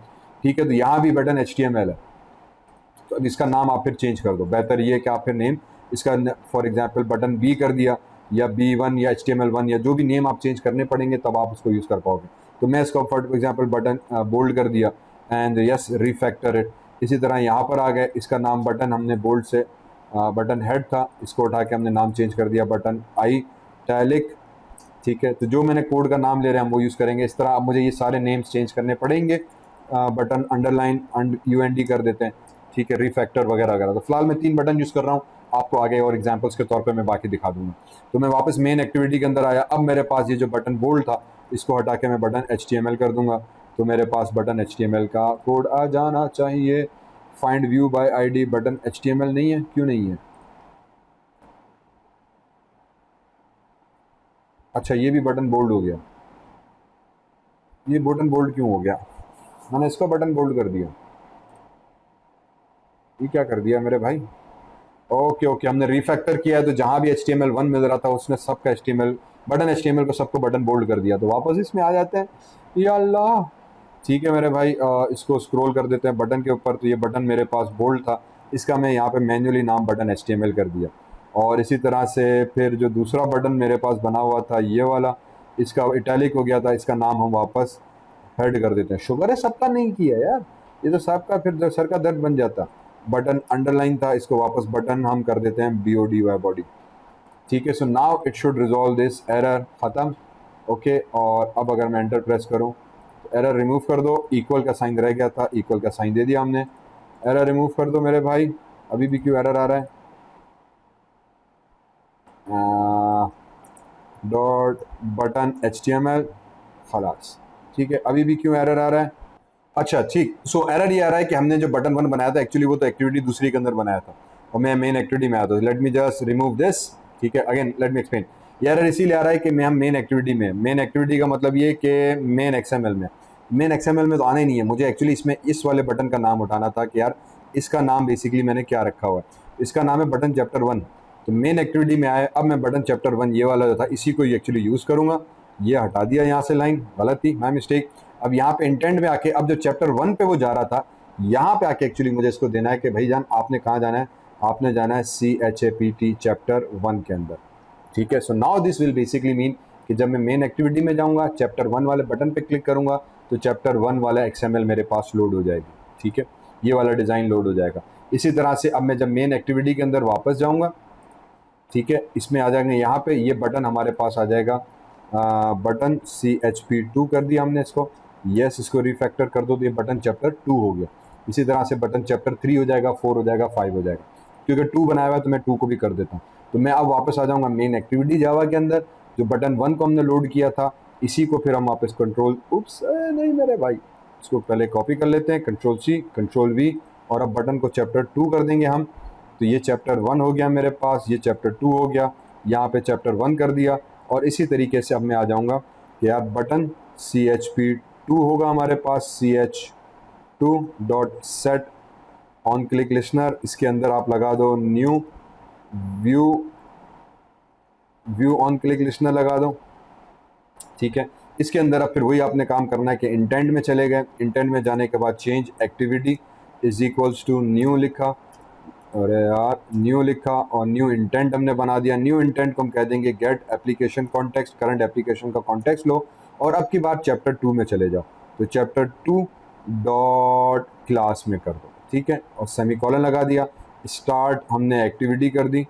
Speaker 1: ठीक है, तो यहाँ भी बटन HTML है। तो अब इसका नाम आप फिर चेंज कर दो, बेहतर ये कि आप फिर नेम इसका फॉर एग्जांपल बटन B कर दिया, या B1 या HTML1, या जो भी नेम आप चेंज करने पड़ेंगे तब आप उसको यूज़ कर पाओगे। तो मैं इसको फॉर एग्जांपल बटन बोल्ड कर दिया, एंड यस रिफैक्टर इट। इसी तरह यहाँ पर आ गए, इसका नाम बटन हमने बोल्ड से, बटन हेड था, इसको उठा के हमने नाम चेंज कर दिया बटन इटैलिक, ठीक है। तो जो मैंने कोड का नाम ले रहे हैं हम वो यूज़ करेंगे। इस तरह अब मुझे ये सारे नेम्स चेंज करने पड़ेंगे। बटन अंडरलाइन UND कर देते हैं, ठीक है, रिफैक्टर वगैरह वगैरह। तो फिलहाल मैं 3 बटन यूज़ कर रहा हूँ, आपको आगे और एग्जांपल्स के तौर पे मैं बाकी दिखा दूंगा। तो मैं वापस मेन एक्टिविटी के अंदर आया, अब मेरे पास ये जो बटन बोल्ड था इसको हटा के मैं बटन HTML कर दूंगा, तो मेरे पास बटन HTML का कोड आ जाना चाहिए। Find view by ID button HTML नहीं है, क्यों नहीं है, अच्छा ये भी बटन बोल्ड हो गया, ये बटन बोल्ड क्यों हो गया, मैंने इसको बटन बोल्ड कर दिया, ये क्या कर दिया मेरे भाई। ओके ओके, हमने रिफैक्टर किया है, तो जहाँ भी HTML1 मिल रहा था उसने सबका बटन HTML को सबको बटन बोल्ड कर दिया। तो वापस इसमें आ जाते हैं, या अल्लाह, ठीक है मेरे भाई, इसको स्क्रॉल कर देते हैं बटन के ऊपर। तो ये बटन मेरे पास बोल्ड था, इसका मैं यहाँ पे मैन्युअली नाम बटन HTML कर दिया। और इसी तरह से फिर जो दूसरा बटन मेरे पास बना हुआ था ये वाला, इसका इटैलिक हो गया था, इसका नाम हम वापस हेड कर देते हैं। शुगर है सबका नहीं किया यार, ये तो सबका फिर सर का दर्द बन जाता। बटन अंडरलाइन था, इसको वापस बटन हम कर देते हैं BODY बॉडी, ठीक है। So now it should resolve this error, ख़त्म, ओके। और अब अगर मैं एंटर प्रेस करूं तो एरर रिमूव कर दो, इक्वल का साइन रह गया था, इक्वल का साइन दे दिया हमने, एरर रिमूव कर दो मेरे भाई। अभी भी क्यों एरर आ रहा है, डॉट बटन HTML, खलास, ठीक है। अभी भी क्यों एरर आ रहा है, अच्छा ठीक। सो एरर ये आ रहा है कि हमने जो बटन 1 बनाया था एक्चुअली वो तो एक्टिविटी दूसरी के अंदर बनाया था, और मैं मेन एक्टिविटी में आया था। Late me just remove this, ठीक है, अगेन लेट मी एक्सप्लेन। ये एरर इसीलिए आ रहा है कि मैं हम मेन एक्टिविटी में, मेन एक्टिविटी का मतलब ये कि मेन XML में, मेन XML में तो आना ही नहीं है मुझे, एक्चुअली इसमें इस वाले बटन का नाम उठाना था कि यार इसका नाम बेसिकली मैंने क्या रखा हुआ है, इसका नाम है बटन चैप्टर 1। तो मेन एक्टिविटी में आए, अब मैं बटन चैप्टर 1 ये वाला जो था इसी को एक्चुअली यूज़ करूँगा। ये हटा दिया यहाँ से, लाइन गलत थी, माय मिस्टेक। अब यहाँ पे इंटेंट में आके, अब जो चैप्टर 1 पे वो जा रहा था, यहाँ पे आके एक्चुअली मुझे इसको देना है कि भाई जान आपने कहाँ जाना है, आपने जाना है CHAPT चैप्टर 1 के अंदर, ठीक है। So now this will basically mean कि जब मैं मेन एक्टिविटी में जाऊँगा, चैप्टर 1 वाले बटन पे क्लिक करूँगा तो चैप्टर 1 वाला XML मेरे पास लोड हो जाएगी, ठीक है, ये वाला डिज़ाइन लोड हो जाएगा। इसी तरह से अब मैं जब मेन एक्टिविटी के अंदर वापस जाऊँगा, ठीक है, इसमें आ जाएंगे यहाँ पे, ये बटन हमारे पास आ जाएगा, बटन CHP2 कर दिया हमने इसको, यस, इसको रिफैक्टर कर दो तो ये बटन चैप्टर 2 हो गया। इसी तरह से बटन चैप्टर 3 हो जाएगा, 4 हो जाएगा, 5 हो जाएगा, क्योंकि 2 बनाया हुआ है तो मैं 2 को भी कर देता हूँ। तो मैं अब वापस आ जाऊँगा मेन एक्टिविटी जावा के अंदर, जो बटन 1 को हमने लोड किया था, इसी को फिर हम वापस कंट्रोल, उप्स नहीं मेरे भाई, इसको पहले कॉपी कर लेते हैं, Ctrl+C Ctrl+V, और अब बटन को चैप्टर 2 कर देंगे हम। तो ये चैप्टर 1 हो गया मेरे पास, ये चैप्टर 2 हो गया, यहाँ पे चैप्टर 1 कर दिया। और इसी तरीके से अब मैं आ जाऊँगा कि यार बटन CHP2 होगा हमारे पास, CH2.set ऑन क्लिक लिसनर, इसके अंदर आप लगा दो new view on click listener लगा दो, ठीक है। इसके अंदर अब फिर वही आपने काम करना है कि इंटेंट में चले गए, इंटेंट में जाने के बाद change activity is equals to new लिखा, और यार न्यू लिखा और न्यू इंटेंट हमने बना दिया। न्यू इंटेंट को हम कह देंगे get application context, current application का कॉन्टेक्स्ट लो, और अब की बात चैप्टर 2 में चले जाओ, तो चैप्टर 2 डॉट क्लास में कर दो, ठीक है, और सेमीकोलन लगा दिया। स्टार्ट हमने एक्टिविटी कर दी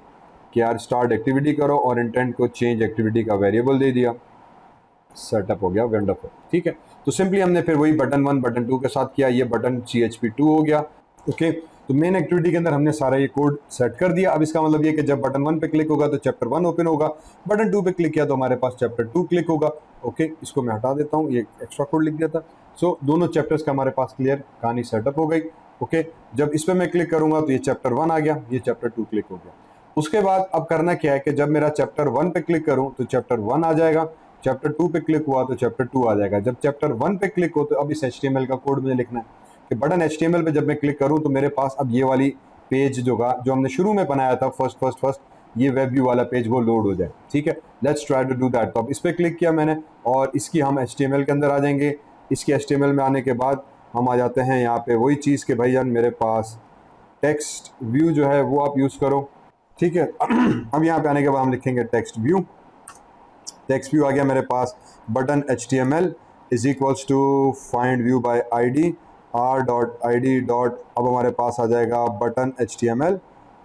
Speaker 1: कि यार स्टार्ट एक्टिविटी करो, और इंटेंट को चेंज एक्टिविटी का वेरिएबल दे दिया, सेटअप हो गया, वंडरफुल, ठीक है। तो सिंपली हमने फिर वही बटन 1 बटन 2 के साथ किया, ये बटन CHP2 हो गया, ओके। तो मेन एक्टिविटी के अंदर हमने सारा ये कोड सेट कर दिया। अब इसका मतलब ये कि जब बटन 1 पे क्लिक होगा तो चैप्टर 1 ओपन होगा, बटन 2 पे क्लिक किया तो हमारे पास चैप्टर 2 क्लिक होगा, ओके। इसको मैं हटा देता हूँ, ये एक्स्ट्रा कोड लिख दिया था। सो दोनों चैप्टर्स का हमारे पास क्लियर कहानी सेटअप हो गई, ओके। जब इस पर मैं क्लिक करूँगा तो ये चैप्टर 1 आ गया, ये चैप्टर 2 क्लिक हो गया। उसके बाद अब करना क्या है कि जब मेरा चैप्टर 1 पे क्लिक करूँ तो चैप्टर 1 आ जाएगा, चैप्टर 2 पे क्लिक हुआ तो चैप्टर 2 आ जाएगा। जब चैप्टर 1 पे क्लिक हो तो अब इस HTML का कोड मुझे लिखना है कि बटन HTML पे जब मैं क्लिक करूं तो मेरे पास अब ये वाली पेज जो हमने शुरू में बनाया था, फर्स्ट ये वेब व्यू वाला पेज, वो लोड हो जाए, ठीक है। Let's try to do that. तो अब इस पर क्लिक किया मैंने, और इसकी हम HTML के अंदर आ जाएंगे। इसके HTML में आने के बाद हम आ जाते हैं यहाँ पे वही चीज़ कि भाई जान मेरे पास टेक्स्ट व्यू जो है वो आप यूज़ करो, ठीक है। अब यहाँ पे आने के बाद हम लिखेंगे टेक्स्ट व्यू, टेक्स्ट व्यू आ गया मेरे पास। Button HTML is equals to find view by ID, r.id dot, अब हमारे पास आ जाएगा बटन HTML,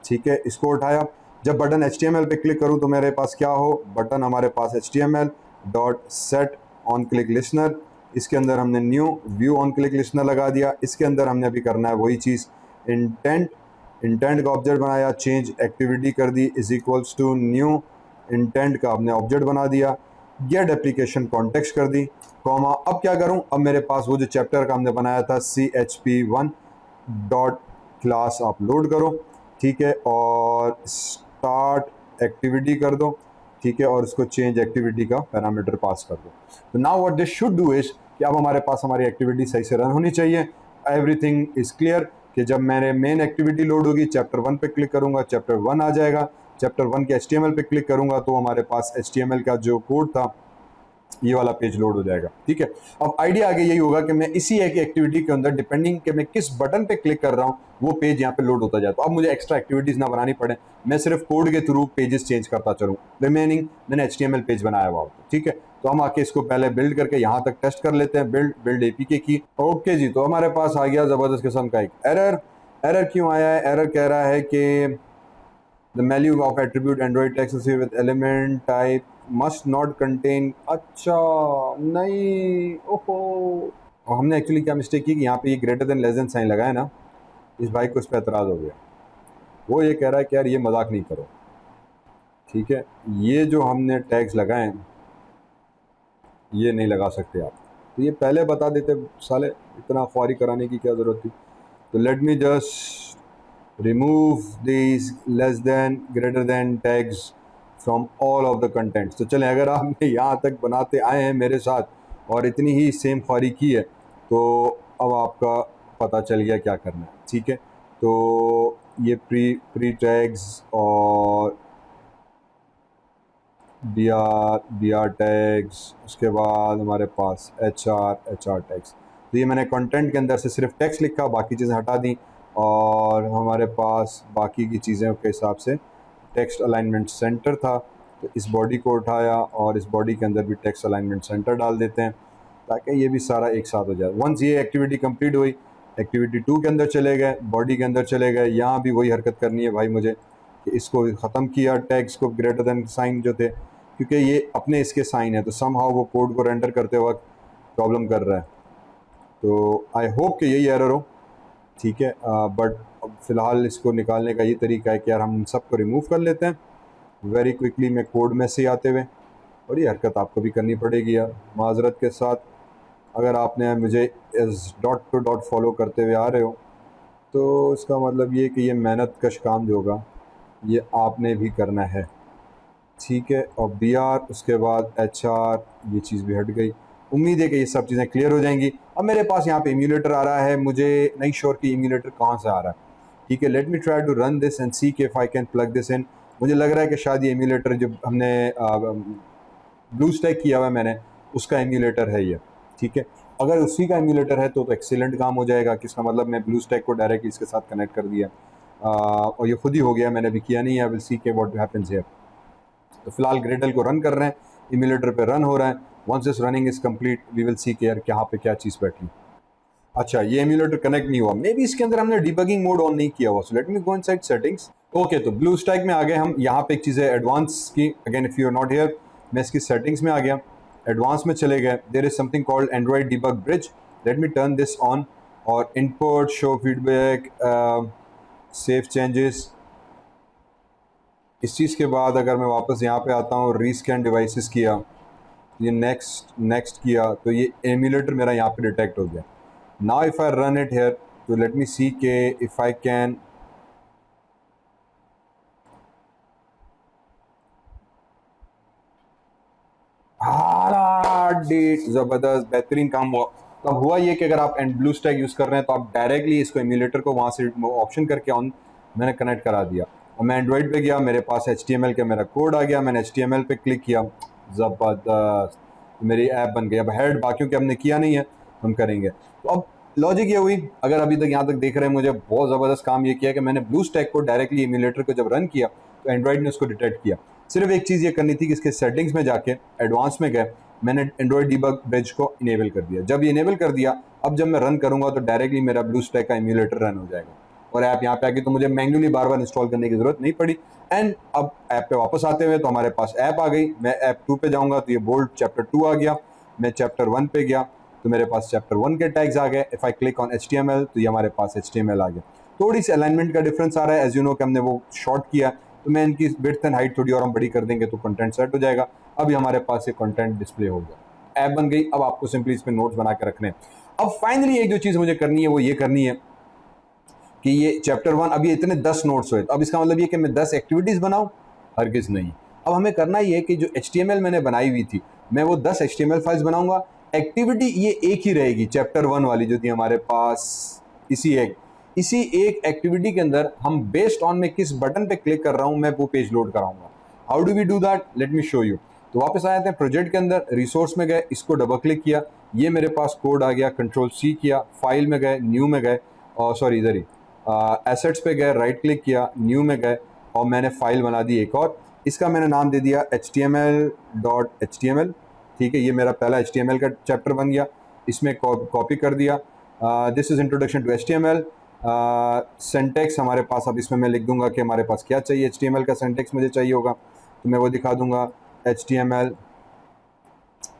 Speaker 1: ठीक है। इसको उठाया, जब बटन HTML पे क्लिक करूँ तो मेरे पास क्या हो, बटन हमारे पास HTML dot set on click listener, इसके अंदर हमने new view on click listener लगा दिया। इसके अंदर हमने अभी करना है वही चीज़, इंटेंट का ऑब्जेक्ट बनाया, चेंज एक्टिविटी कर दी, is equals to new intent का हमने ऑब्जेक्ट बना दिया, गेट एप्लीकेशन कॉन्टेक्स्ट कर दी, कॉमा। अब क्या करूं, अब मेरे पास वो जो चैप्टर का हमने बनाया था CHP1 डॉट क्लास आप लोड करो, ठीक है, और स्टार्ट एक्टिविटी कर दो, ठीक है, और इसको चेंज एक्टिविटी का पैरामीटर पास कर दो। तो now what this should do is कि अब हमारे पास हमारी एक्टिविटी सही से रन होनी चाहिए। एवरीथिंग इज क्लियर कि जब मैंने मेन एक्टिविटी लोड होगी, चैप्टर 1 पे क्लिक करूंगा, चैप्टर 1 आ जाएगा, चैप्टर 1 के HTML पे क्लिक करूंगा तो हमारे पास HTML का जो कोड था ये वाला पेज लोड हो जाएगा, ठीक है। अब आइडिया आगे यही होगा कि मैं इसी एक एक्टिविटी के अंदर डिपेंडिंग कि मैं किस बटन पे क्लिक कर रहा हूँ वो पेज यहाँ पे लोड होता जाए, तो अब मुझे एक्स्ट्रा एक्टिविटीज ना बनानी पड़े, मैं सिर्फ कोड के थ्रू पेजेस चेंज करता चलूँ, रिमेनिंग मैंने HTML पेज बनाया हुआ होता, ठीक है। तो हम आके इसको पहले बिल्ड करके यहाँ तक टेस्ट कर लेते हैं, बिल्ड APK की, ओके जी। तो हमारे पास आ गया ज़बरदस्त किस्म का एक एरर क्यों आया है, एरर कह रहा है कि the value of attribute Android text with element type must not contain, अच्छा नहीं, ओहो। और हमने एक्चुअली क्या मिस्टेक की कि यहाँ पे ये greater than less than sign लगाया ना, इस भाई को इस पर एतराज़ हो गया, वो ये कह रहा है कि यार ये मजाक नहीं करो, ठीक है, ये जो हमने टैग्स लगाए ये नहीं लगा सकते आप, तो ये पहले बता देते साले, इतना ख्वारी कराने की क्या ज़रूरत थी। तो late me just remove these less than greater than tags from all of the contents। तो चलें, अगर आपने यहाँ तक बनाते आए हैं मेरे साथ और इतनी ही सेम ख्वारी की है तो अब आपका पता चल गया क्या करना है, ठीक है। तो ये प्री टैग्स और बी आर टैग्स, उसके बाद हमारे पास एच आर टैग्स। तो ये मैंने कंटेंट के अंदर से सिर्फ टेक्स्ट लिखा, बाकी चीज़ें हटा दी, और हमारे पास बाकी की चीज़ों के हिसाब से टेक्स्ट अलाइनमेंट सेंटर था, तो इस बॉडी को उठाया और इस बॉडी के अंदर भी टेक्स्ट अलाइनमेंट सेंटर डाल देते हैं ताकि ये भी सारा एक साथ हो जाए। वंस ये एक्टिविटी कंप्लीट हुई, एक्टिविटी 2 के अंदर चले गए, बॉडी के अंदर चले गए, यहाँ भी वही हरकत करनी है भाई मुझे कि इसको ख़त्म किया, टैग्स को ग्रेटर देन साइन जो थे, क्योंकि ये अपने इसके साइन है तो समहाउ वो कोड को रेंडर करते वक्त प्रॉब्लम कर रहा है। तो आई होप कि यही एरर हो, ठीक है। बट फ़िलहाल इसको निकालने का ये तरीका है कि यार हम इन सबको रिमूव कर लेते हैं वेरी क्विकली में कोड में से आते हुए, और ये हरकत आपको भी करनी पड़ेगी यार माजरत के साथ। अगर आपने मुझे इस डॉट टू डॉट फॉलो करते हुए आ रहे हो तो इसका मतलब ये कि ये मेहनत कश काम जो होगा ये आपने भी करना है, ठीक है। और बी आर, उसके बाद एच आर, ये चीज़ भी हट गई। उम्मीद है कि ये सब चीज़ें क्लियर हो जाएंगी। अब मेरे पास यहाँ पे इम्यूलेटर आ रहा है, मुझे नहीं श्योर कि इम्यूलेटर कहाँ से आ रहा है, ठीक है। Let me try to run this and see के if I can plug this in. मुझे लग रहा है कि शायद ये इम्यूलेटर जो हमने ब्लू स्टैक किया हुआ है मैंने, उसका एम्यूलेटर है ये, ठीक है। अगर उसी का एम्यूलेटर है तो एक्सीलेंट काम हो जाएगा, किसका मतलब मैं ब्लू स्टैक को डायरेक्टली इसके साथ कनेक्ट कर दिया और ये खुद ही हो गया, मैंने भी किया नहीं है। विल सी के व्हाट हैपेंस हियर। तो फिलहाल ग्रेडल को रन कर रहे हैं, इम्यूलेटर पे रन हो रहा है। Once this running is complete we will see के यार यहाँ पे क्या चीज़ बैठी। अच्छा, ये एम्यूलेटर कनेक्ट नहीं हुआ, मे बी इसके अंदर हमने डिबगिंग मोड ऑन नहीं किया हुआ। So let me go inside settings. Okay, तो ब्लू स्टैक में आ गए हम। यहाँ पे एक चीज़ है एडवांस की, again if you are not here, मैं इसकी सेटिंग्स में आ गया, एडवांस में चले गए। There is something called Android debug bridge, let me turn this on, और input, show feedback, save changes. इस चीज़ के बाद अगर मैं वापस यहाँ पे आता हूँ, रीस्कैन डिवाइसेस किया, ये नेक्स्ट किया, तो ये एम्यूलेटर मेरा यहाँ पे डिटेक्ट हो गया। Now if I run it here, तो लेट मी सी के इफ आई कैन, डेट ज़बरदस्त बेहतरीन काम हुआ। तो अब हुआ ये कि अगर आप एंड ब्लू स्टैक यूज़ कर रहे हैं तो आप डायरेक्टली इसको एम्यूलेटर को वहाँ से ऑप्शन करके ऑन मैंने कनेक्ट करा दिया, और मैं एंड्रॉइड पे गया, मेरे पास HTML का मेरा कोड आ गया, मैंने HTML पे क्लिक किया, ज़बरदस्त मेरी ऐप बन गई। अब हेड बाकियों के हमने किया नहीं है, हम करेंगे। तो अब लॉजिक ये हुई, अगर अभी तक यहाँ तक देख रहे हैं, मुझे बहुत ज़बरदस्त काम ये किया कि मैंने ब्लू स्टैक को डायरेक्टली एम्यूलेटर को जब रन किया तो एंड्रॉइड ने उसको डिटेक्ट किया। सिर्फ एक चीज़ ये करनी थी कि इसके सेटिंग्स में जाके एडवांस में गए, मैंने एंड्रॉइड डीबग ब्रिज को इनेबल कर दिया। जब ये इनेबल कर दिया, अब जब मैं रन करूँगा तो डायरेक्टली मेरा ब्लू स्टैक का एम्यूलेटर रन हो जाएगा, और ऐप यहाँ पे आके तो मुझे मैन्युअली बार बार इंस्टॉल करने की ज़रूरत नहीं पड़ी। एंड अब ऐप पे वापस आते हुए तो हमारे पास ऐप आ गई। मैं ऐप 2 पे जाऊँगा तो ये बोल्ड चैप्टर 2 आ गया, मैं चैप्टर 1 पे गया तो मेरे पास चैप्टर 1 के टैग्स आ गए। If I click on HTML तो ये हमारे पास HTML आ गया। थोड़ी सी अलाइनमेंट का डिफरेंस आ रहा है, एज यू नो कि हमने वो शॉर्ट किया, तो मैं इनकी विड्थ एंड हाइट थोड़ी और हम बड़ी कर देंगे तो कंटेंट सेट हो जाएगा। अभी हमारे पास ये कंटेंट डिस्प्ले हो गया, ऐप बन गई। अब आपको सिंपली इस पर नोट्स बना के रखने हैं। अब फाइनली एक जो चीज़ मुझे करनी है वो ये करनी है कि ये चैप्टर 1, अभी इतने 10 नोट्स हुए, तो अब इसका मतलब ये कि मैं 10 एक्टिविटीज़ बनाऊँ? हरगिज़ नहीं। अब हमें करना ये है कि जो HTML मैंने बनाई हुई थी, मैं वो 10 HTML फाइल्स बनाऊंगा। एक्टिविटी ये एक ही रहेगी, चैप्टर 1 वाली जो थी हमारे पास, इसी एक एक्टिविटी के अंदर हम बेस्ड ऑन मैं किस बटन पे क्लिक कर रहा हूँ मैं वो पेज लोड कराऊंगा। How do we do that, let me show you. तो वापस आए थे प्रोजेक्ट के अंदर, रिसोर्स में गए, इसको डबल क्लिक किया, ये मेरे पास कोड आ गया, Ctrl+C किया, फाइल में गए, न्यू में गए, और सॉरी इधर ही एसेट्स पे गए, राइट क्लिक किया, न्यू में गए, और मैंने फाइल बना दी एक और। इसका मैंने नाम दे दिया HTML.html, ठीक है। ये मेरा पहला HTML का चैप्टर बन गया, इसमें कॉपी कर दिया। This is introduction to HTML। Syntax हमारे पास, अब इसमें मैं लिख दूंगा कि हमारे पास क्या चाहिए, HTML का सेंटेक्स मुझे चाहिए होगा तो मैं वो दिखा दूंगा, HTML,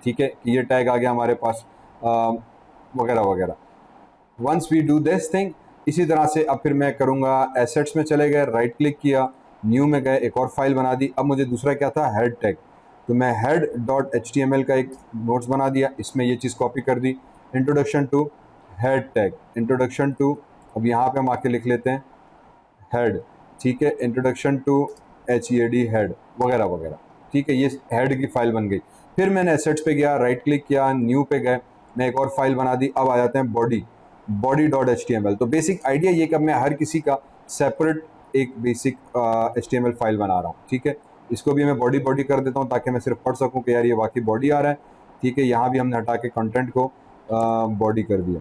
Speaker 1: ठीक है। ये टैग आ गया हमारे पास, वगैरह वगैरह। Once we do this thing, इसी तरह से अब फिर मैं करूँगा, एसेट्स में चले गए, राइट क्लिक किया, न्यू में गए, एक और फाइल बना दी। अब मुझे दूसरा क्या था, हेड टैग, तो मैं head.html का एक नोट्स बना दिया, इसमें ये चीज़ कॉपी कर दी, introduction to head tag, introduction to, अब यहाँ पे हम आके लिख लेते हैं हेड, ठीक है, इंट्रोडक्शन टू HEAD हेड, वगैरह वगैरह, ठीक है। ये हेड की फाइल बन गई। फिर मैंने एसेट्स पे गया, राइट क्लिक किया, न्यू पे गए, मैं एक और फाइल बना दी। अब आ जाते हैं बॉडी डॉट HTML। तो बेसिक आइडिया ये कि अब मैं हर किसी का सेपरेट एक बेसिक HTML फाइल बना रहा हूँ, ठीक है। इसको भी मैं बॉडी कर देता हूँ ताकि मैं सिर्फ पढ़ सकूँ कि यार ये वाकई बॉडी आ रहा है, ठीक है। यहाँ भी हमने हटा के कंटेंट को बॉडी कर दिया।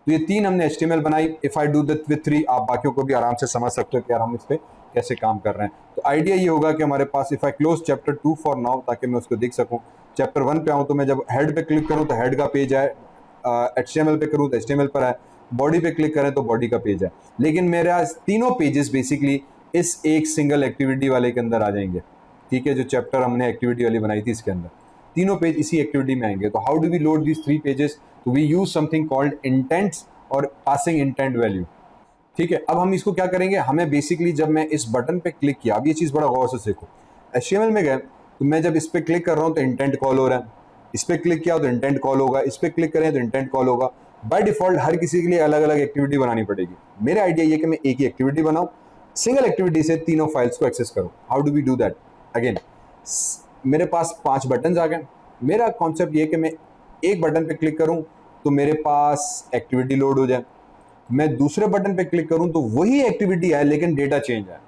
Speaker 1: तो ये 3 हमने HTML बनाई। If I do that with 3, आप बाकियों को भी आराम से समझ सकते हो कि यार हम इस पर कैसे काम कर रहे हैं। तो आइडिया ये होगा कि हमारे पास if I close chapter 2 for now, ताकि मैं उसको देख सकूँ। चैप्टर 1 पे आऊँ तो मैं जब हेड पे क्लिक करूँ तो हेड का पेज आए, HTML पे करूँ तो HTML पर आए, बॉडी पे क्लिक करें तो बॉडी का पेज है। लेकिन मेरा तीनों पेजेस बेसिकली इस एक सिंगल एक्टिविटी वाले के अंदर आ जाएंगे, ठीक है। जो चैप्टर हमने एक्टिविटी वाली बनाई थी इसके अंदर तीनों पेज इसी एक्टिविटी में आएंगे। तो how do we load these 3 pages? तो we use something called intents और पासिंग इंटेंट वैल्यू, ठीक है। अब हम इसको क्या करेंगे, हमें बेसिकली जब मैं इस बटन पे क्लिक किया, अब ये चीज़ बड़ा गौर से सीखो। HTML में गए तो मैं जब इस पर क्लिक कर रहा हूँ तो इंटेंट कॉल हो रहा है, इस पर क्लिक किया तो इंटेंट कॉल होगा, इस पर क्लिक करें तो इंटेंट कॉल होगा। बाय डिफॉल्ट हर किसी के लिए अलग अलग एक्टिविटी बनानी पड़ेगी। मेरा आइडिया ये कि मैं एक ही एक्टिविटी बनाऊँ, सिंगल एक्टिविटी से तीनों फाइल्स को एक्सेस करूँ। How do we do that? Again मेरे पास 5 बटन आ गए। मेरा कॉन्सेप्ट ये कि मैं एक बटन पे क्लिक करूं तो मेरे पास एक्टिविटी लोड हो जाए, मैं दूसरे बटन पे क्लिक करूं तो वही एक्टिविटी आए लेकिन डेटा चेंज आए,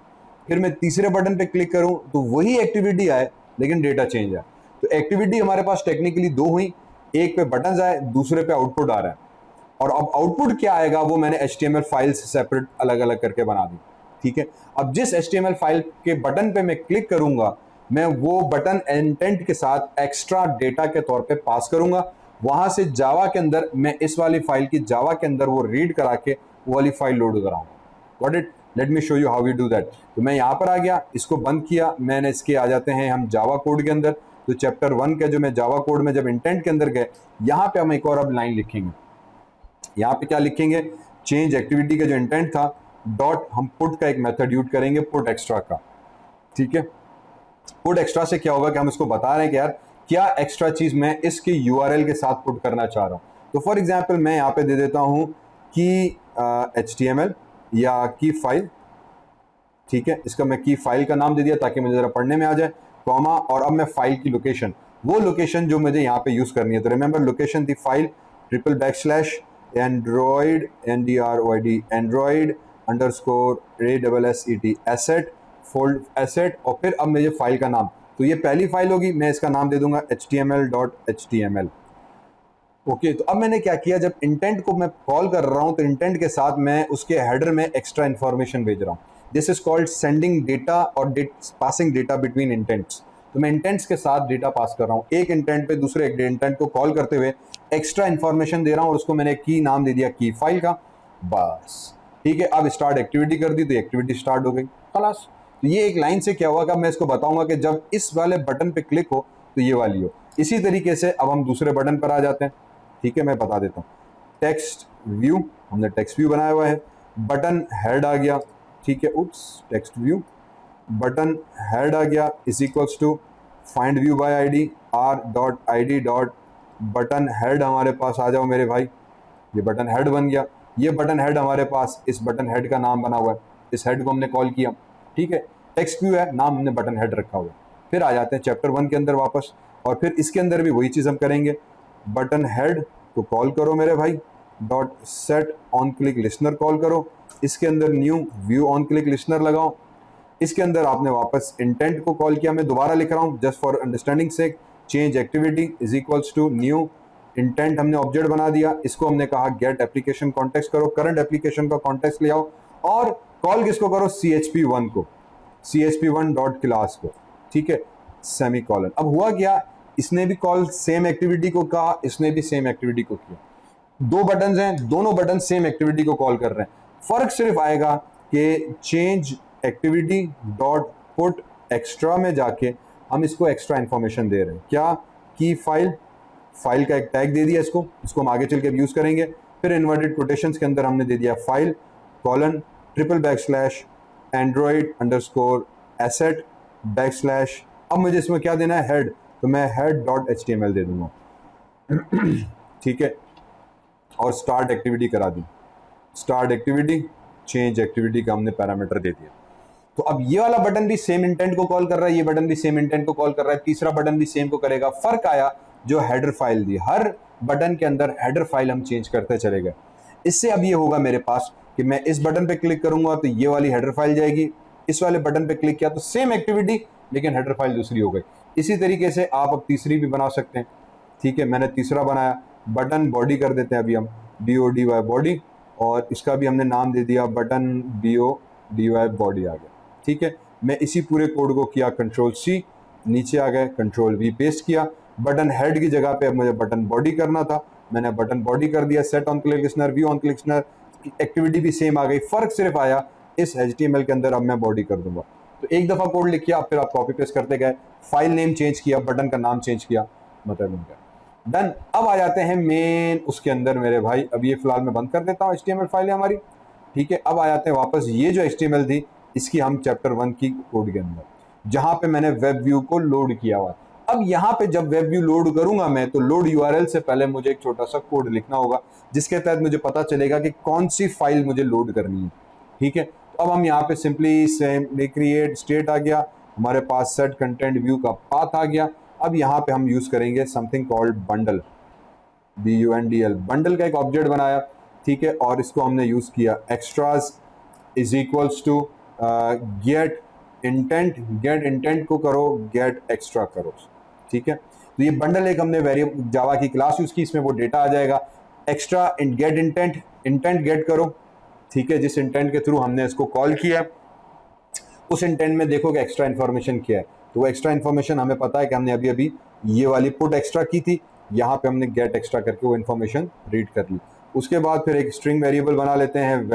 Speaker 1: फिर मैं तीसरे बटन पे क्लिक करूं तो वही एक्टिविटी आए लेकिन डेटा चेंज आए। तो एक्टिविटी हमारे पास टेक्निकली 2 हुई, एक पे बटन आए, दूसरे पे आउटपुट आ रहा है। और अब आउटपुट क्या आएगा वो मैंने HTML फाइल्स सेपरेट अलग अलग करके बना दी, ठीक है। अब जिस HTML फाइल के बटन पे मैं क्लिक करूंगा, मैं वो बटन इंटेंट के साथ एक्स्ट्रा डेटा के तौर पे पास करूंगा। वहां से जावा के अंदर मैं इस वाली फाइल की जावा के अंदर वो रीड करा के वो वाली फाइल लोड कराऊंगा। Got it? Let me show you how we do that. तो मैं यहाँ पर आ गया, इसको बंद किया, मैंने इसके आ जाते हैं हम जावा कोड के अंदर। तो चैप्टर 1 के जो मैं जावा कोड में जब इंटेंट के अंदर गए, यहाँ पे हम एक और अब लाइन लिखेंगे। यहाँ पे क्या लिखेंगे? चेंज एक्टिविटी का जो इंटेंट था डॉट, हम पुट का एक मेथड यूज करेंगे, पुट एक्स्ट्रा का, ठीक है। पुट एक्स्ट्रा से क्या होगा कि हम इसको बता रहे हैं कि यार क्या एक्स्ट्रा चीज मैं इसके URL के साथ पुट करना चाह रहा हूँ। तो फॉर एग्जांपल मैं यहाँ पे दे देता हूँ की HTML या की फाइल, ठीक है। इसका मैं की फाइल का नाम दे दिया ताकि मुझे जरा पढ़ने में आ जाए, कॉमा, और अब मैं फाइल की लोकेशन, वो लोकेशन जो मुझे यहाँ पे यूज करनी है। तो रिमेंबर लोकेशन थी file // Android underscore ASSET asset fold asset, और फिर अब मुझे फाइल का नाम, तो ये पहली फाइल होगी, मैं इसका नाम दे दूंगा HTML.html। ओके, तो अब मैंने क्या किया, जब इंटेंट को मैं कॉल कर रहा हूं तो इंटेंट के साथ मैं उसके हेडर में एक्स्ट्रा इन्फॉर्मेशन भेज रहा हूं। This is called sending data और पासिंग डेटा बिटवीन इंटेंट्स। तो मैं इंटेंट्स के साथ डेटा पास कर रहा हूँ, एक इंटेंट पे दूसरे एक इंटेंट को कॉल करते हुए एक्स्ट्रा इन्फॉर्मेशन दे रहा हूँ, और उसको मैंने की नाम दे दिया की फाइल का, बस, ठीक है। अब स्टार्ट एक्टिविटी कर दी तो एक्टिविटी स्टार्ट हो गई, खलास। तो ये एक लाइन से क्या हुआ कि मैं इसको बताऊंगा कि जब इस वाले बटन पे क्लिक हो तो ये वाली हो। इसी तरीके से अब हम दूसरे बटन पर आ जाते हैं, ठीक है। मैं बता देता हूँ, टेक्स्ट व्यू, हमने टेक्स्ट व्यू बनाया हुआ है, बटन हेड आ गया, ठीक है। Oops, text view button head आ गया is equals to find view by ID r.id dot button head, हमारे पास आ जाओ मेरे भाई, ये बटन हेड बन गया। ये बटन हेड हमारे पास इस बटन हेड का नाम बना हुआ है, इस हेड को हमने कॉल किया, ठीक है। टेक्स्ट व्यू है, नाम हमने बटन हेड रखा हुआ है। फिर आ जाते हैं चैप्टर 1 के अंदर वापस, और फिर इसके अंदर भी वही चीज़ हम करेंगे, बटन हेड को कॉल करो मेरे भाई, dot set on click listener call करो, इसके अंदर new view on click listener लगाओ, इसके अंदर आपने वापस इंटेंट को कॉल किया। मैं दोबारा लिख रहा हूँ जस्ट फॉर अंडरस्टैंडिंग से, change activity is equals to new intent, हमने ऑब्जेक्ट बना दिया, इसको हमने कहा गेट एप्लीकेशन कॉन्टेक्स्ट करो, करंट एप्लीकेशन का कॉन्टेक्स्ट ले आओ, और कॉल किसको करो, CHP1 को, CHP1 डॉट क्लास को, ठीक है, सेमी कॉलन। अब हुआ क्या, इसने भी कॉल सेम एक्टिविटी को कहा, इसने भी सेम एक्टिविटी को किया, 2 बटन हैं, दोनों बटन सेम एक्टिविटी को कॉल कर रहे हैं। फर्क सिर्फ आएगा कि change activity dot put extra में जाके हम इसको एक्स्ट्रा इंफॉर्मेशन दे रहे हैं, क्या, की फाइल का एक टैग दे दिया, इसको हम आगे चल के यूज करेंगे। फिर इन्वर्टेड कोटेशंस के अंदर हमने दे दिया file colon // Android underscore asset /। अब मुझे इसमें क्या देना है, हेड, तो मैं head.html दे दूंगा, ठीक है, और स्टार्ट एक्टिविटी करा दी, स्टार्ट एक्टिविटी, चेंज एक्टिविटी का हमने पैरामीटर दे दिया। तो अब ये वाला बटन भी सेम इंटेंट को कॉल कर रहा है, ये बटन भी सेम इंटेंट को कॉल कर रहा है, तीसरा बटन भी सेम को करेगा। फर्क आया जो हेडर फाइल दी, हर बटन के अंदर हेडर फाइल हम चेंज करते चले गए। इससे अब ये होगा मेरे पास कि मैं इस बटन पे क्लिक करूंगा तो ये वाली हेडर फाइल जाएगी, इस वाले बटन पे क्लिक किया तो सेम एक्टिविटी लेकिन हेडर फाइल दूसरी हो गई। इसी तरीके से आप अब तीसरी भी बना सकते हैं। ठीक है, मैंने तीसरा बनाया, बटन बॉडी कर देते हैं अभी हम, BODY बॉडी, और इसका भी हमने नाम दे दिया बटन BODY बॉडी आ गया। ठीक है, मैं इसी पूरे कोड को किया Ctrl+C, नीचे आ गए Ctrl+V पेस्ट किया। बटन हेड की जगह पे अब मुझे बटन बॉडी करना था, मैंने बटन बॉडी कर दिया। Set on click listener, view on click listener, activity भी सेम आ गई, फर्क सिर्फ आया इस HTML के अंदर अब मैं बॉडी कर दूंगा। तो एक दफ़ा कोड लिख किया, फिर आप कॉपी पेस्ट करते गए, फाइल नेम चेंज किया, बटन का नाम चेंज किया, मतलब बन गया डन। अब आ जाते हैं मेन उसके अंदर मेरे भाई। अब ये फिलहाल मैं बंद कर देता हूँ, HTML फाइल है हमारी। ठीक है, अब आ जाते हैं वापस, ये जो HTML थी इसकी हम चैप्टर 1 की कोड के अंदर, जहां पे मैंने वेब व्यू को लोड किया हुआ। अब यहाँ पे जब वेब व्यू लोड करूंगा मैं, तो लोड URL से पहले मुझे एक छोटा सा कोड लिखना होगा जिसके तहत मुझे पता चलेगा कि कौन सी फाइल मुझे लोड करनी है। ठीक है, तो अब हम यहाँ पे सिंपली रिक्रिएट स्टेट आ गया, हमारे पास सेट कंटेंट व्यू का पाथ आ गया। अब यहाँ पे हम यूज करेंगे something called bundle, BUNDL, bundle का एक ऑब्जेक्ट बनाया। ठीक है, और इसको हमने यूज किया extras is equals to get intent को करो गेट एक्स्ट्रा करो। ठीक है, तो ये बंडल एक हमने वेरिएबल जावा की क्लास यूज की, इसमें वो डेटा आ जाएगा। एक्स्ट्रा गेट इंटेंट गेट करो। ठीक है, जिस इंटेंट के थ्रू हमने इसको कॉल किया उस इंटेंट में देखोगे एक्स्ट्रा इन्फॉर्मेशन क्या है, तो वो एक्स्ट्रा इन्फॉर्मेशन हमें पता है कि हमने अभी अभी ये वाली पुट एक्स्ट्रा की थी, यहाँ पे हमने गेट एक्स्ट्रा करके वो इन्फॉर्मेशन रीड कर ली। उसके बाद फिर एक स्ट्रिंग वेरिएबल बना लेते हैं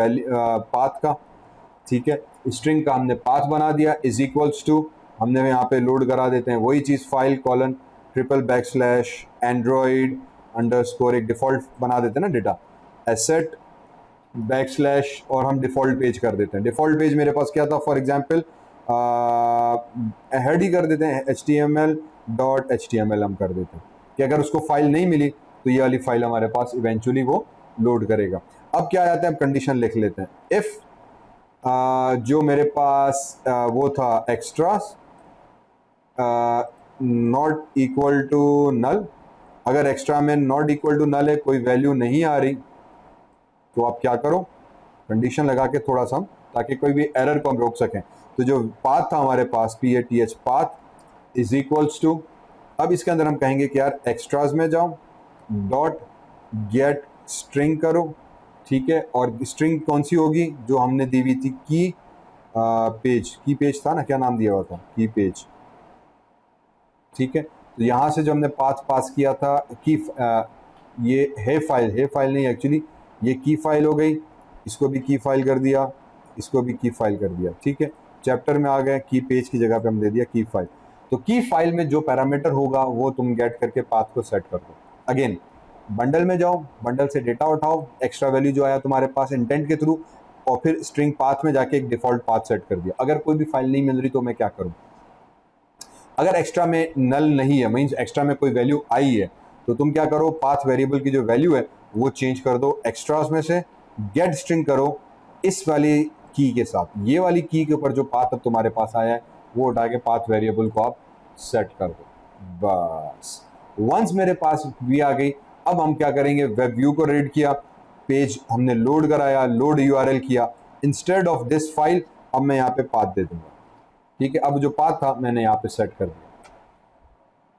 Speaker 1: पाथ का। ठीक है, स्ट्रिंग का हमने पाथ बना दिया, इज इक्वल्स टू हमने यहाँ पे लोड करा देते हैं वही चीज़, फाइल कॉलन // Android_ एक डिफ़ॉल्ट बना देते हैं ना डेटा, एसेट / और हम डिफ़ॉल्ट पेज कर देते हैं। डिफ़ॉल्ट पेज मेरे पास क्या था, फॉर एग्जांपल हेड ही कर देते हैं HTML.html हम कर देते हैं कि अगर उसको फाइल नहीं मिली तो ये वाली फाइल हमारे पास इवेंचुअली वो लोड करेगा। अब क्या आता है, अब कंडीशन लिख लेते हैं, इफ़ जो मेरे पास वो था extras not equal to null, अगर एक्स्ट्रा में नॉट इक्वल टू नल है, कोई वैल्यू नहीं आ रही, तो आप क्या करो, कंडीशन लगा के थोड़ा सा, ताकि कोई भी एरर को हम रोक सकें। तो जो पाथ था हमारे पास PATH path is equals to, अब इसके अंदर हम कहेंगे कि यार एक्स्ट्राज में जाओ, डॉट गेट स्ट्रिंग करो। ठीक है, और स्ट्रिंग कौन सी होगी, जो हमने दी हुई थी की पेज था ना, क्या नाम दिया हुआ था, की पेज। ठीक है, तो यहाँ से जो हमने पाथ पास किया था की ये है फाइल नहीं एक्चुअली, ये की फाइल हो गई, इसको भी की फाइल कर दिया, इसको भी की फाइल कर दिया। ठीक है, चैप्टर में आ गए, की पेज की जगह पे हम दे दिया की फाइल। तो की फाइल में जो पैरामीटर होगा वो तुम गेट करके पाथ को सेट कर दो। अगेन बंडल में जाओ, बंडल से डेटा उठाओ, एक्स्ट्रा वैल्यू जो आया तुम्हारे पास इंटेंट के थ्रू, और फिर स्ट्रिंग पाथ में जाके एक डिफॉल्ट पाथ सेट कर दिया। अगर कोई भी फाइल नहीं मिल रही तो मैं क्या करूं, अगर एक्स्ट्रा में नल नहीं है, मीन्स एक्स्ट्रा में कोई वैल्यू आई है, तो तुम क्या करो, पाथ वेरिएबल की जो वैल्यू है वो चेंज कर दो, एक्स्ट्रास में से गेट स्ट्रिंग करो इस वाली की के साथ, ये वाली की के ऊपर जो पाथ अब तुम्हारे पास आया है वो उठा के पाथ वेरिएबल को आप सेट कर दो। बस वंस मेरे पास भी आ गई, अब हम क्या करेंगे, वेब व्यू को रीड किया, पेज हमने लोड कराया, लोड URL किया, इंस्टेड ऑफ दिस फाइल अब मैं यहाँ पे पाथ दे दूंगा। ठीक है, अब जो पाथ था मैंने यहाँ पे सेट कर दिया।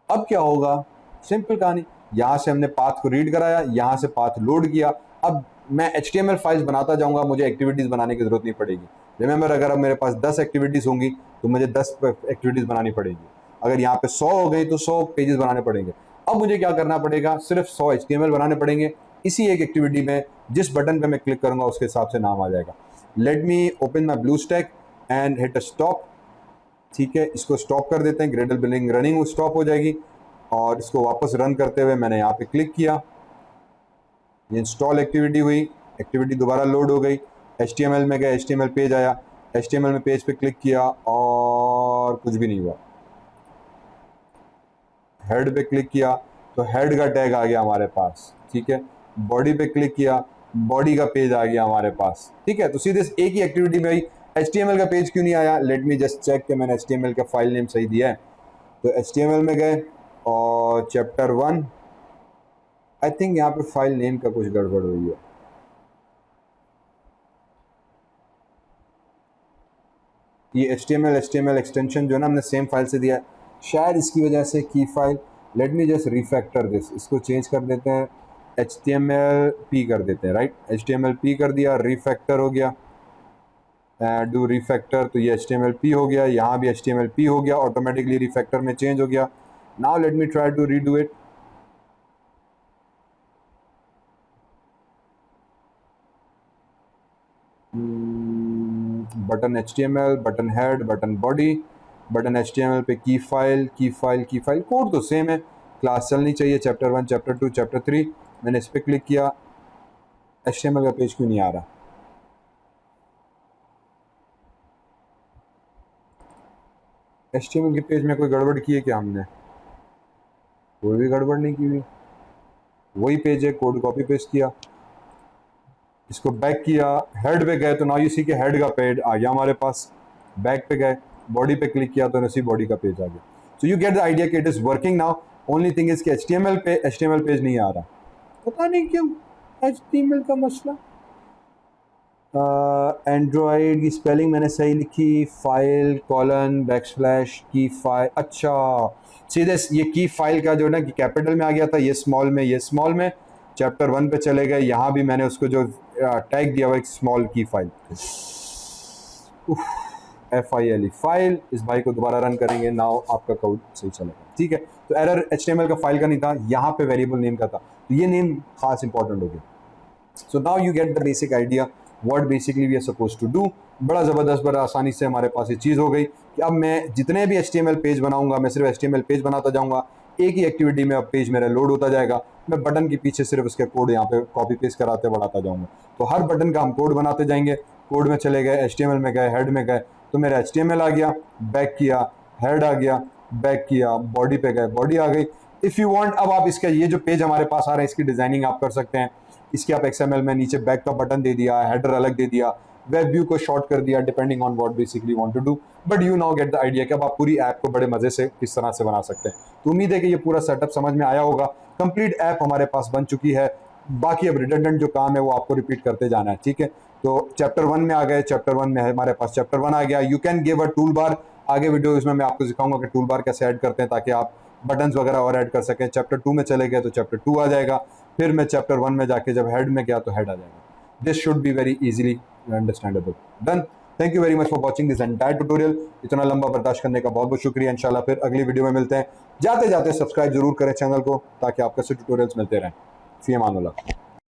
Speaker 1: अब क्या होगा, सिंपल कहानी, यहाँ से हमने पाथ को रीड कराया, यहाँ से पाथ लोड किया, अब मैं HTML फाइल्स बनाता जाऊंगा, मुझे एक्टिविटीज़ बनाने की जरूरत नहीं पड़ेगी। रिमेंबर, अगर अब मेरे पास 10 एक्टिविटीज़ होंगी तो मुझे 10 एक्टिविटीज़ बनानी पड़ेगी, अगर यहाँ पे 100 हो गई तो 100 पेजेस बनाने पड़ेंगे। अब मुझे क्या करना पड़ेगा, सिर्फ 100 HTML बनाने पड़ेंगे, इसी एक एक्टिविटी में जिस बटन पे मैं क्लिक करूंगा उसके हिसाब से नाम आ जाएगा। Let me open my BlueStack and hit a stop. ठीक है, इसको स्टॉप कर देते हैं, ग्रेडल बिल्डिंग रनिंग स्टॉप हो जाएगी, और इसको वापस रन करते हुए मैंने यहाँ पे क्लिक किया, ये इंस्टॉल एक्टिविटी हुई, एक्टिविटी दोबारा लोड हो गई, HTML में गए, HTML पेज आया, HTML में पेज पे क्लिक किया और कुछ भी नहीं हुआ, हेड पे क्लिक किया तो हेड का टैग आ गया हमारे पास। ठीक है, बॉडी पे क्लिक किया, बॉडी का पेज आ गया हमारे पास। ठीक है, तो सीधे एक ही एक्टिविटी में HTML का पेज क्यों नहीं आया, लेट मी जस्ट चेक कि मैंने HTML का फाइल नेम सही दिया है। तो HTML में गए, और चैप्टर 1 आई थिंक यहाँ पे फाइल नेम का कुछ गड़बड़ हुई है। ये HTML एक्सटेंशन जो है ना हमने सेम फाइल से दिया है, शायद इसकी वजह से की file, late me just refactor this, इसको चेंज कर देते हैं, HTML-P कर देते हैं, राइट। HTML-P कर दिया, रिफैक्टर हो गया, डू रिफैक्टर, तो ये HTML-P हो गया, यहाँ भी HTML-P हो गया, ऑटोमेटिकली रिफैक्टर में चेंज हो गया। Now let me try to redo it. Button HTML, button head, button body, button HTML पे की फाइल, कोड तो सेम है, क्लास चलनी चाहिए, चैप्टर 1, चैप्टर 2, चैप्टर 3। मैंने इस पर क्लिक किया, HTML का पेज क्यों नहीं आ रहा? HTML के पेज में कोई गड़बड़ की है क्या हमने? कोई भी गड़बड़ नहीं की हुई, वही पेज है, कोड कॉपी पेस्ट किया, इसको बैक किया, हेड पे गए तो नाउ यू सी के हेड का पेज आ गया हमारे पास। बैक पे गए, बॉडी पे क्लिक किया तो नसी बॉडी का पेज आ गया। So you get the idea कि it is working now. Only thing is कि HTML पेज नहीं आ रहा, पता नहीं क्यों, HTML का मसला। एंड्रॉयड की स्पेलिंग मैंने सही लिखी, फाइल कॉलन बैकस्लैश की फाइल, अच्छा सीधे ये की फाइल का जो ना कि कैपिटल में आ गया था, ये स्मॉल में, ये स्मॉल में। चैप्टर 1 पे चले गए, यहाँ भी मैंने उसको जो टैग दिया हुआ एक स्मॉल की फाइल, FILE फाइल। इस भाई को दोबारा रन करेंगे, नाउ आपका कोड सही चलेगा, ठीक है। तो एरर HTML का फाइल का नहीं था, यहाँ पे वेरिएबल नेम का था, तो ये नेम खास इंपॉर्टेंट हो गया। So now you get the basic idea what basically we are suppose to do. बड़ा ज़बरदस्त, बड़ा आसानी से हमारे पास ये चीज़ हो गई कि अब मैं जितने भी HTML पेज बनाऊंगा, मैं सिर्फ HTML पेज बनाता जाऊंगा, एक ही एक्टिविटी में अब पेज मेरा लोड होता जाएगा, मैं बटन के पीछे सिर्फ उसके कोड यहाँ पे कॉपी पेस्ट कराते बढ़ाता जाऊंगा। तो हर बटन का हम कोड बनाते जाएंगे, कोड में चले गए, HTML में गए, हेड में गए, तो मेरा HTML आ गया, बैक किया, हेड आ गया, बैक किया, बॉडी पे गए, बॉडी आ गई। इफ़ यू वांट, अब आप इसका ये जो पेज हमारे पास आ रहा है इसकी डिज़ाइनिंग आप कर सकते हैं। इसके आप XML में नीचे बैक का बटन दे दिया, हेडर अलग दे दिया, वेब व्यू को शॉर्ट कर दिया, depending on what basically want to do, but you now get the idea कि अब आप पूरी ऐप को बड़े मज़े से किस तरह से बना सकते हैं। तो उम्मीद है कि ये पूरा सेटअप समझ में आया होगा। कंप्लीट ऐप हमारे पास बन चुकी है, बाकी अब रिडंडेंट जो काम है वो आपको रिपीट करते जाना है, ठीक है। तो चैप्टर 1 में आ गए, चैप्टर 1 में हमारे पास चैप्टर 1 आ गया। You can give a tool bar, आगे वीडियोज़ में मैं आपको सिखाऊंगा कि टूल बार कैसे ऐड करते हैं ताकि आप बटन्स वगैरह और ऐड कर सकें। चैप्टर 2 में चले गए तो चैप्टर 2 आ जाएगा, फिर मैं चैप्टर 1 में जाके जब हेड में गया तो हेड आ जाएगा। This should be very easily understandable. Done. Thank you very much for watching this entire tutorial. इतना लंबा बर्दाश्त करने का बहुत बहुत शुक्रिया। इंशाल्लाह फिर अगली वीडियो में मिलते हैं। जाते जाते सब्सक्राइब जरूर करें चैनल को ताकि आपको ऐसे ट्यूटोरियल्स मिलते रहें। फी अमान अल्लाह।